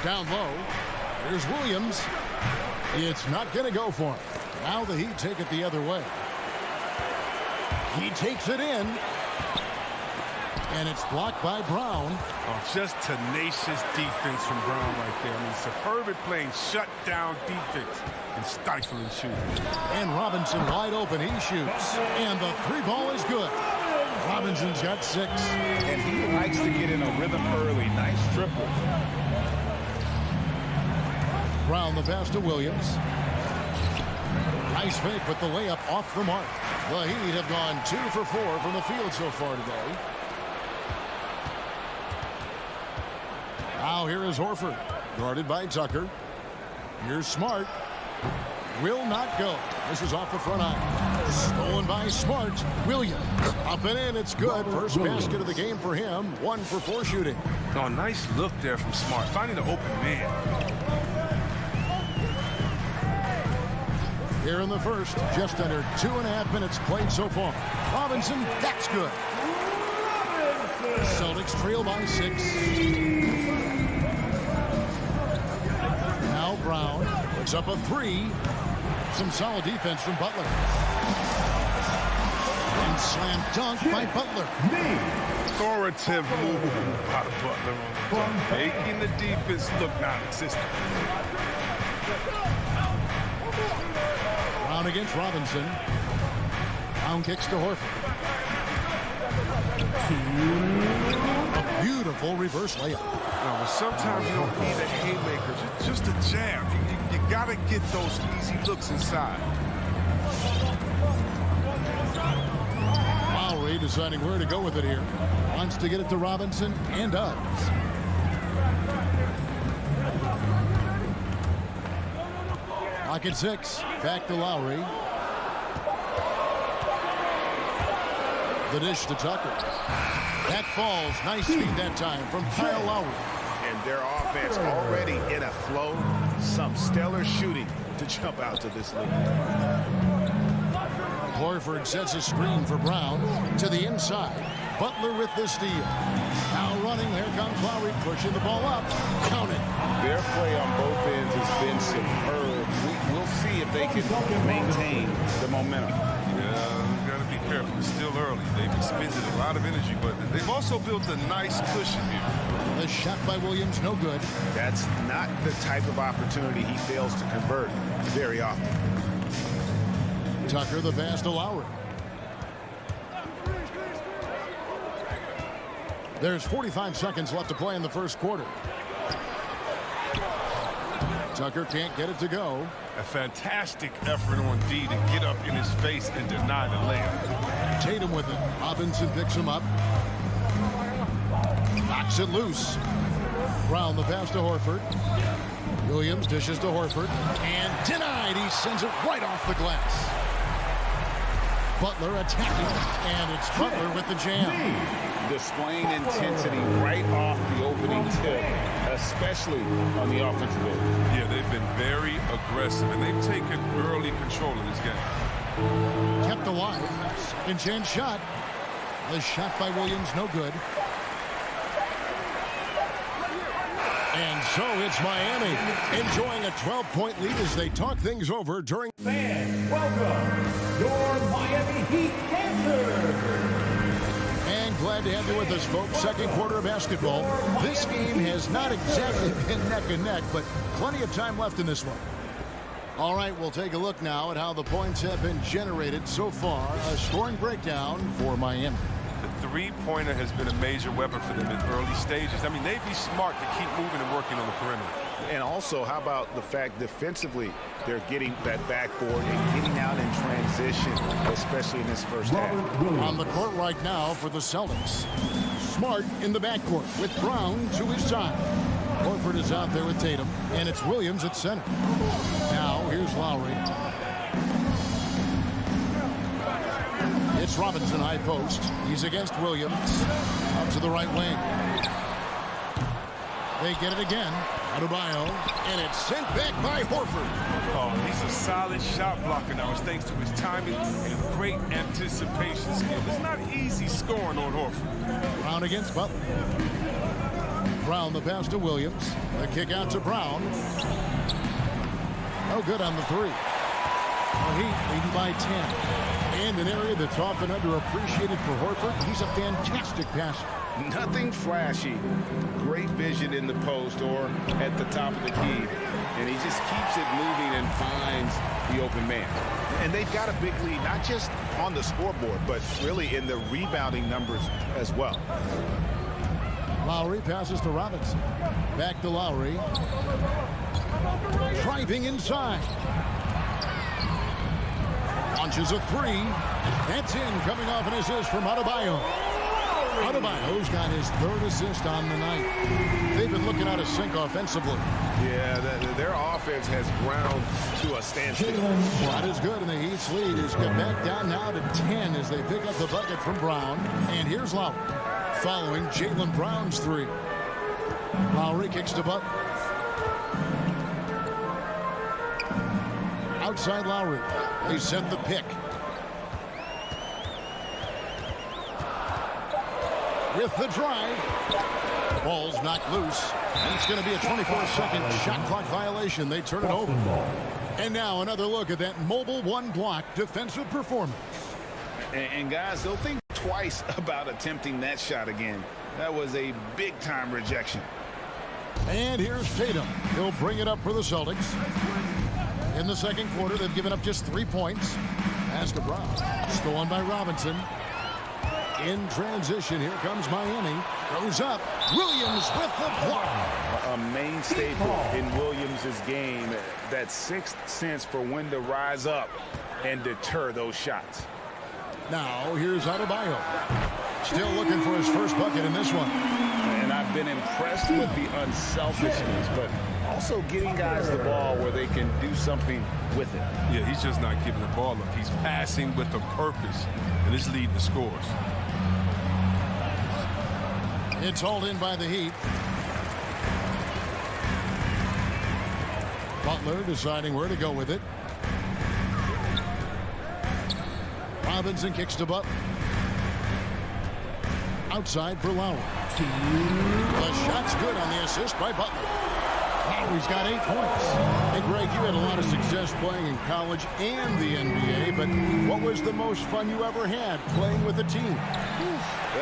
[SPEAKER 1] Down low. Here's Williams. It's not going to go for him. Now the Heat take it the other way. He takes it in. And it's blocked by Brown.
[SPEAKER 2] Oh, just tenacious defense from Brown right there. I mean, superb at playing shutdown defense and stifling shooting.
[SPEAKER 1] And Robinson wide open. He shoots. And the 3-ball is good. Robinson's got 6.
[SPEAKER 3] And he likes to get in a rhythm early. Nice triple.
[SPEAKER 1] Brown the pass to Williams. Nice fake, but the layup off the mark. The Heat have gone 2 for 4 from the field so far today. Now here is Horford, guarded by Tucker. Here's Smart. Will not go. This is off the front eye. Stolen by Smart. Williams. Up and in. It's good. First basket of the game for him. 1 for 4 shooting.
[SPEAKER 2] Oh, nice look there from Smart. Finding the open man.
[SPEAKER 1] Here in the first, just under 2.5 minutes played so far. Robinson, that's good. Celtics trail by 6. Now Brown puts up a 3. Some solid defense from Butler. And slam dunk by Butler.
[SPEAKER 2] Authoritative move by Butler, making the defense look non-existent.
[SPEAKER 1] Brown against Robinson. Brown kicks to Horford. A beautiful reverse layup.
[SPEAKER 2] No, but sometimes you don't need a haymaker, just a jam. You got to get those easy looks inside.
[SPEAKER 1] Lowry deciding where to go with it here. Wants to get it to Robinson and does. Lock at 6. Back to Lowry. The dish to Tucker. That falls. Nice feed that time from Kyle Lowry.
[SPEAKER 3] And their offense already in a flow. Some stellar shooting to jump out to this lead.
[SPEAKER 1] Horford sets a screen for Brown to the inside. Butler with the steal. Now running. There comes Lowry pushing the ball up. Count it.
[SPEAKER 3] Their play on both ends has been superb. We'll see if they can maintain the momentum.
[SPEAKER 2] Yeah, you got to be careful. It's still early. They've expended a lot of energy, but they've also built a nice cushion here.
[SPEAKER 1] The shot by Williams, no good.
[SPEAKER 3] That's not the type of opportunity he fails to convert very often.
[SPEAKER 1] Tucker the pass to Lowry. There's 45 seconds left to play in the first quarter. Tucker can't get it to go.
[SPEAKER 2] A fantastic effort on D to get up in his face and deny the layup.
[SPEAKER 1] Tatum with it. Robinson picks him up. Knocks it loose. Brown the pass to Horford. Williams dishes to Horford. And denied. He sends it right off the glass. Butler attacking, and it's Butler with the jam.
[SPEAKER 3] Displaying intensity right off the opening tip, especially on the offensive end.
[SPEAKER 2] Yeah, they've been very aggressive, and they've taken early control of this game.
[SPEAKER 1] Kept alive. Second chance shot. The shot by Williams, no good. And so it's Miami enjoying a 12-point lead as they talk things over during.
[SPEAKER 8] Fans, welcome your Miami Heat dancers.
[SPEAKER 1] And glad to have you with us, folks. Second quarter of basketball. This game has not exactly been neck and neck, but plenty of time left in this one. All right, we'll take a look now at how the points have been generated so far. A scoring breakdown for Miami.
[SPEAKER 2] The three-pointer has been a major weapon for them in early stages. I mean, they'd be smart to keep moving and working on the perimeter.
[SPEAKER 3] And also, how about the fact defensively, they're getting that backboard and getting out in transition, especially in this first half.
[SPEAKER 1] On the court right now for the Celtics. Smart in the backcourt with Brown to his side. Horford is out there with Tatum, and it's Williams at center. Now, here's Lowry. It's Robinson high post. He's against Williams. Up to the right wing. They get it again. Adebayo, and it's sent back by Horford.
[SPEAKER 2] Oh, he's a solid shot blocker now. It's thanks to his timing and great anticipation skill. It's not easy scoring on Horford.
[SPEAKER 1] Brown against Butler. Brown the pass to Williams. The kick out to Brown. No good on the three. The Heat leading by 10. And an area that's often underappreciated for Horford. He's a fantastic passer.
[SPEAKER 3] Nothing flashy. Great vision in the post or at the top of the key. And he just keeps it moving and finds the open man. And they've got a big lead, not just on the scoreboard, but really in the rebounding numbers as well.
[SPEAKER 1] Lowry passes to Robinson. Back to Lowry. Driving inside. Launches a three. That's in, coming off an assist from Adebayo. Adebayo's got his third assist on the night. They've been looking out of sync offensively.
[SPEAKER 3] Yeah, their offense has ground to a standstill.
[SPEAKER 1] Not as good, and the Heat's lead is cut back down now to 10 as they pick up the bucket from Brown. And here's Lowry following Jaylen Brown's three. Lowry kicks to Butler. Outside Lowry. They set the pick. With the drive. Ball's knocked loose. And it's going to be a 24-second shot clock violation. They turn it over. And now another look at that mobile one-block defensive performance.
[SPEAKER 3] And guys, they'll think twice about attempting that shot again. That was a big-time rejection.
[SPEAKER 1] And here's Tatum. He'll bring it up for the Celtics. In the second quarter, they've given up just 3 points. Pass to Brown. Stolen by Robinson. In transition, here comes Miami. Goes up. Williams with the block.
[SPEAKER 3] A main staple in Williams' game. That sixth sense for when to rise up and deter those shots.
[SPEAKER 1] Now, here's Adebayo. Still looking for his first bucket in this one.
[SPEAKER 3] And I've been impressed with the unselfishness, but also getting guys the ball where they can do something with it.
[SPEAKER 2] Yeah, he's just not giving the ball up. He's passing with a purpose, and it's leading to scores.
[SPEAKER 1] It's hauled in by the Heat. Butler deciding where to go with it. Robinson kicks to Butler. Outside for Lowry. The shot's good on the assist by Butler. Lowry's got 8 points. Hey, Greg, you had a lot of success playing in college and the NBA, but what was the most fun you ever had playing with a team?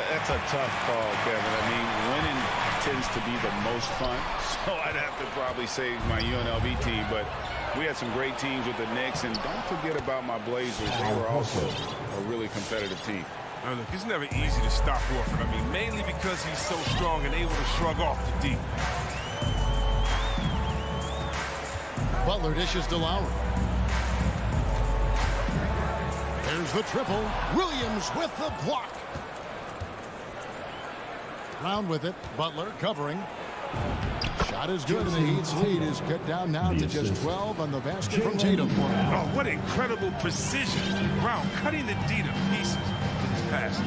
[SPEAKER 3] That's a tough call, Kevin. I mean, winning tends to be the most fun, so I'd have to probably say my UNLV team, but we had some great teams with the Knicks, and don't forget about my Blazers. They were also a really competitive team.
[SPEAKER 2] Now, look, it's never easy to stop Horford. I mean, mainly because he's so strong and able to shrug off the D.
[SPEAKER 1] Butler dishes to Lowry. There's the triple. Williams with the block. Brown with it. Butler covering. Shot is good, and the Heat's lead is cut down now to just 12 on the basket from Tatum.
[SPEAKER 2] Oh, what incredible precision. Brown cutting the D to pieces with his pass.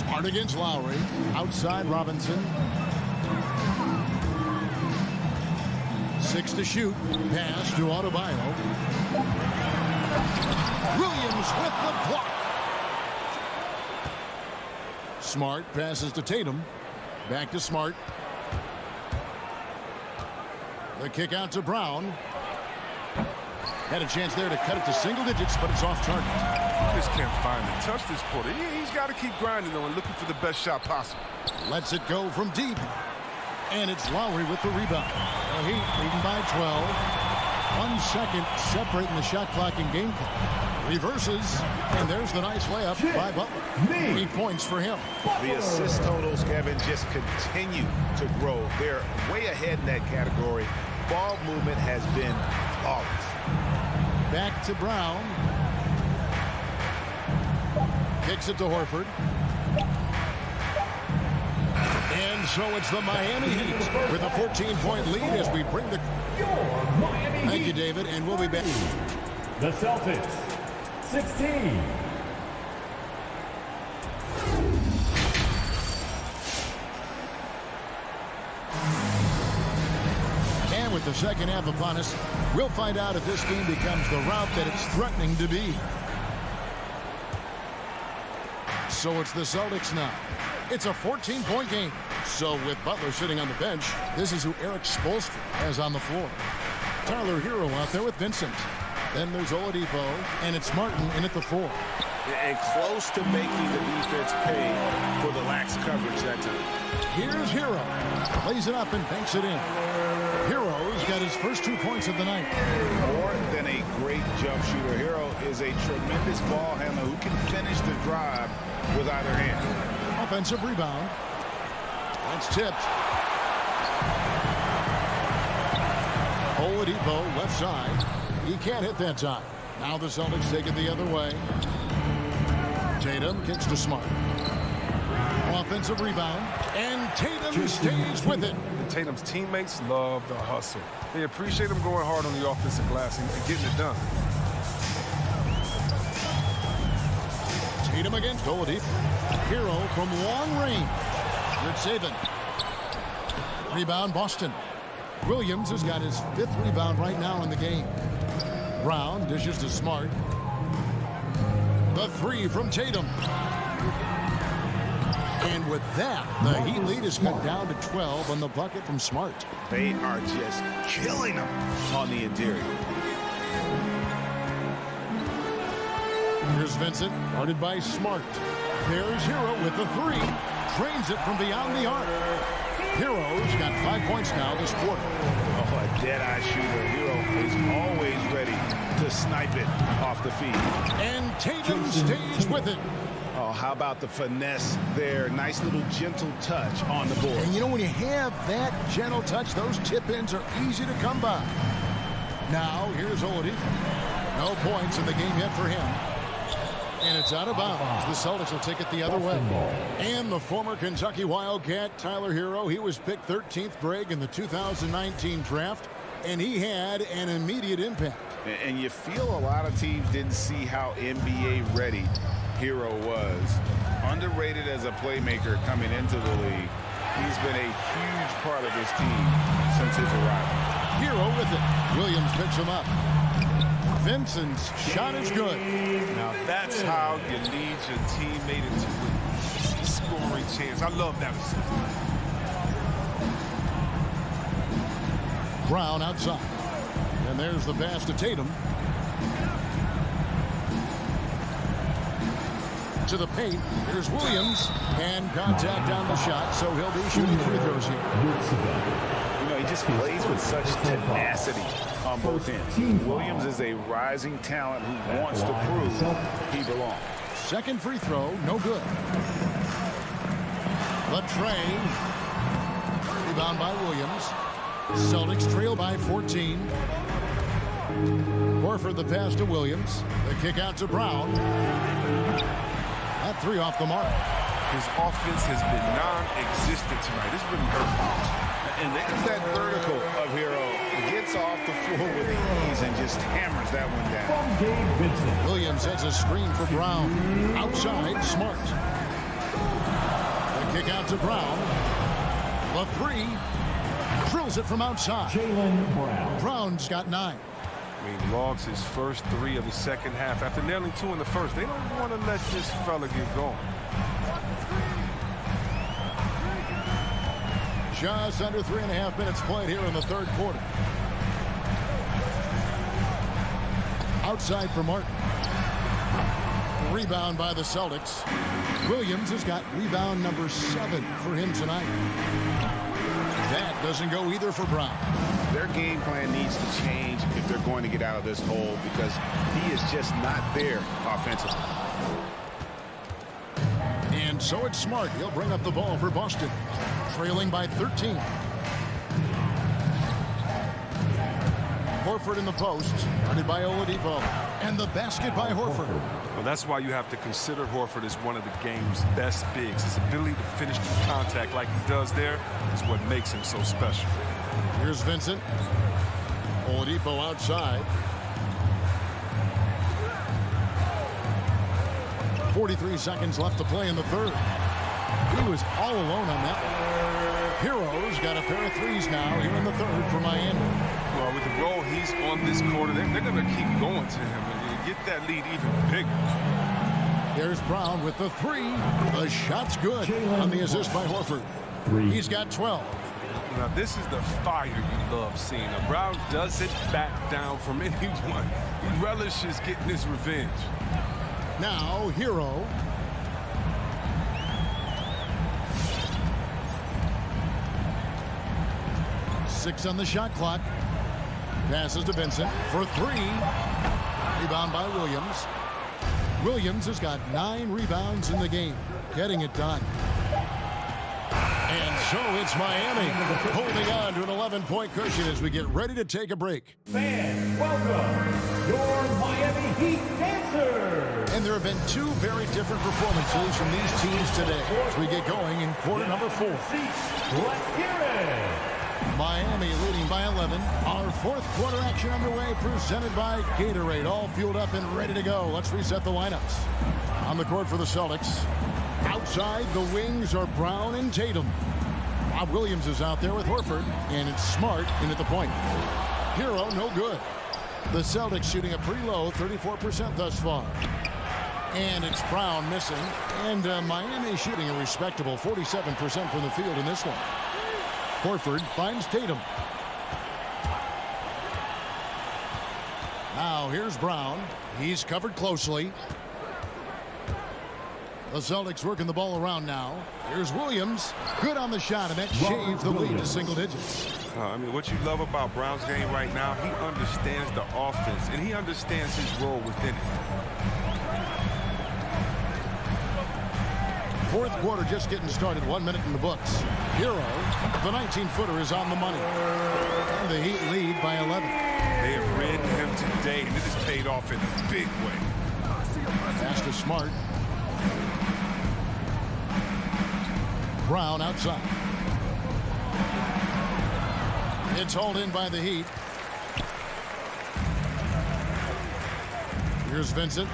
[SPEAKER 1] Smart against Lowry. Outside Robinson. 6 to shoot. Pass to Adebayo. Williams with the block. Smart passes to Tatum. Back to Smart. The kick out to Brown. Had a chance there to cut it to single digits, but it's off target.
[SPEAKER 2] Just can't find the touch this quarter. He's got to keep grinding, though, and looking for the best shot possible.
[SPEAKER 1] Lets it go from deep. And it's Lowry with the rebound. The Heat leading by 12. 1 second separating the shot clock and game clock. Reverses, and there's the nice layup by Butler. 8 points for him.
[SPEAKER 3] The assist totals, Kevin, just continue to grow. They're way ahead in that category. Ball movement has been flawless.
[SPEAKER 1] Back to Brown. Kicks it to Horford. And so it's the Miami Heat with a 14-point lead as we bring the... Thank you, David, and we'll be back.
[SPEAKER 8] The Celtics, 16.
[SPEAKER 1] And with the second half upon us, we'll find out if this game becomes the route that it's threatening to be. So it's the Celtics now. It's a 14-point game. So with Butler sitting on the bench, this is who Eric Spoelstra has on the floor. Tyler Hero out there with Vincent. Then there's Oladipo, and it's Martin in at the 4.
[SPEAKER 3] And close to making the defense pay for the lax coverage that time.
[SPEAKER 1] Here's Hero. Plays it up and banks it in. Hero's got his first 2 points of the night.
[SPEAKER 3] More than a great jump shooter, Hero is a tremendous ball handler who can finish the drive with either hand.
[SPEAKER 1] Offensive rebound. That's tipped. Oladipo left side. He can't hit that time. Now the Celtics take it the other way. Tatum kicks to Smart. Offensive rebound. And Tatum stays with it.
[SPEAKER 2] And Tatum's teammates love the hustle. They appreciate him going hard on the offensive glass and getting it done.
[SPEAKER 1] Tatum against Oladipo. Hero from long range. Good saving. Rebound Boston. Williams has got his 5th rebound right now in the game. Brown dishes to Smart. The 3 from Tatum. And with that, the Heat lead is cut down to 12 on the bucket from Smart.
[SPEAKER 3] They are just killing them on the interior.
[SPEAKER 1] Here's Vincent, guarded by Smart. There's Hero with the 3. Drains it from beyond the arc. Hero's got 5 points now this quarter.
[SPEAKER 3] Oh, a dead-eye shooter. Hero is always ready to snipe it off the feed.
[SPEAKER 1] And Tatum stays with it.
[SPEAKER 3] Oh, how about the finesse there? Nice little gentle touch on the board.
[SPEAKER 1] And you know, when you have that gentle touch, those tip-ins are easy to come by. Now, here's Oladipo. No points in the game yet for him. And it's out of bounds. The Celtics will take it the other way. And the former Kentucky Wildcat, Tyler Hero, he was picked 13th Greg in the 2019 draft, and he had an immediate impact.
[SPEAKER 3] And you feel a lot of teams didn't see how NBA ready Hero was. Underrated as a playmaker coming into the league. He's been a huge part of this team since his arrival.
[SPEAKER 1] Hero with it. Williams picks him up. Vincent's shot is good.
[SPEAKER 2] Now that's how you lead your teammate into an easy scoring chance. I love that assist.
[SPEAKER 1] Brown outside. And there's the pass to Tatum. To the paint. Here's Williams. And contact on the shot, so he'll be shooting free throws here.
[SPEAKER 3] You know, he just plays with such tenacity on both ends. Williams is a rising talent who wants to prove he belongs.
[SPEAKER 1] Second free throw, no good. The tray. Rebound by Williams. Celtics trail by 14. Horford the pass to Williams. The kick out to Brown. That 3 off the mark.
[SPEAKER 2] His offense has been non-existent tonight. This really hurts.
[SPEAKER 3] And there's that vertical of Hero. Gets off the floor with ease and just hammers that one down.
[SPEAKER 8] From Gabe Vincent.
[SPEAKER 1] Williams has a screen for Brown. Outside, Smart. The kick out to Brown. The three. Drills it from outside.
[SPEAKER 8] Jaylen Brown.
[SPEAKER 1] Brown's got 9.
[SPEAKER 2] I mean, logs his first 3 of the second half. After nailing 2 in the first, they don't want to let this fella get going.
[SPEAKER 1] Just under 3.5 minutes played here in the third quarter. Outside for Martin. Rebound by the Celtics. Williams has got rebound number 7 for him tonight. That doesn't go either for Brown.
[SPEAKER 3] Their game plan needs to change if they're going to get out of this hole because he is just not there offensively.
[SPEAKER 1] And so it's Smart. He'll bring up the ball for Boston. Trailing by 13. Horford in the post. Guarded by Oladipo. And the basket by Horford.
[SPEAKER 2] Well, that's why you have to consider Horford as one of the game's best bigs. His ability to finish the contact like he does there is what makes him so special.
[SPEAKER 1] Here's Vincent. Oladipo outside. 43 seconds left to play in the third. He was all alone on that one. Hero's got a pair of threes now here in the third for Miami.
[SPEAKER 2] Well, with the role he's on this quarter, they're going to keep going to him and get that lead even bigger.
[SPEAKER 1] There's Brown with the three. The shot's good on the assist by Horford. He's got 12.
[SPEAKER 2] Now, this is the fire you love seeing. Now, Brown doesn't back down from anyone. He relishes getting his revenge.
[SPEAKER 1] Now, Hero. Six on the shot clock. Passes to Vincent for 3. Rebound by Williams. Williams has got 9 rebounds in the game. Getting it done. And so it's Miami holding on to an 11-point cushion as we get ready to take a break.
[SPEAKER 8] Fans, welcome your Miami Heat dancers.
[SPEAKER 1] And there have been 2 very different performances from these teams today as we get going in quarter number 4.
[SPEAKER 8] Let's hear it.
[SPEAKER 1] Miami leading by 11. Our fourth quarter action underway, presented by Gatorade. All fueled up and ready to go. Let's reset the lineups. On the court for the Celtics. Outside, the wings are Brown and Tatum. Bob Williams is out there with Horford, and it's Smart in at the point. Hero, no good. The Celtics shooting a pretty low 34% thus far. And it's Brown missing, and Miami shooting a respectable 47% from the field in this one. Horford finds Tatum. Now here's Brown. He's covered closely. The Celtics working the ball around now. Here's Williams. Good on the shot, and that shaves the lead to single digits.
[SPEAKER 2] I mean, what you love about Brown's game right now, he understands the offense, and he understands his role within it.
[SPEAKER 1] Fourth quarter just getting started. 1 minute in the books. Hero, the 19-footer, is on the money. And the Heat lead by 11.
[SPEAKER 2] They have ridden him today, and it has paid off in a big way.
[SPEAKER 1] Pass to Smart. Brown outside. It's hauled in by the Heat. Here's Vincent.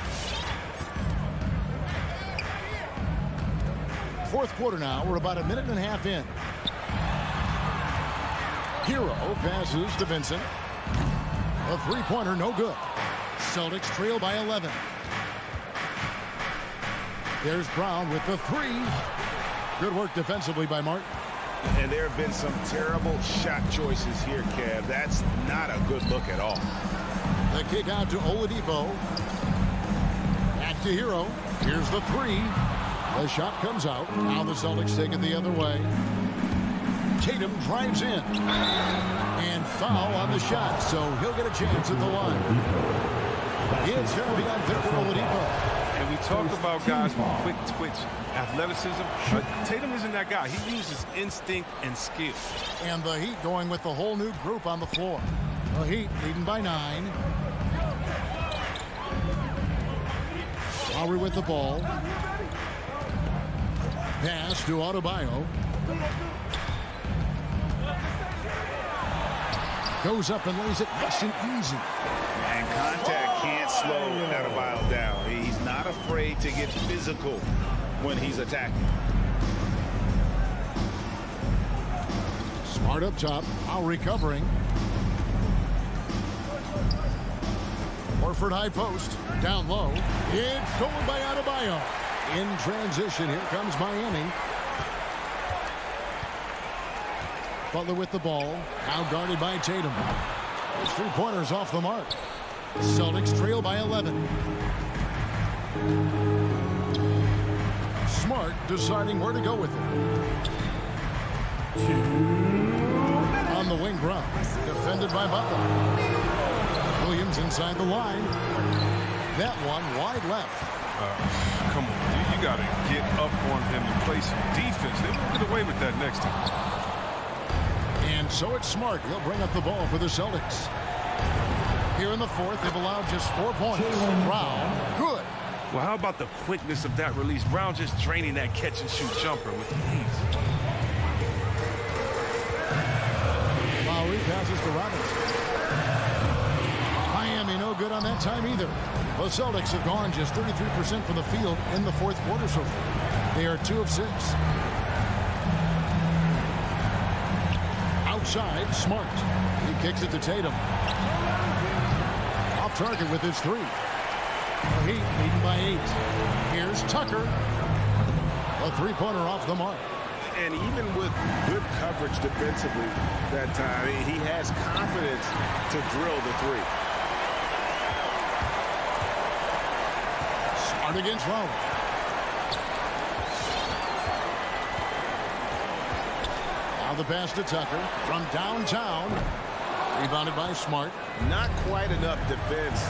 [SPEAKER 1] Fourth quarter now. We're about a minute and a half in. Hero passes to Vincent. A three-pointer, no good. Celtics trail by 11. There's Brown with the 3. Good work defensively by Martin.
[SPEAKER 3] And there have been some terrible shot choices here, Kev. That's not a good look at all.
[SPEAKER 1] The kick out to Oladipo. Back to Hero. Here's the 3. The shot comes out. Now the Celtics take it the other way. Tatum drives in. And foul on the shot, so he'll get a chance at the line. It's going to be on Victor Oladipo.
[SPEAKER 2] And we talk about guys with quick twitch athleticism. Tatum isn't that guy. He uses instinct and skill.
[SPEAKER 1] And the Heat going with the whole new group on the floor. The Heat leading by 9. Lowry with the ball. pass to Adebayo. Goes up and lays it nice and easy.
[SPEAKER 3] And contact can't slow Adebayo down. He's not afraid to get physical when he's attacking.
[SPEAKER 1] Smart up top, now recovering. Horford high post, down low. It's stolen by Adebayo. In transition, here comes Miami. Butler with the ball, now guarded by Tatum. Those 3-pointers off the mark. Celtics trail by 11. Smart deciding where to go with it. On the wing run, defended by Butler. Williams inside the line. That one wide left.
[SPEAKER 2] Come on, you got to get up on him and play some defense. They won't get away with that next time.
[SPEAKER 1] And so it's Smart. He'll bring up the ball for the Celtics. Here in the fourth, they've allowed just 4 points. Brown, good.
[SPEAKER 2] Well, how about the quickness of that release? Brown just draining that catch-and-shoot jumper with ease.
[SPEAKER 1] Lowry passes to Robinson. Miami no good on that time either. The Celtics have gone just 33% from the field in the fourth quarter so far. They are 2 of 6. Outside, Smart. He kicks it to Tatum. Off target with his 3. The Heat leading by 8. Here's Tucker. A 3-pointer off the mark.
[SPEAKER 3] And even with good coverage defensively that time, he has confidence to drill the 3.
[SPEAKER 1] Smart against Lowry. Now the pass to Tucker from downtown. Rebounded by Smart.
[SPEAKER 3] Not quite enough defense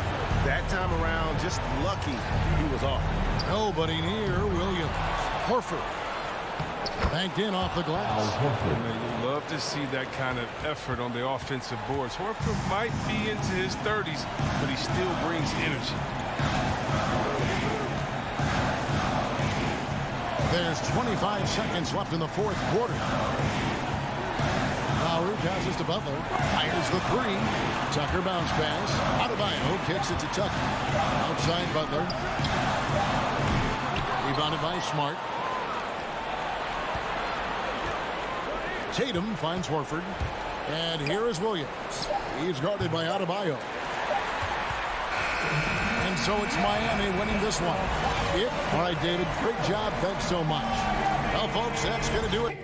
[SPEAKER 3] that time around. Just lucky he was off.
[SPEAKER 1] Nobody near Williams. Horford. Banked in off the glass.
[SPEAKER 2] You love to see that kind of effort on the offensive boards. Horford might be into his 30s, but he still brings energy.
[SPEAKER 1] There's 25 seconds left in the fourth quarter. Lowry passes to Butler. Fires the 3. Tucker bounce pass. Adebayo kicks it to Tucker. Outside Butler. Rebounded by Smart. Tatum finds Horford. And here is Williams. He's guarded by Adebayo. And so it's Miami winning this one. All right, David, great job. Thanks so much. Well, folks, that's going to do it.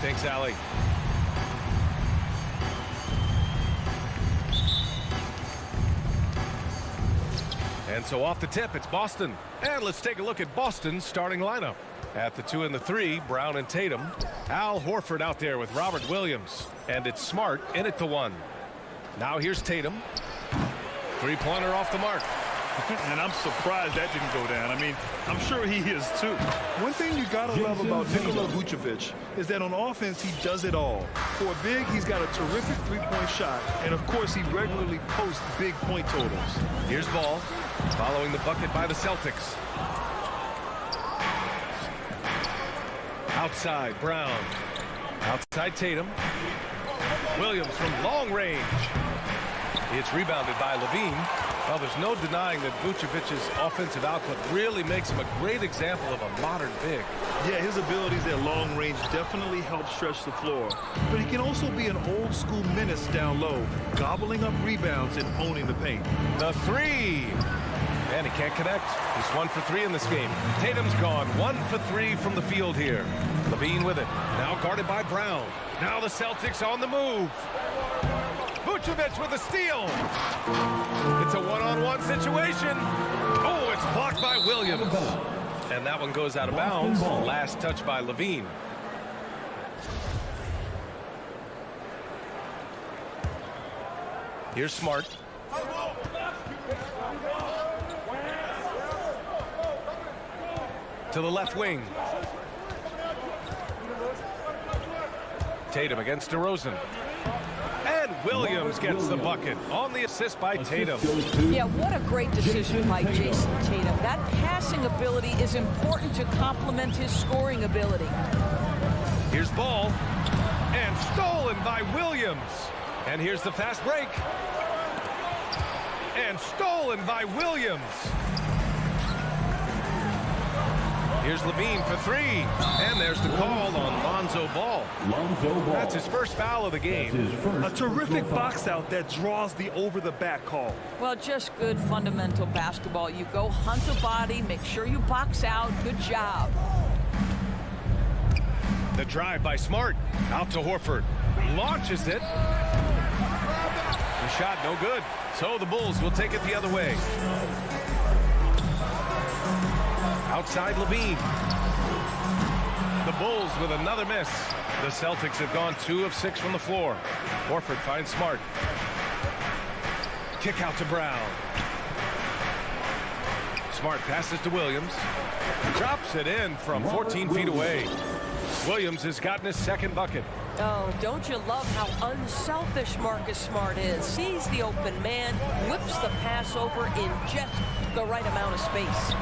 [SPEAKER 6] Thanks, Allie. And so off the tip, it's Boston. And let's take a look at Boston's starting lineup. At the 2 and the 3, Brown and Tatum. Al Horford out there with Robert Williams. And it's Smart in at the 1. Now here's Tatum. Three-pointer off the mark.
[SPEAKER 4] And I'm surprised that didn't go down. I mean, I'm sure he is too. One thing you gotta love about Nikola Vucevic is that on offense, he does it all. For a big, he's got a terrific three-point shot. And of course, he regularly posts big point totals.
[SPEAKER 6] Here's Ball, following the bucket by the Celtics. Outside, Brown. Outside, Tatum. Williams from long range. It's rebounded by Levine. Well, there's no denying that Vucevic's offensive output really makes him a great example of a modern big.
[SPEAKER 4] Yeah, his abilities at long range definitely help stretch the floor. But he can also be an old-school menace down low, gobbling up rebounds and owning the paint.
[SPEAKER 6] The 3. And he can't connect. He's 1 for 3 in this game. Tatum's gone 1 for 3 from the field here. Levine with it. Now guarded by Brown. Now the Celtics on the move. Vucevic with a steal. It's a one-on-one situation. Oh, it's blocked by Williams. And that one goes out of bounds. Last touch by Levine. Here's Smart. To the left wing. Tatum against DeRozan. And Williams gets the bucket on the assist by Tatum.
[SPEAKER 7] Yeah, what a great decision by Jason Tatum. That passing ability is important to complement his scoring ability.
[SPEAKER 6] Here's Ball. And stolen by Williams. And here's the fast break. And stolen by Williams. Here's Levine for 3. And there's the call on Lonzo Ball. That's his first foul of the game.
[SPEAKER 4] A terrific box out that draws the over-the-back call.
[SPEAKER 7] Well, just good fundamental basketball. You go hunt a body, make sure you box out. Good job.
[SPEAKER 6] The drive by Smart. Out to Horford. Launches it. The shot no good. So the Bulls will take it the other way. Outside Levine. The Bulls with another miss. The Celtics have gone 2 of 6 from the floor. Horford finds Smart. Kick out to Brown. Smart passes to Williams. Drops it in from 14 feet away. Williams has gotten his second bucket.
[SPEAKER 12] Oh, don't you love how unselfish Marcus Smart is? Sees the open man, whips the pass over in just the right amount of space.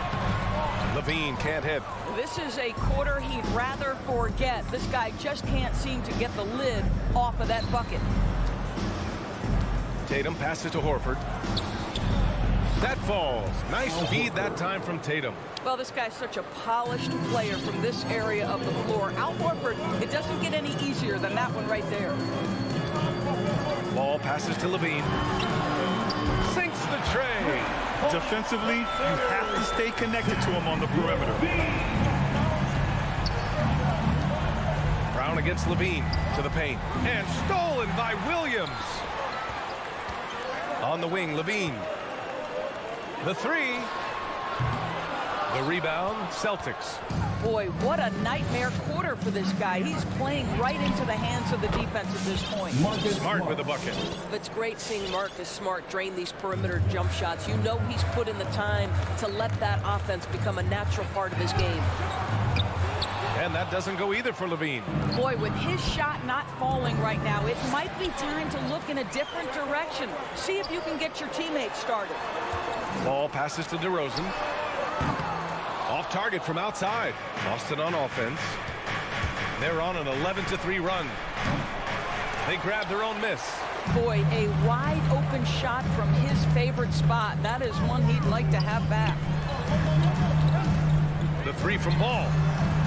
[SPEAKER 6] Levine can't hit.
[SPEAKER 7] This is a quarter he'd rather forget. This guy just can't seem to get the lid off of that bucket.
[SPEAKER 6] Tatum passes to Horford. That falls. Nice feed that time from Tatum.
[SPEAKER 7] Well, this guy's such a polished player from this area of the floor. Al Horford, it doesn't get any easier than that one right there.
[SPEAKER 6] Ball passes to Levine. Sinks the tray.
[SPEAKER 4] Defensively, you have to stay connected to him on the perimeter.
[SPEAKER 6] Brown against Levine to the paint. And stolen by Williams. On the wing, Levine. The 3. The rebound, Celtics.
[SPEAKER 7] Boy, what a nightmare quarter for this guy. He's playing right into the hands of the defense at this point.
[SPEAKER 6] Smart with the bucket.
[SPEAKER 12] It's great seeing Marcus Smart drain these perimeter jump shots. You know he's put in the time to let that offense become a natural part of his game.
[SPEAKER 6] And that doesn't go either for Levine.
[SPEAKER 7] Boy, with his shot not falling right now, it might be time to look in a different direction. See if you can get your teammates started.
[SPEAKER 6] Ball passes to DeRozan. Off target from outside. Boston on offense. They're on an 11-3 run. They grab their own miss.
[SPEAKER 7] Boy, a wide open shot from his favorite spot. That is one he'd like to have back.
[SPEAKER 6] The 3 from Ball.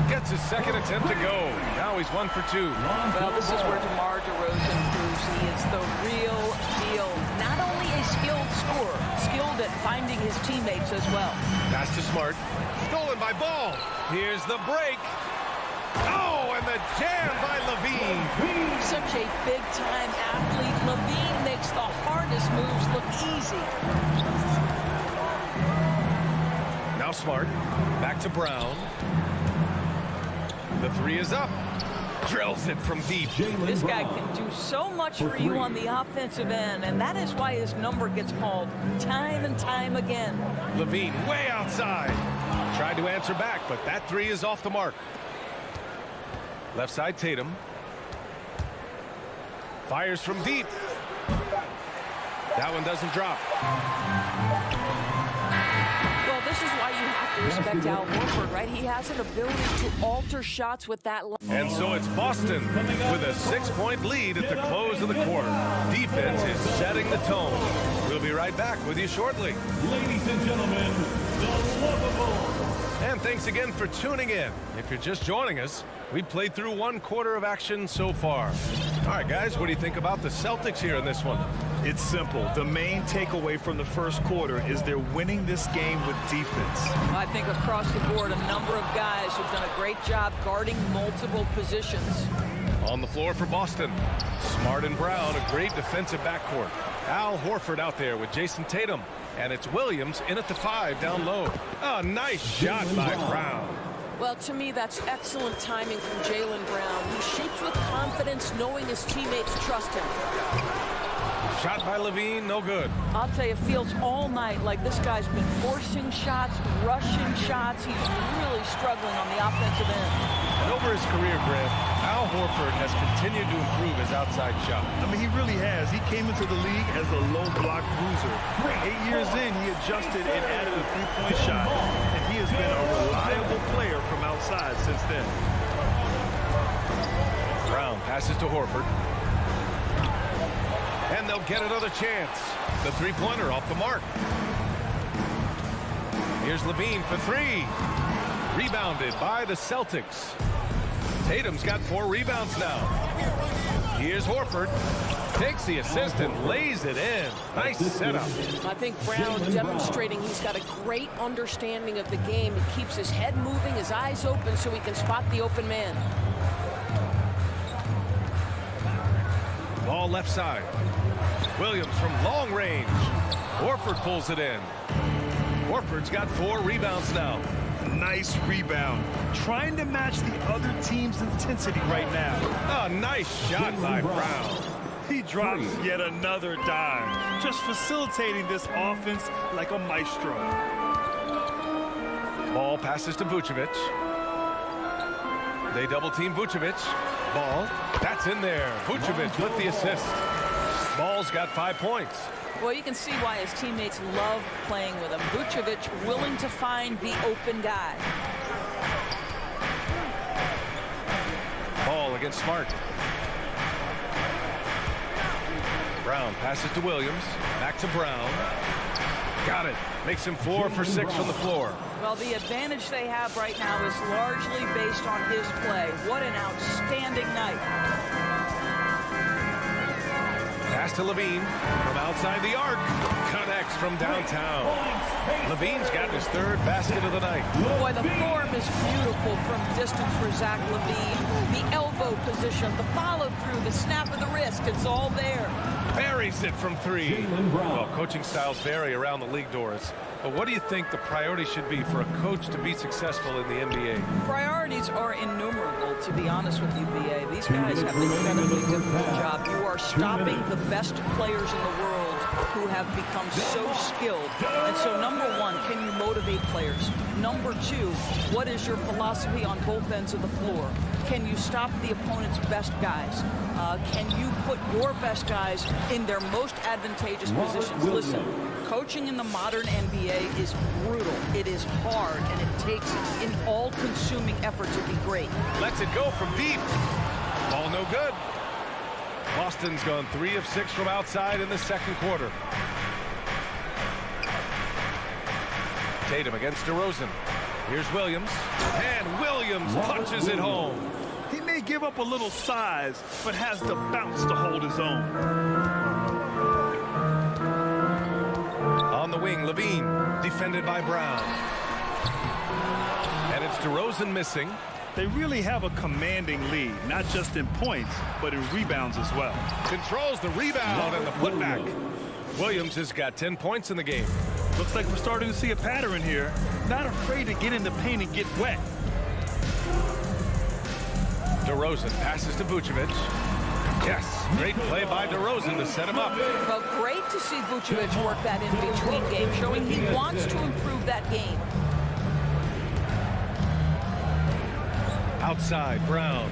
[SPEAKER 6] Gets his second attempt to go. Now he's 1 for 2.
[SPEAKER 7] Well, this is where DeMar DeRozan proves he is the real deal. Not only a skilled scorer, skilled at finding his teammates as well.
[SPEAKER 6] Pass to Smart. Stolen by Ball. Here's the break. Oh, and And the jam by Levine.
[SPEAKER 12] Such a big-time athlete. Levine makes the hardest moves look easy.
[SPEAKER 6] Now Smart. Back to Brown. The three is up. Drills it from deep.
[SPEAKER 7] This guy can do so much for you on the offensive end, and that is why his number gets called time and time again.
[SPEAKER 6] Levine way outside. Tried to answer back, but that three is off the mark. Left side Tatum. Fires from deep. That one doesn't drop.
[SPEAKER 12] Well, this is why you have to respect Al Horford, right? He has an ability to alter shots with that.
[SPEAKER 6] And so it's Boston with a 6-point lead at the close of the quarter. Defense is setting the tone. We'll be right back with you shortly.
[SPEAKER 8] Ladies and gentlemen, the lovable.
[SPEAKER 6] And thanks again for tuning in. If you're just joining us, we played through 1 quarter of action so far. All right, guys, what do you think about the Celtics here in this one?
[SPEAKER 4] It's simple. The main takeaway from the first quarter is they're winning this game with defense.
[SPEAKER 7] I think across the board, a number of guys have done a great job guarding multiple positions.
[SPEAKER 6] On the floor for Boston, Smart and Brown, a great defensive backcourt. Al Horford out there with Jason Tatum. And it's Williams in at the 5 down low. A nice shot by Brown.
[SPEAKER 12] Well, to me, that's excellent timing from Jaylen Brown. He shoots with confidence, knowing his teammates trust him.
[SPEAKER 6] Shot by Levine, no good.
[SPEAKER 7] I'll tell you, it feels all night like this guy's been forcing shots, rushing shots. He's really struggling on the offensive end.
[SPEAKER 6] And over his career, Grant, Al Horford has continued to improve his outside shot.
[SPEAKER 4] I mean, he really has. He came into the league as a low block bruiser. 8 years in, he adjusted and added a three-point shot. And he has been a reliable player from outside since then.
[SPEAKER 6] Brown passes to Horford. And they'll get another chance. The three-pointer off the mark. Here's Levine for 3. Rebounded by the Celtics. Tatum's got 4 rebounds now. Here's Horford. Takes the assist and lays it in. Nice setup.
[SPEAKER 12] I think Brown demonstrating he's got a great understanding of the game. He keeps his head moving, his eyes open so he can spot the open man.
[SPEAKER 6] Ball left side. Williams from long range. Horford pulls it in. Horford's got 4 rebounds now.
[SPEAKER 4] Nice rebound. Trying to match the other team's intensity right now.
[SPEAKER 6] A nice shot by Brown.
[SPEAKER 4] He drops yet another dime. Just facilitating this offense like a maestro.
[SPEAKER 6] Ball passes to Vucevic. They double team Vucevic. Ball. That's in there. Vucevic with the assist. Ball's got 5 points.
[SPEAKER 7] Well, you can see why his teammates love playing with him. Vucevic willing to find the open guy.
[SPEAKER 6] Ball against Smart. Brown passes to Williams. Back to Brown. Got it. Makes him 4 for 6 from the floor.
[SPEAKER 7] Well, the advantage they have right now is largely based on his play. What an outstanding night.
[SPEAKER 6] Pass to Levine from outside the arc. Connects from downtown. Levine's got his 3rd basket of the night.
[SPEAKER 7] Boy, the form is beautiful from distance for Zach Levine. The elbow position, the follow through, the snap of the wrist, it's all there.
[SPEAKER 6] Buries it from 3. Well, coaching styles vary around the league, Doris. But what do you think the priority should be for a coach to be successful in the NBA?
[SPEAKER 7] Priorities are innumerable, to be honest with you, B.A. These guys have an incredibly difficult job. You are stopping the best players in the world who have become so skilled. And so, number 1, can you motivate players? Number 2, what is your philosophy on both ends of the floor? Can you stop the opponent's best guys? Can you put your best guys in their most advantageous positions? Listen, coaching in the modern NBA is brutal. It is hard, and it takes an all-consuming effort to be great.
[SPEAKER 6] Lets it go from deep. Ball no good. Boston's gone 3 of 6 from outside in the second quarter. Tatum against DeRozan. Here's Williams. And Williams punches it home.
[SPEAKER 4] He may give up a little size, but has the bounce to hold his own.
[SPEAKER 6] On the wing, Levine, defended by Brown. And it's DeRozan missing.
[SPEAKER 4] They really have a commanding lead, not just in points, but in rebounds as well.
[SPEAKER 6] Controls the rebound and the putback. Williams has got 10 points in the game.
[SPEAKER 4] Looks like we're starting to see a pattern here. Not afraid to get in the paint and get wet.
[SPEAKER 6] DeRozan passes to Vucevic. Yes, great play by DeRozan to set him up.
[SPEAKER 7] Well, great to see Vucevic work that in-between game, showing he wants to improve that game.
[SPEAKER 6] Outside, Brown.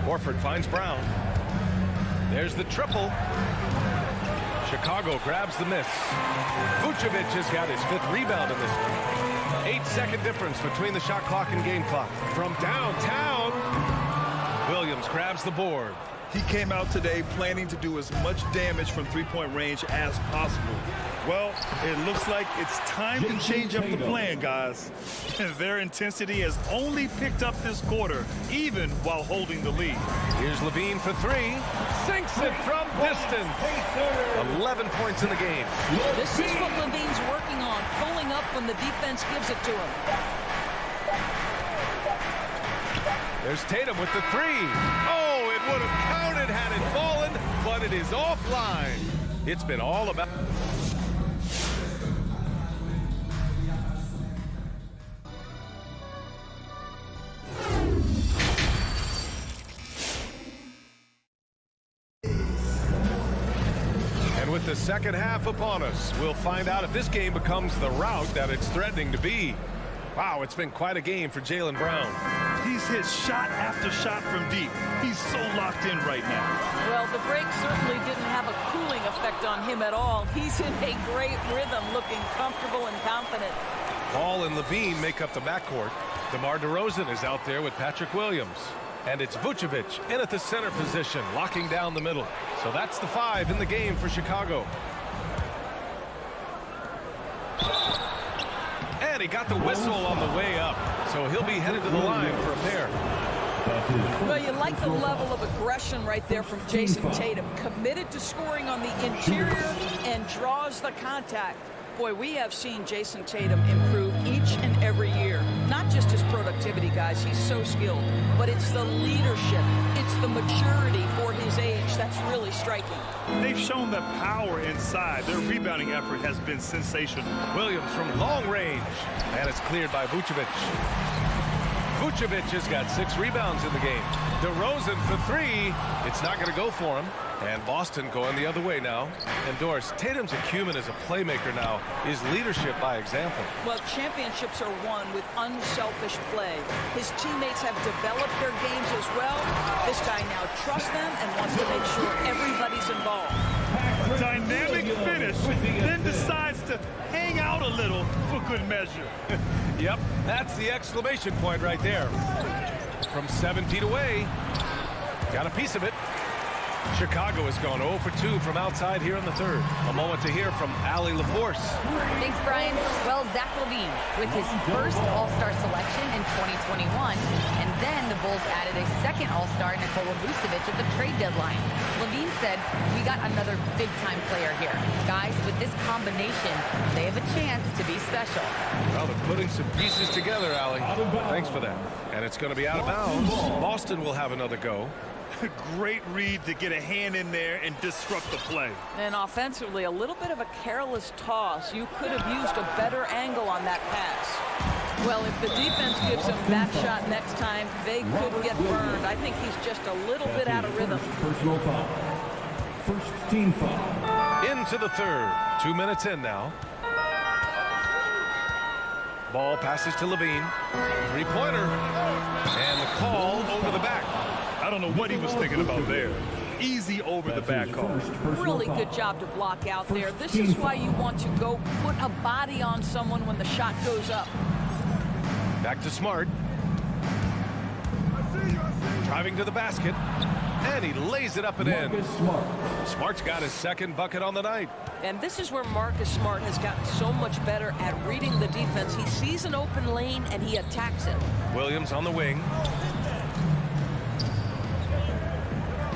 [SPEAKER 6] Horford finds Brown. There's the triple. Chicago grabs the miss. Vucevic has got his 5th rebound in this one. 8-second difference between the shot clock and game clock. From downtown, Williams grabs the board.
[SPEAKER 4] He came out today planning to do as much damage from three-point range as possible. Well, it looks like it's time to change up the plan, guys. And their intensity has only picked up this quarter, even while holding the lead.
[SPEAKER 6] Here's Levine for 3. Sinks it from distance. 11 points in the game.
[SPEAKER 7] This is what Levine's working on, pulling up when the defense gives it to him.
[SPEAKER 6] There's Tatum with the 3. Oh, it would have counted had it fallen, but it is offline. It's been all about... And with the second half upon us, we'll find out if this game becomes the rout that it's threatening to be. Wow, it's been quite a game for Jaylen Brown.
[SPEAKER 4] He's hit shot after shot from deep. He's so locked in right now.
[SPEAKER 7] Well, the break certainly didn't have a cooling effect on him at all. He's in a great rhythm, looking comfortable and confident.
[SPEAKER 6] Ball and Levine make up the backcourt. DeMar DeRozan is out there with Patrick Williams. And it's Vucevic in at the center position, locking down the middle. So that's the 5 in the game for Chicago. And he got the whistle on the way up, so he'll be headed to the line for a pair.
[SPEAKER 7] Well, you like the level of aggression right there from Jason Tatum. Committed to scoring on the interior and draws the contact. Boy, we have seen Jason Tatum improve each and every year. Not just his productivity, guys. He's so skilled. But it's the leadership. It's the maturity for his age that's really striking.
[SPEAKER 4] They've shown the power inside. Their rebounding effort has been sensational.
[SPEAKER 6] Williams from long range. And it's cleared by Vucevic. Vucevic has got 6 rebounds in the game. DeRozan for 3. It's not going to go for him. And Boston going the other way now. And Doris, Tatum's acumen as a playmaker now is leadership by example.
[SPEAKER 7] Well, championships are won with unselfish play. His teammates have developed their games as well. This guy now trusts them and wants to make sure everybody's involved.
[SPEAKER 4] Dynamic finish, then decides to hang out a little for good measure.
[SPEAKER 6] Yep, that's the exclamation point right there. From 7 feet away, got a piece of it. Chicago has gone 0 for 2 from outside here in the 3rd. A moment to hear from Allie LaForce.
[SPEAKER 10] Thanks, Brian. Well, Zach LaVine with his first All-Star selection in 2021, and then the Bulls added a second All-Star, Nikola Vucevic, at the trade deadline. LaVine said, "We got another big-time player here. Guys, with this combination, they have a chance to be special."
[SPEAKER 6] Well, they're putting some pieces together, Allie. Thanks for that. And it's going to be out of bounds. Boston will have another go.
[SPEAKER 4] Great read to get a hand in there and disrupt the play.
[SPEAKER 7] And offensively, a little bit of a careless toss. You could have used a better angle on that pass. Well, if the defense gives him that shot next time, they could get burned. I think he's just a little bit out of rhythm.
[SPEAKER 8] Personal foul. First team foul.
[SPEAKER 6] Into the 3rd. 2 minutes in now. Ball passes to Levine. 3-pointer. And the call over the back.
[SPEAKER 4] I don't know what he was thinking about there. Easy over the back call.
[SPEAKER 7] Really good job to block out there. This is why you want to go put a body on someone when the shot goes up.
[SPEAKER 6] Back to Smart. Driving to the basket. And he lays it up and in. Smart's got his 2nd bucket on the night.
[SPEAKER 12] And this is where Marcus Smart has gotten so much better at reading the defense. He sees an open lane and he attacks it.
[SPEAKER 6] Williams on the wing.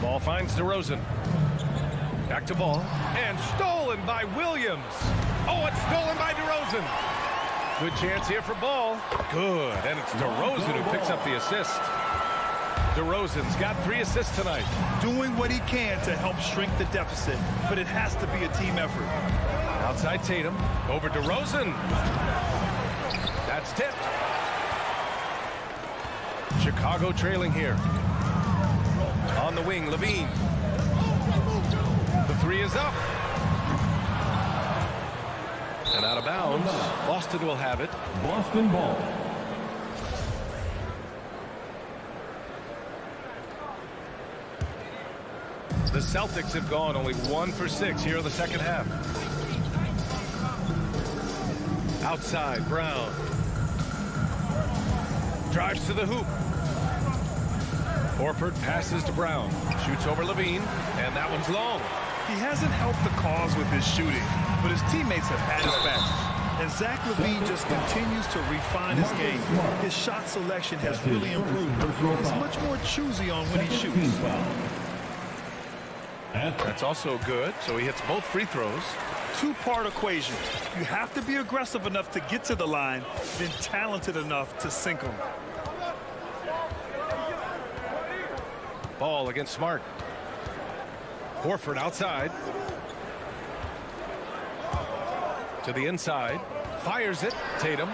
[SPEAKER 6] Ball finds DeRozan. Back to Ball. And stolen by Williams. Oh, it's stolen by DeRozan. Good chance here for Ball. Good. And it's DeRozan who picks up the assist. DeRozan's got 3 assists tonight.
[SPEAKER 4] Doing what he can to help shrink the deficit, but it has to be a team effort.
[SPEAKER 6] Outside Tatum. Over DeRozan. That's tipped. Chicago trailing here. On the wing, Levine. The 3 is up. And out of bounds. Boston will have it.
[SPEAKER 8] Boston ball.
[SPEAKER 6] The Celtics have gone only 1 for 6 here in the second half. Outside, Brown. Drives to the hoop. Horford passes to Brown. Shoots over Levine, and that one's long.
[SPEAKER 4] He hasn't helped the cause with his shooting, but his teammates have had his back. And Zach LaVine just continues to refine his game. His shot selection has really improved. He's much more choosy on when he shoots.
[SPEAKER 6] That's also good, so he hits both free throws.
[SPEAKER 4] Two-part equation. You have to be aggressive enough to get to the line, then talented enough to sink them.
[SPEAKER 6] Ball against Smart. Horford outside. To the inside. Fires it. Tatum.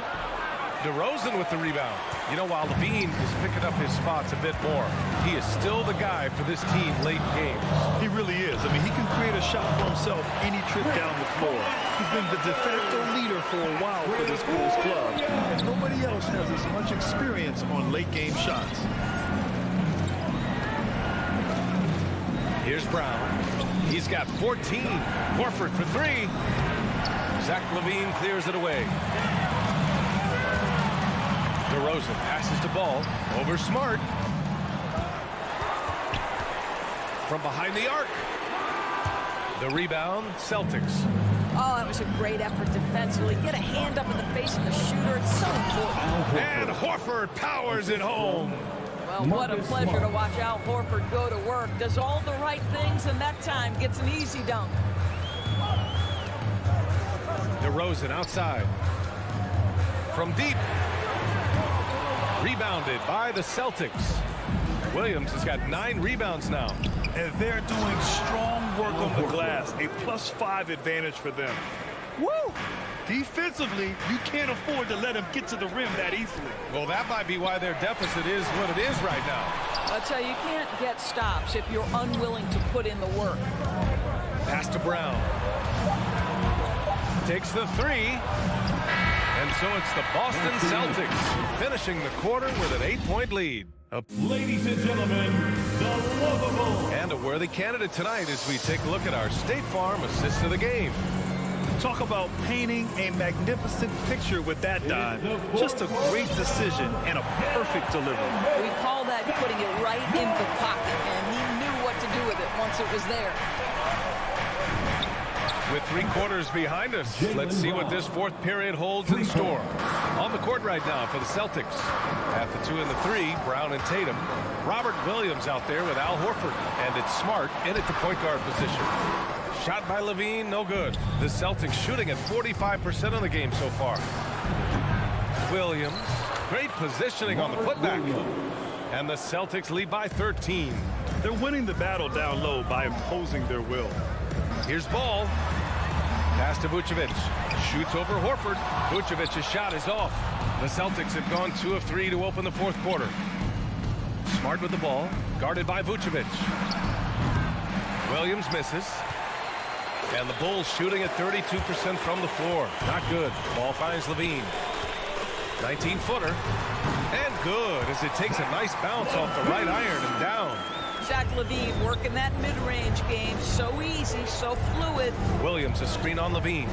[SPEAKER 6] DeRozan with the rebound. You know, while Levine is picking up his spots a bit more, he is still the guy for this team late games.
[SPEAKER 4] He really is. I mean, he can create a shot for himself any trip down the floor. He's been the de facto leader for a while for this Bulls club, and nobody else has as much experience on late game shots.
[SPEAKER 6] Here's Brown. He's got 14. Horford for 3. Zach LaVine clears it away. DeRozan passes to Ball. Over Smart. From behind the arc. The rebound, Celtics.
[SPEAKER 7] Oh, that was a great effort defensively. Get a hand up in the face of the shooter. It's so important.
[SPEAKER 6] And Horford powers it home.
[SPEAKER 7] Well, what a pleasure to watch Al Horford go to work. Does all the right things, and that time gets an easy dunk.
[SPEAKER 6] DeRozan outside. From deep. Rebounded by the Celtics. Williams has got 9 rebounds now.
[SPEAKER 4] And they're doing strong work on the glass. A +5 advantage for them. Woo! Defensively, you can't afford to let him get to the rim that easily.
[SPEAKER 6] Well, that might be why their deficit is what it is right now.
[SPEAKER 7] I'll tell you, you can't get stops if you're unwilling to put in the work.
[SPEAKER 6] Pass to Brown. Takes the 3. And so it's the Boston Celtics finishing the quarter with an 8-point lead.
[SPEAKER 8] Ladies and gentlemen, the lovable.
[SPEAKER 6] And a worthy candidate tonight as we take a look at our State Farm assist of the game.
[SPEAKER 4] Talk about painting a magnificent picture with that dive. Just a great decision and a perfect delivery.
[SPEAKER 7] We call that putting it right in the pocket, and he knew what to do with it once it was there.
[SPEAKER 6] With 3 quarters behind us, let's see what this 4th period holds in store. On the court right now for the Celtics. At the 2 and the 3, Brown and Tatum. Robert Williams out there with Al Horford. And it's Smart in at the point guard position. Shot by Levine, no good. The Celtics shooting at 45% of the game so far. Williams, great positioning on the putback. And the Celtics lead by 13.
[SPEAKER 4] They're winning the battle down low by imposing their will.
[SPEAKER 6] Here's Ball. Pass to Vucevic. Shoots over Horford. Vucevic's shot is off. The Celtics have gone 2 of 3 to open the 4th quarter. Smart with the ball. Guarded by Vucevic. Williams misses. And the Bulls shooting at 32% from the floor. Not good. Ball finds Levine. 19-footer. And good as it takes a nice bounce off the right iron and down.
[SPEAKER 7] Zach LaVine working that mid-range game. So easy, so fluid.
[SPEAKER 6] Williams a screen on Levine.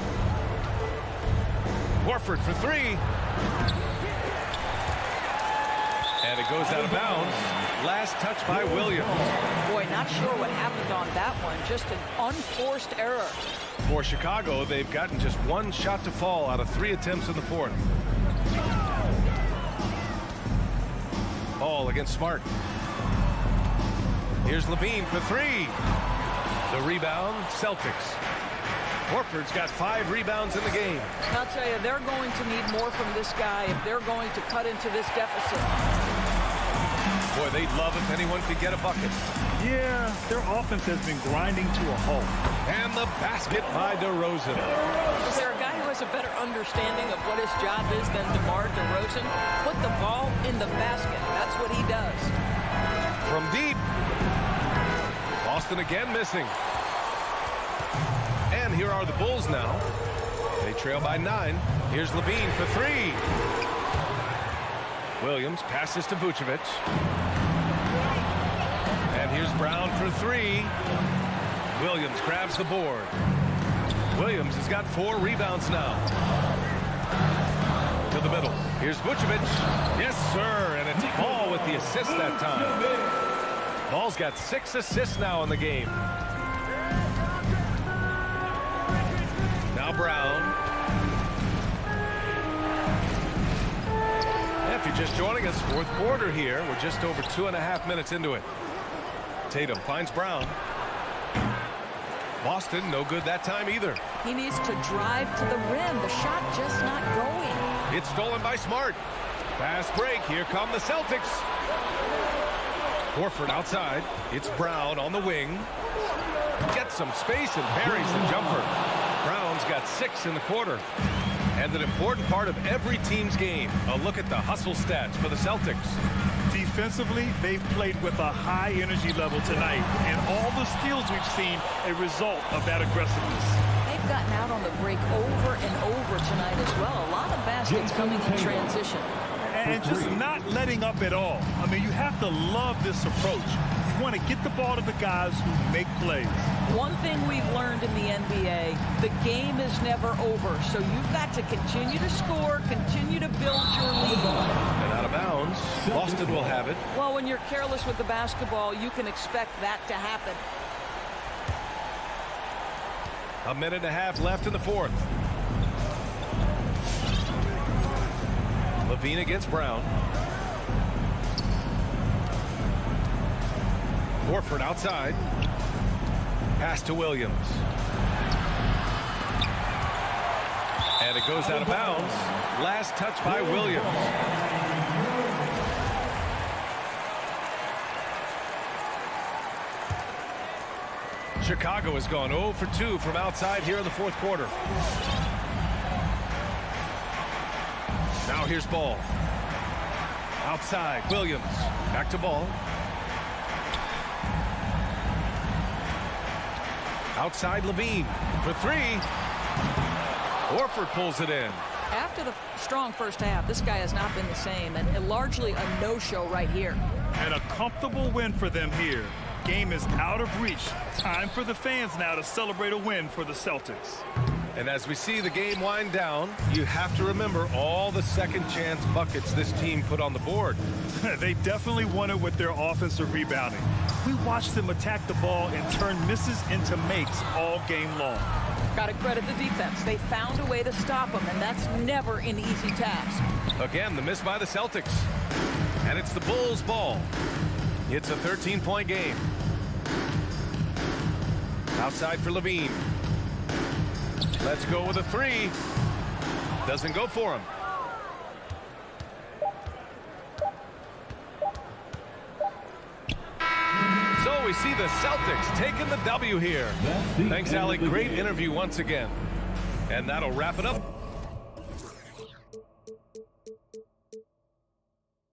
[SPEAKER 6] Horford for 3. And it goes out of bounds. Last touch by Williams.
[SPEAKER 7] Boy, not sure what happened on that one. Just an unforced error.
[SPEAKER 6] For Chicago, they've gotten just 1 shot to fall out of 3 attempts in the 4th. Ball against Smart. Here's Levine for 3. The rebound, Celtics. Horford's got 5 rebounds in the game.
[SPEAKER 7] I'll tell you, they're going to need more from this guy if they're going to cut into this deficit.
[SPEAKER 6] Boy, they'd love if anyone could get a bucket.
[SPEAKER 4] Yeah, their offense has been grinding to a halt.
[SPEAKER 6] And the basket by DeRozan.
[SPEAKER 7] Is there a guy who has a better understanding of what his job is than DeMar DeRozan? Put the ball in the basket. That's what he does.
[SPEAKER 6] From deep. Boston again missing. And here are the Bulls now. They trail by 9. Here's Levine for 3. Williams passes to Vucevic. And here's Brown for 3. Williams grabs the board. Williams has got 4 rebounds now. To the middle. Here's Vucevic. Yes, sir. And it's Ball with the assist that time. Ball's got 6 assists now in the game. Now Brown. If you're just joining us, 4th quarter here. We're just over 2.5 minutes into it. Tatum finds Brown. Boston, no good that time either.
[SPEAKER 7] He needs to drive to the rim. The shot just not going.
[SPEAKER 6] It's stolen by Smart. Fast break. Here come the Celtics. Horford outside. It's Brown on the wing. Gets some space and buries the jumper. Brown's got 6 in the quarter. And an important part of every team's game. A look at the hustle stats for the Celtics.
[SPEAKER 4] Defensively, they've played with a high energy level tonight, and all the steals we've seen a result of that aggressiveness.
[SPEAKER 7] They've gotten out on the break over and over tonight as well. A lot of baskets coming in transition.
[SPEAKER 4] And just not letting up at all. I mean, you have to love this approach. You want to get the ball to the guys who make plays.
[SPEAKER 7] One thing we've learned in the NBA, the game is never over. So you've got to continue to score, continue to build your lead.
[SPEAKER 6] And out of bounds, Boston will have it.
[SPEAKER 7] Well, when you're careless with the basketball, you can expect that to happen.
[SPEAKER 6] 1.5 minutes left in the 4th. Levine against Brown. Horford outside. Pass to Williams. And it goes out of bounds. Last touch by Williams. Chicago has gone 0 for 2 from outside here in the 4th quarter. Now here's Ball. Outside, Williams. Back to Ball. Outside Levine for 3. Horford pulls it in.
[SPEAKER 7] After the strong first half, this guy has not been the same, and largely a no-show right here.
[SPEAKER 4] And a comfortable win for them here. Game is out of reach. Time for the fans now to celebrate a win for the Celtics.
[SPEAKER 6] And as we see the game wind down, you have to remember all the second chance buckets this team put on the board.
[SPEAKER 4] They definitely won it with their offensive rebounding. We watched them attack the ball and turn misses into makes all game long.
[SPEAKER 7] Got to credit the defense. They found a way to stop them, and that's never an easy task.
[SPEAKER 6] Again, the miss by the Celtics. And it's the Bulls' ball. It's a 13-point game. Outside for Levine. Let's go with a 3. Doesn't go for him. So we see the Celtics taking the W here. Thanks, Allie. Great interview once again. And that'll wrap it up.